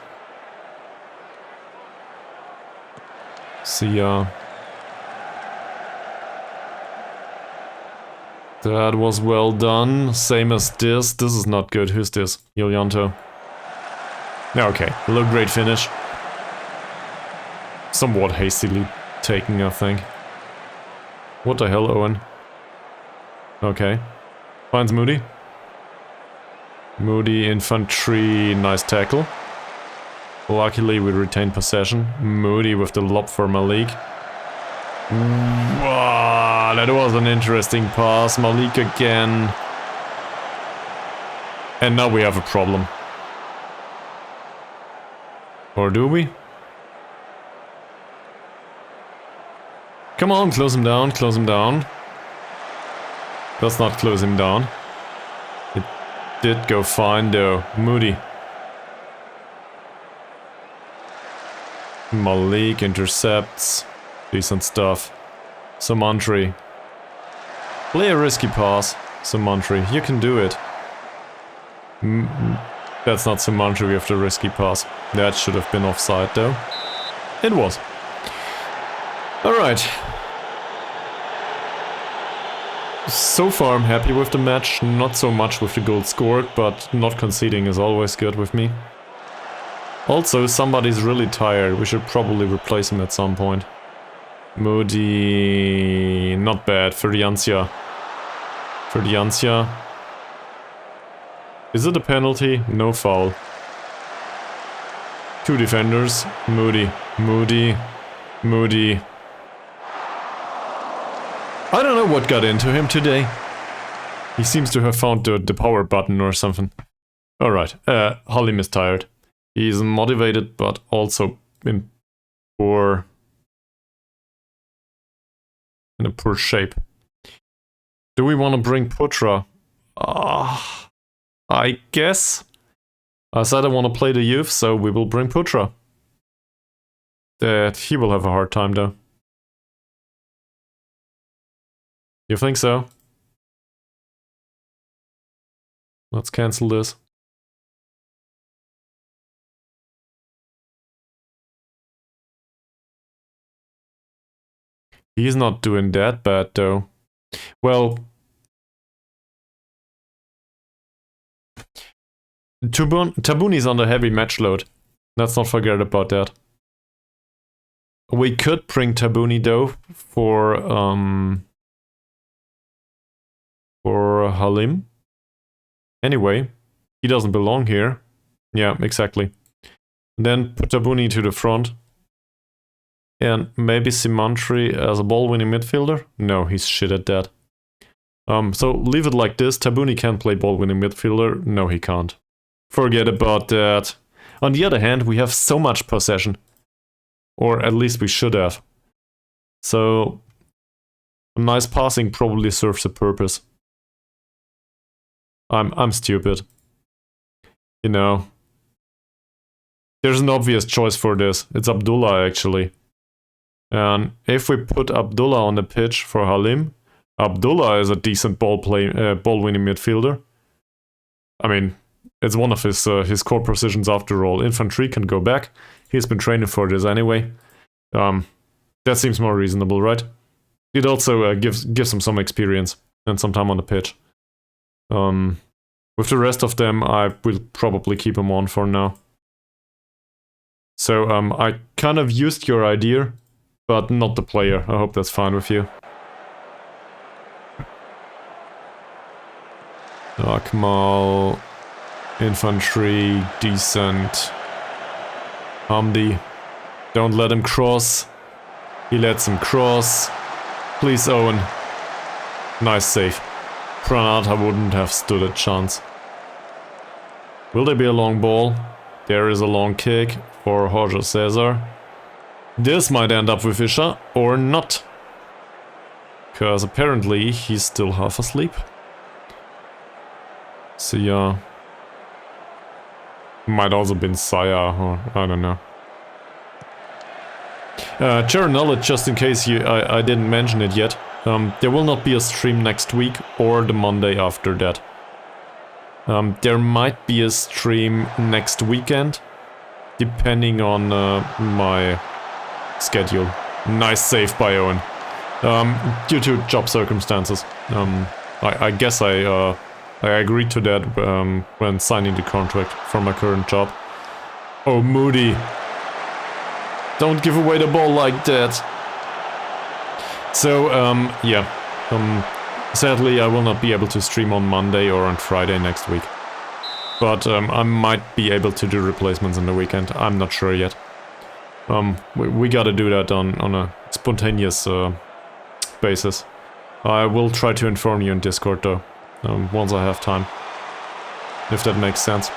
[SPEAKER 1] See ya. That was well done. Same as this. This is not good. Who's this? Yulianto. Okay, low grade finish. Somewhat hastily taken, I think. What the hell, Owen? Okay. Finds Moody. Moody, Infantry, nice tackle. Luckily we retain possession. Moody with the lob for Malik. Wow, that was an interesting pass. Malik again. And now we have a problem. Or do we? Come on, close him down, close him down. Let's not close him down. It did go fine though. Moody. Malik intercepts. Decent stuff. Samantri. Play a risky pass. Samantri, you can do it. That's not Samantri with the risky pass. That should have been offside though. It was. Alright. So far I'm happy with the match, not so much with the goal scored, but not conceding is always good with me. Also, somebody's really tired, we should probably replace him at some point. Moody... not bad, Ferdiancia. Ferdiancia. Is it a penalty? No foul. Two defenders, Moody, Moody, Moody. I don't know what got into him today. He seems to have found the power button or something. Alright, Halim is tired. He's motivated, but also in a poor shape. Do we want to bring Putra? I guess. I said I want to play the youth, so we will bring Putra. That he will have a hard time though. You think so? Let's cancel this. He's not doing that bad though. Well, Tabuni's under heavy match load. Let's not forget about that. We could bring Tabuni though for Halim. Anyway, he doesn't belong here. Yeah, exactly. And then put Tabuni to the front. And maybe Simantri as a ball-winning midfielder? No, he's shit at that. So leave it like this. Tabuni can play ball-winning midfielder. No, he can't. Forget about that. On the other hand, we have so much possession. Or at least we should have. So a nice passing probably serves a purpose. I'm stupid. You know. There's an obvious choice for this. It's Abdullah actually. And if we put Abdullah on the pitch for Halim, Abdullah is a decent ball-winning midfielder. I mean, it's one of his core positions after all. Infantry can go back. He's been training for this anyway. That seems more reasonable, right? It also gives him some experience and some time on the pitch. With the rest of them, I will probably keep him on for now. So I kind of used your idea, but not the player. I hope that's fine with you. Akmal, infantry, decent. Hamdi, don't let him cross. He lets him cross. Please, Owen. Nice save. Pranata wouldn't have stood a chance. Will there be a long ball? There is a long kick for Jorge César. This might end up with Isha, or not. Because apparently he's still half asleep. So yeah. Might also been Saya, or I don't know. General knowledge, just in case I didn't mention it yet. There will not be a stream next week or the Monday after that. There might be a stream next weekend, depending on my schedule. Nice save by Owen. Due to job circumstances. I guess I agreed to that when signing the contract for my current job. Oh, Moody. Don't give away the ball like that. So, yeah. Sadly, I will not be able to stream on Monday or on Friday next week. But I might be able to do replacements in the weekend. I'm not sure yet. We gotta do that on a spontaneous basis. I will try to inform you in Discord though, once I have time. If that makes sense.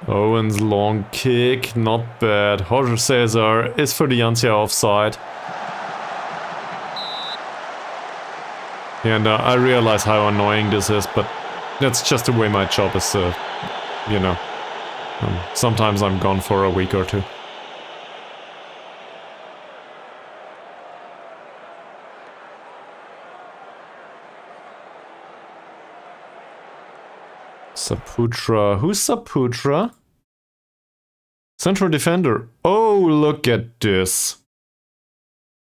[SPEAKER 1] Owen's long kick, not bad. Jorge César is for the Yancia offside. And I realize how annoying this is, but that's just the way my job is, you know. Sometimes I'm gone for a week or two. Saputra. Who's Saputra? Central defender. Oh, look at this.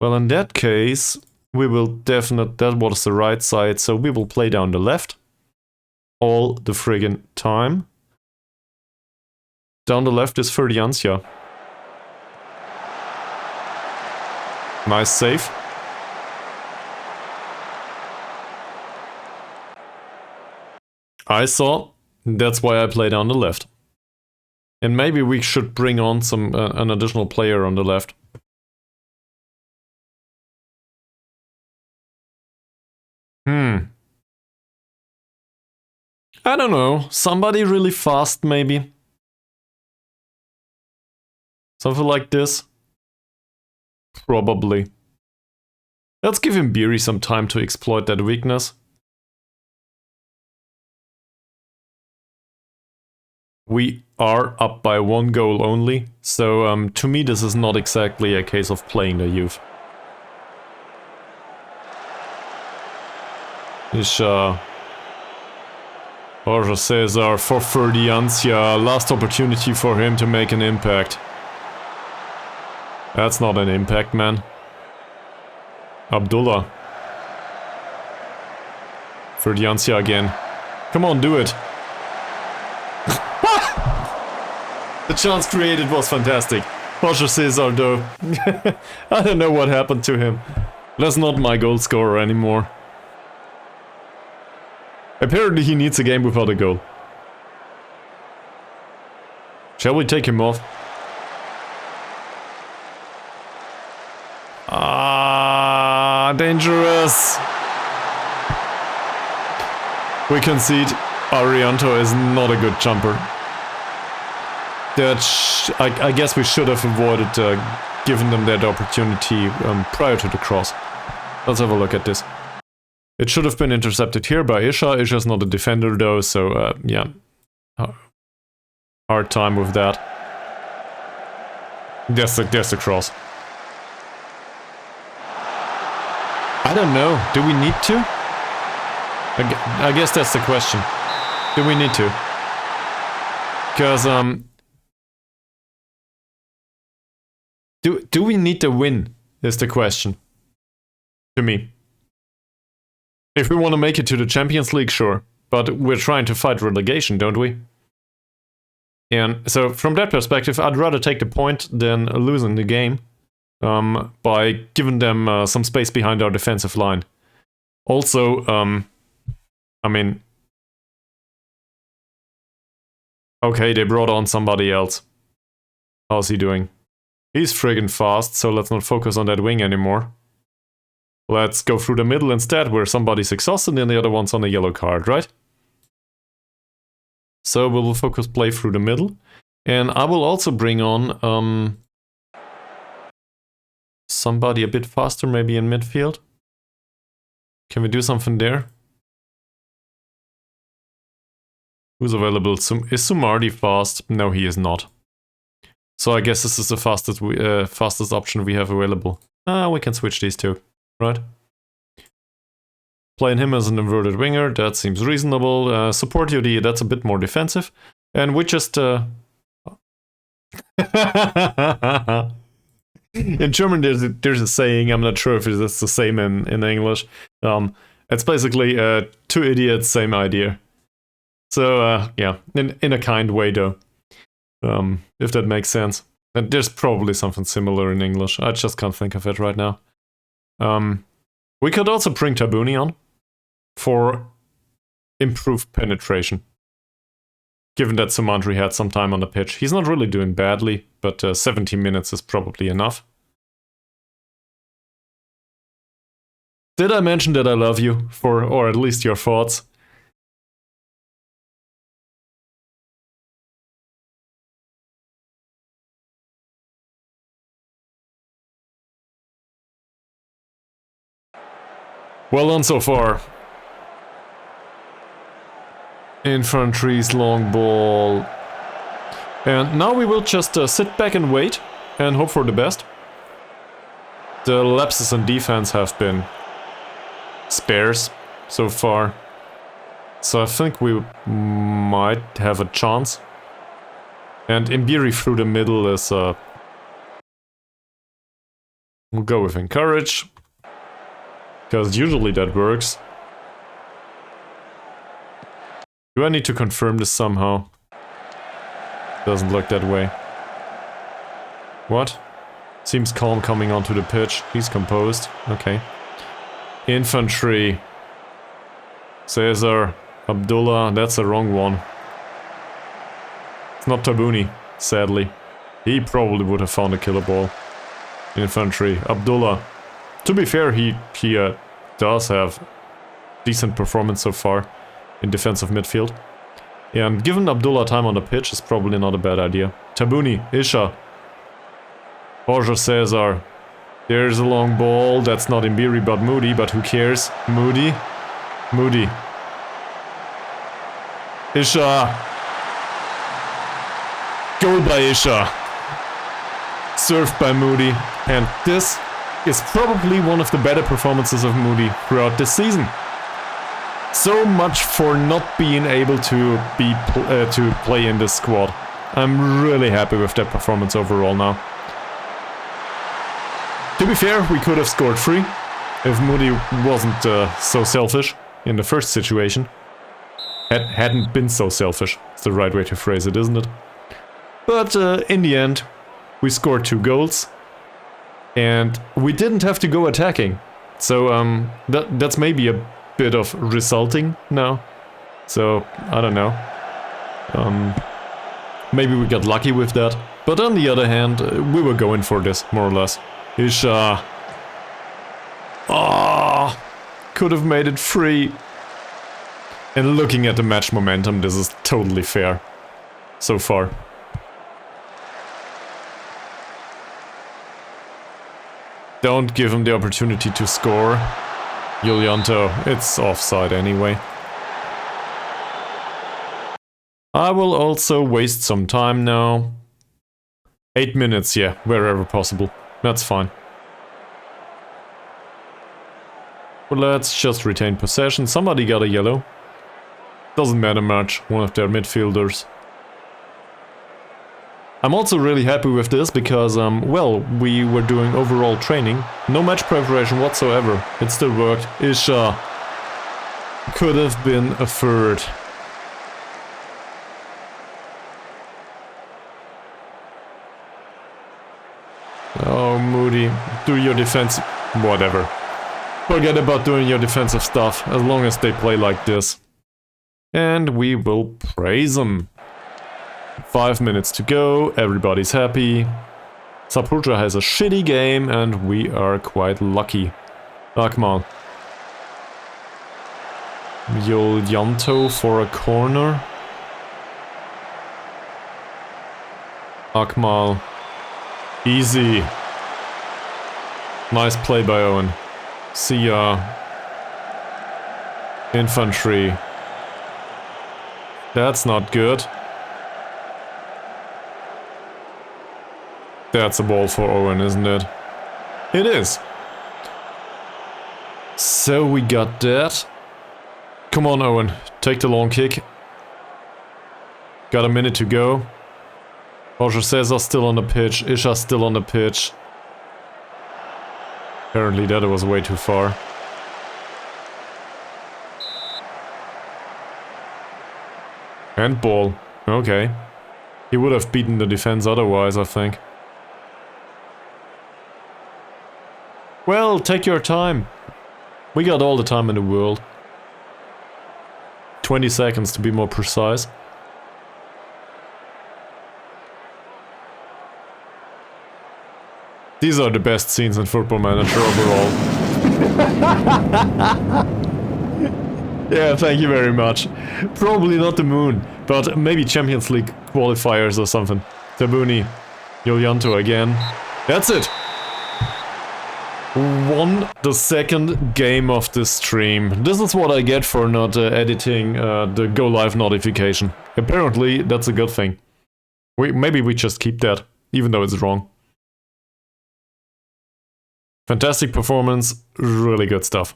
[SPEAKER 1] Well, in that case, we will definitely... That was the right side, so we will play down the left. All the friggin' time. Down the left is Ferdiancia. Nice save. I saw. That's why I played on the left. And maybe we should bring on some an additional player on the left. I don't know. Somebody really fast, maybe. Something like this. Probably. Let's give him Beery some time to exploit that weakness. We are up by 1 goal only, so to me this is not exactly a case of playing the youth. Jorge César for Ferdiancia, last opportunity for him to make an impact. That's not an impact, man. Abdullah. Ferdiancia again. Come on, do it. The chance created was fantastic. Jorge César though. I don't know what happened to him. That's not my goal scorer anymore. Apparently he needs a game without a goal. Shall we take him off? Ah, dangerous. We concede. Arianto is not a good jumper. I guess we should have avoided giving them that opportunity prior to the cross. Let's have a look at this. It should have been intercepted here by Isha. Isha's not a defender though, so yeah. Hard time with that. There's the cross. I don't know. Do we need to? I guess that's the question. Do we need to? Because Do we need to win, is the question. To me. If we want to make it to the Champions League, sure. But we're trying to fight relegation, don't we? And so from that perspective, I'd rather take the point than losing the game. By giving them some space behind our defensive line. Also, I mean... Okay, they brought on somebody else. How's he doing? He's friggin' fast, so let's not focus on that wing anymore. Let's go through the middle instead, where somebody's exhausted and the other one's on a yellow card, right? So we will focus play through the middle. And I will also bring on somebody a bit faster, maybe in midfield. Can we do something there? Who's available? Is Sumardi fast? No, he is not. So I guess this is the fastest option we have available. We can switch these two, right? Playing him as an inverted winger, that seems reasonable. Support UD, that's a bit more defensive. And we just... In German there's a saying, I'm not sure if it's the same in English. It's basically two idiots, same idea. So yeah, in a kind way though. If that makes sense. And there's probably something similar in English. I just can't think of it right now. We could also bring Tabuni on for improved penetration. given that Sumantri had some time on the pitch. He's not really doing badly, but 17 minutes is probably enough. Did I mention that I love you, or at least your thoughts? Well done so far. Infantry's long ball. And now we will just sit back and wait and hope for the best. The lapses in defense have been sparse so far. So I think we might have a chance. And Imbiri through the middle is... we'll go with encourage. Because usually that works. Do I need to confirm this somehow? Doesn't look that way. What? Seems calm coming onto the pitch. He's composed. Okay. Infantry. César. Abdullah. That's the wrong one. It's not Tabuni, sadly. He probably would have found a killer ball. Infantry. Abdullah. To be fair, he does have decent performance so far in defensive midfield. Yeah, and given Abdullah time on the pitch is probably not a bad idea. Tabuni, Isha. Borja César. There's a long ball. That's not Imbiri but Moody, but who cares? Moody. Moody. Isha. Goal by Isha. Served by Moody. And this is probably one of the better performances of Moody throughout this season. So much for not being able to play in this squad. I'm really happy with that performance overall now. To be fair, we could have scored 3 if Moody wasn't so selfish in the first situation. Hadn't been so selfish. It's the right way to phrase it, isn't it? But in the end, we scored 2 goals. And we didn't have to go attacking. So that's maybe a bit of resulting now. So, I don't know. Maybe we got lucky with that. But on the other hand, we were going for this, more or less. Isha. Ah, could have made it 3. And looking at the match momentum, this is totally fair. So far. Don't give him the opportunity to score. Yulianto, it's offside anyway. I will also waste some time now. 8 minutes, yeah, wherever possible. That's fine. Well, let's just retain possession. Somebody got a yellow. Doesn't matter much, one of their midfielders. I'm also really happy with this because, well, we were doing overall training. No match preparation whatsoever. It still worked. Isha could have been a 3rd. Oh, Moody, do your defense... whatever. Forget about doing your defensive stuff, as long as they play like this. And we will praise them. 5 minutes to go, everybody's happy. Saprucha has a shitty game and we are quite lucky. Akmal. Yoljanto for a corner. Akmal. Easy. Nice play by Owen. See ya. Infantry. That's not good. That's a ball for Owen, isn't it? It is. So we got that. Come on, Owen. Take the long kick. Got a minute to go. Borja César still on the pitch. Isha still on the pitch. Apparently that was way too far. Handball. Okay. He would have beaten the defense otherwise, I think. Well, take your time. We got all the time in the world. 20 seconds to be more precise. These are the best scenes in Football Manager overall. Yeah, thank you very much. Probably not the moon, but maybe Champions League qualifiers or something. Tabuni, Yolyanto again. That's it! Won the second game of the stream. This is what I get for not editing the go live notification. Apparently, that's a good thing. Maybe we just keep that, even though it's wrong. Fantastic performance, really good stuff.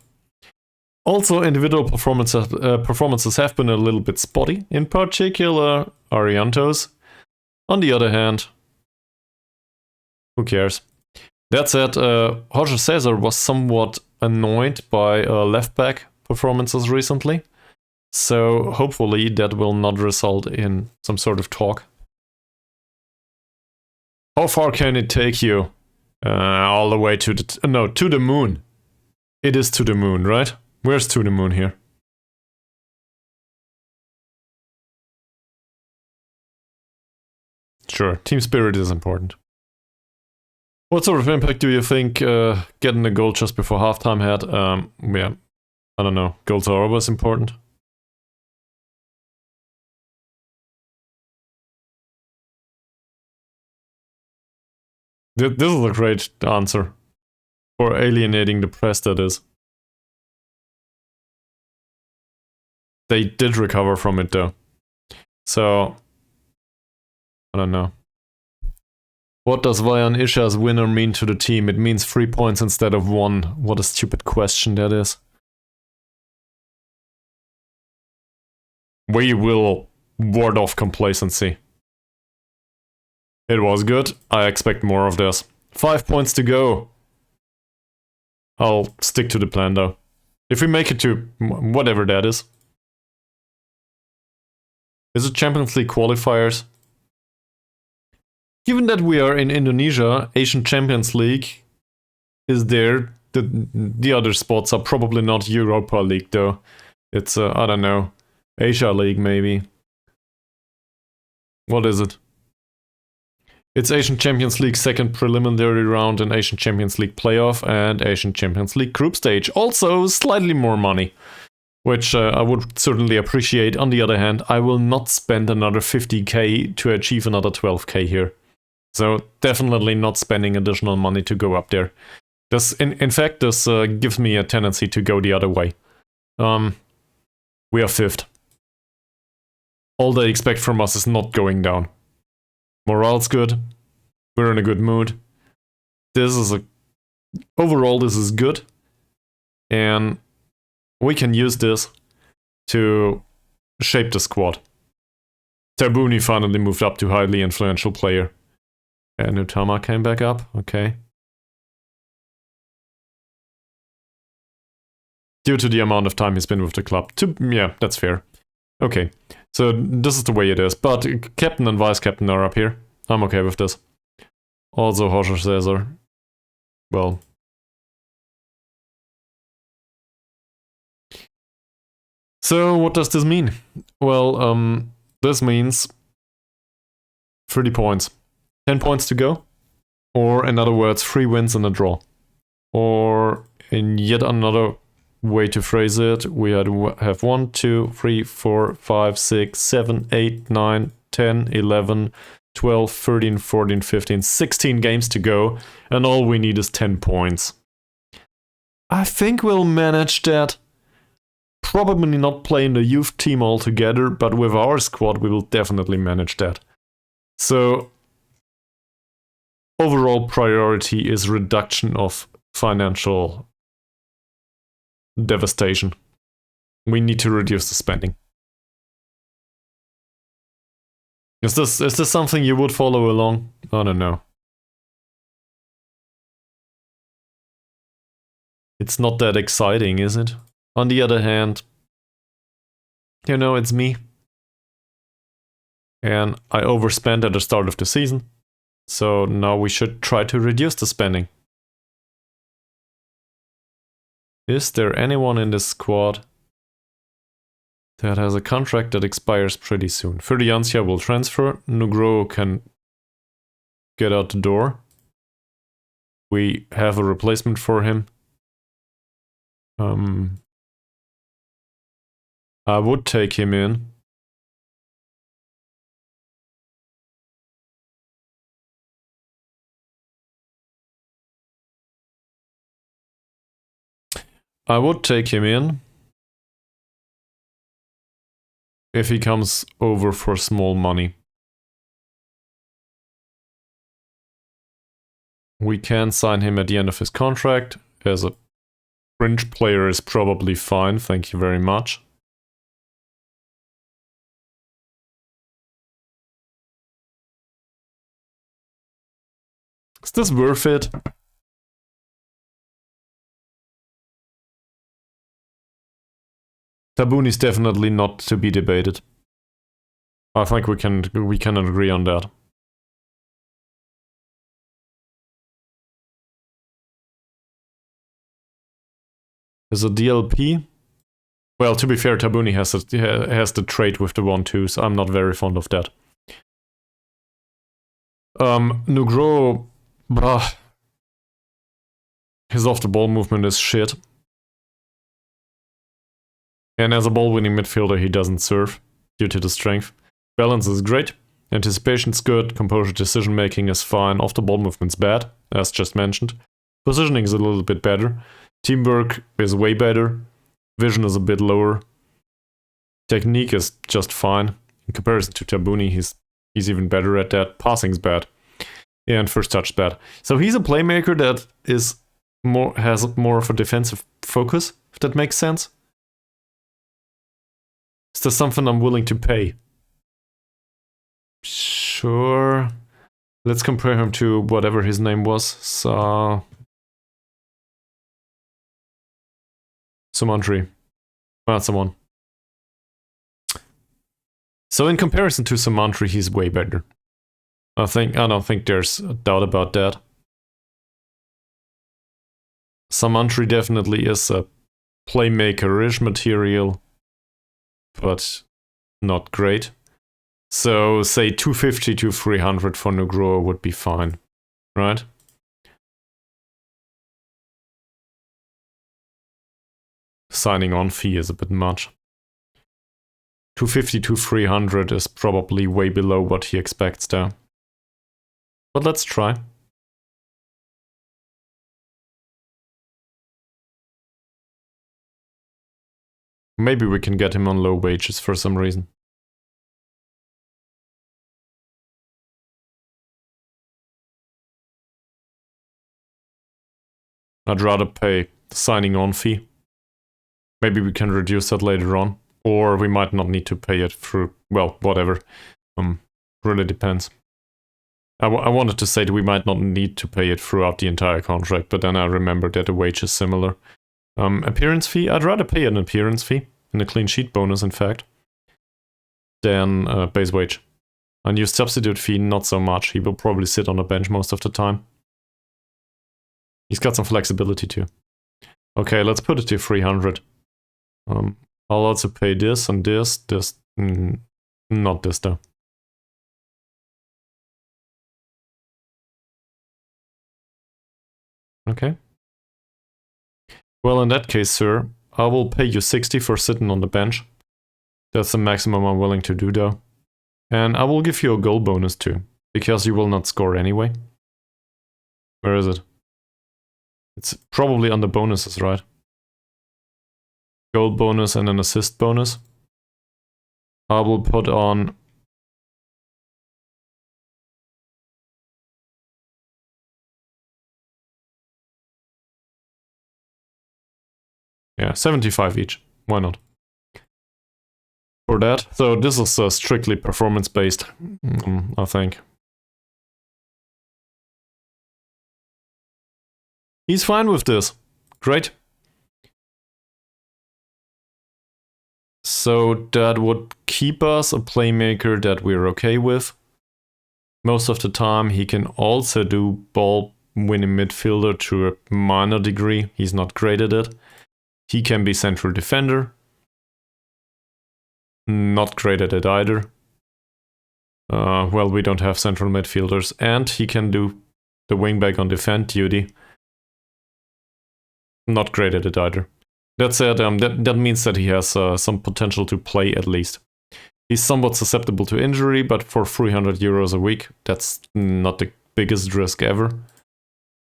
[SPEAKER 1] Also, individual performances have been a little bit spotty, in particular Arianto's. On the other hand, who cares? That said, Jorge César was somewhat annoyed by left back performances recently, so hopefully that will not result in some sort of talk. How far can it take you? All the way to the moon. It is to the moon, right? Where's to the moon here? Sure, team spirit is important. What sort of impact do you think getting a goal just before halftime had? Yeah, I don't know. Goals are always important. This is a great answer. For alienating the press, that is. They did recover from it though. So, I don't know. What does Vayan Isha's winner mean to the team? It means 3 points instead of 1. What a stupid question that is. We will ward off complacency. It was good. I expect more of this. 5 points to go. I'll stick to the plan though. If we make it to whatever that is. Is it Champions League qualifiers? Given that we are in Indonesia, Asian Champions League is there. The other spots are probably not Europa League though. It's, I don't know, Asia League maybe. What is it? It's Asian Champions League second preliminary round and Asian Champions League playoff and Asian Champions League group stage. Also slightly more money, which I would certainly appreciate. On the other hand, I will not spend another 50k to achieve another 12k here. So definitely not spending additional money to go up there. This, in fact, this gives me a tendency to go the other way. We are 5th. All they expect from us is not going down. Morale's good. We're in a good mood. Overall, this is good. And we can use this to shape the squad. Tabuni finally moved up to highly influential player. And Utama came back up, okay. Due to the amount of time he's been with the club. Yeah, that's fair. Okay, so this is the way it is. But captain and vice captain are up here. I'm okay with this. Also Jorge César. Well. So what does this mean? Well, this means 30 points. 10 points to go, or in other words, 3 wins and a draw. Or in yet another way to phrase it, we have 1, 2, 3, 4, 5, 6, 7, 8, 9, 10, 11, 12, 13, 14, 15, 16 games to go, and all we need is 10 points. I think we'll manage that. Probably not playing the youth team altogether, but with our squad we will definitely manage that. So overall priority is reduction of financial devastation. We need to reduce the spending. Is this something you would follow along? I don't know. It's not that exciting, is it? On the other hand, you know, it's me. And I overspent at the start of the season. So now we should try to reduce the spending. Is there anyone in this squad that has a contract that expires pretty soon? Ferdiancia will transfer. Nugroho can get out the door. we have a replacement for him. I would take him in. I would take him in if he comes over for small money. We can sign him at the end of his contract. As a fringe player is probably fine, thank you very much. Is this worth it? Taboon is definitely not to be debated. I think we can agree on that. There's a DLP. Well, to be fair, Tabooni has the trait with the 1-2, so I'm not very fond of that. Nugroho, his off-the-ball movement is shit. And as a ball-winning midfielder, he doesn't serve, due to the strength. Balance is great, anticipation's good, composure decision-making is fine, off-the-ball movement's bad, as just mentioned. Positioning is a little bit better. Teamwork is way better. Vision is a bit lower. Technique is just fine. In comparison to Tabooni, he's even better at that. Passing's bad. And first touch's bad. So he's a playmaker that has more of a defensive focus, if that makes sense. Is there something I'm willing to pay? Sure. Let's compare him to whatever his name was. Sumantri. That's the one. So in comparison to Sumantri, he's way better. I don't think there's a doubt about that. Sumantri definitely is a playmaker-ish material, but not great. So say 250 to 300 for Nugroho would be fine, right? Signing on fee is a bit much. 250 to 300 is probably way below what he expects there. But let's try. Maybe we can get him on low wages for some reason. I'd rather pay the signing on fee. Maybe we can reduce that later on. Or we might not need to pay it through, well, whatever. Really depends. I wanted to say that we might not need to pay it throughout the entire contract, but then I remembered that the wage is similar. Appearance fee, I'd rather pay an appearance fee, and a clean sheet bonus in fact, than base wage. Unused substitute fee, not so much. He will probably sit on the bench most of the time. He's got some flexibility too. Okay, let's put it to 300. I'll also pay this and this, not this though. Okay. Well, in that case, sir, I will pay you 60 for sitting on the bench. That's the maximum I'm willing to do though. And I will give you a goal bonus too, because you will not score anyway. Where is it? It's probably on the bonuses, right? Goal bonus and an assist bonus. I will put on... yeah, 75 each. Why not? For that. So this is strictly performance-based, I think. He's fine with this. Great. So that would keep us a playmaker that we're okay with. Most of the time he can also do ball-winning midfielder to a minor degree. He's not great at it. He can be central defender. Not great at it either. Well, we don't have central midfielders. And he can do the wingback on defend duty. Not great at it either. That said, that means that he has some potential to play at least. He's somewhat susceptible to injury, but for 300 euros a week, that's not the biggest risk ever.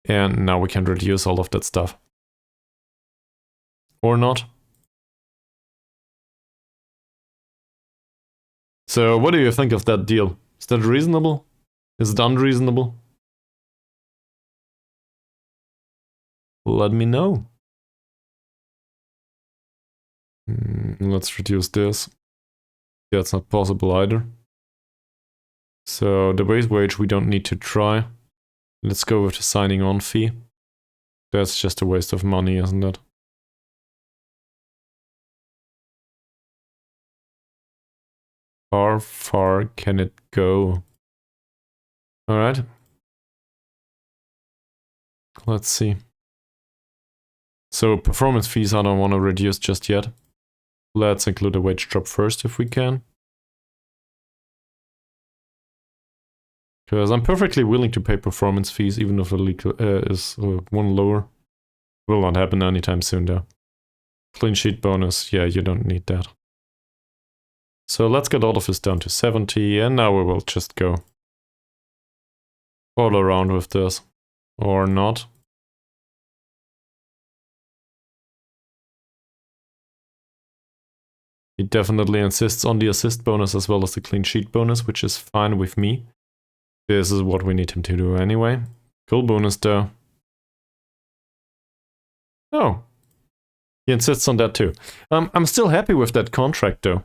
[SPEAKER 1] And now we can reduce all of that stuff. Or not. So what do you think of that deal? Is that reasonable? Is it unreasonable? Let me know. Let's reduce this. That's not possible either. So the base wage we don't need to try. Let's go with the signing on fee. That's just a waste of money, isn't it? How far can it go? Alright. Let's see. So performance fees I don't want to reduce just yet. Let's include a wage drop first if we can. Because I'm perfectly willing to pay performance fees even if the league is one lower. Will not happen anytime soon though. Clean sheet bonus, yeah, you don't need that. So let's get all of this down to 70 and now we will just go all around with this. Or not. He definitely insists on the assist bonus as well as the clean sheet bonus, which is fine with me. This is what we need him to do anyway. Goal bonus though. Oh. He insists on that too. I'm still happy with that contract though.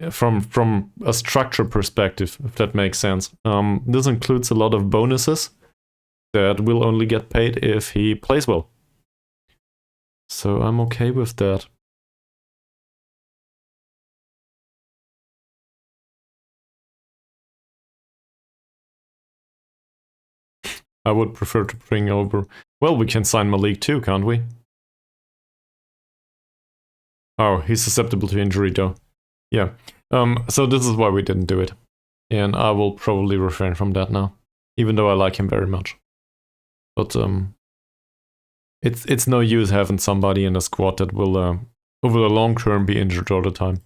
[SPEAKER 1] From a structure perspective, if that makes sense. This includes a lot of bonuses that will only get paid if he plays well. So I'm okay with that. I would prefer to bring over... Well, we can sign Malik too, can't we? Oh, he's susceptible to injury though. Yeah. So this is why we didn't do it. And I will probably refrain from that now. Even though I like him very much. But it's no use having somebody in a squad that will over the long term be injured all the time.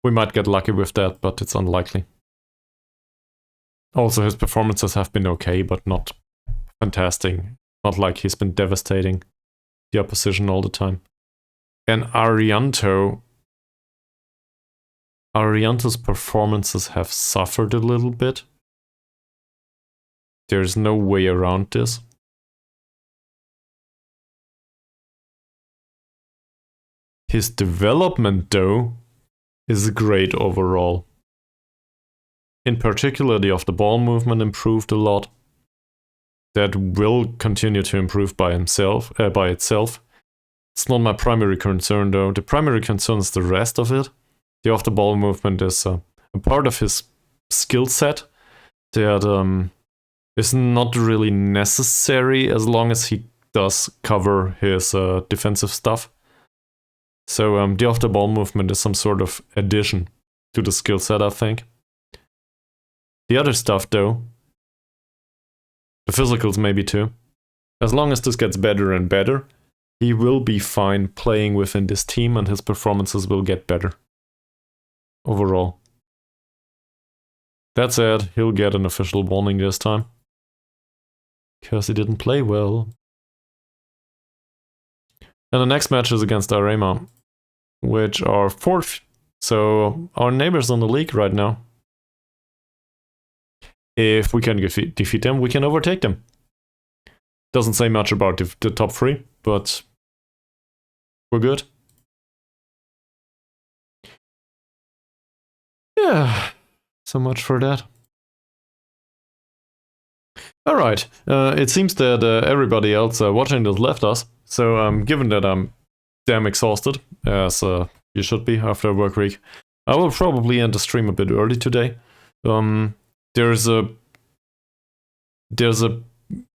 [SPEAKER 1] We might get lucky with that, but it's unlikely. Also, his performances have been okay, but not fantastic. Not like he's been devastating the opposition all the time. And Arianto's performances have suffered a little bit. There's no way around this. His development, though, is great overall. In particular, the off-the-ball movement improved a lot. That will continue to improve by itself. It's not my primary concern, though. The primary concern is the rest of it. The off-the-ball movement is a part of his skill set that is not really necessary as long as he does cover his defensive stuff. So the off-the-ball movement is some sort of addition to the skill set, I think. The other stuff, though, the physicals maybe too. As long as this gets better and better, he will be fine playing within this team and his performances will get better. Overall. That said, he'll get an official warning this time. Because he didn't play well. And the next match is against Arema, which are 4th. So our neighbors on the league right now. If we can defeat them, we can overtake them. Doesn't say much about the top 3, but we're good. Yeah, so much for that. Alright, it seems that everybody else watching this left us, so given that I'm damn exhausted, as you should be after a work week, I will probably end the stream a bit early today. There's a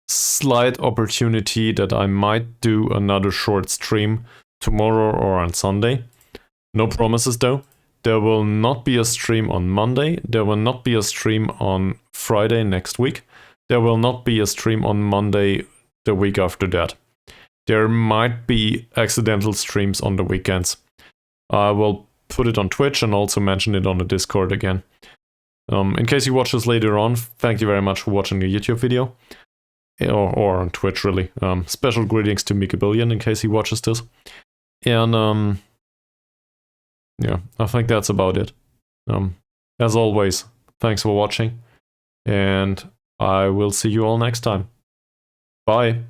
[SPEAKER 1] slight opportunity that I might do another short stream tomorrow or on Sunday. No promises though. There will not be a stream on Monday. There will not be a stream on Friday next week. There will not be a stream on Monday the week after that. There might be accidental streams on the weekends. I will put it on Twitch and also mention it on the Discord again. In case you watch this later on, thank you very much for watching the YouTube video. Or on Twitch, really. Special greetings to Mika Billion in case he watches this. And, yeah, I think that's about it. As always, thanks for watching. And I will see you all next time. Bye.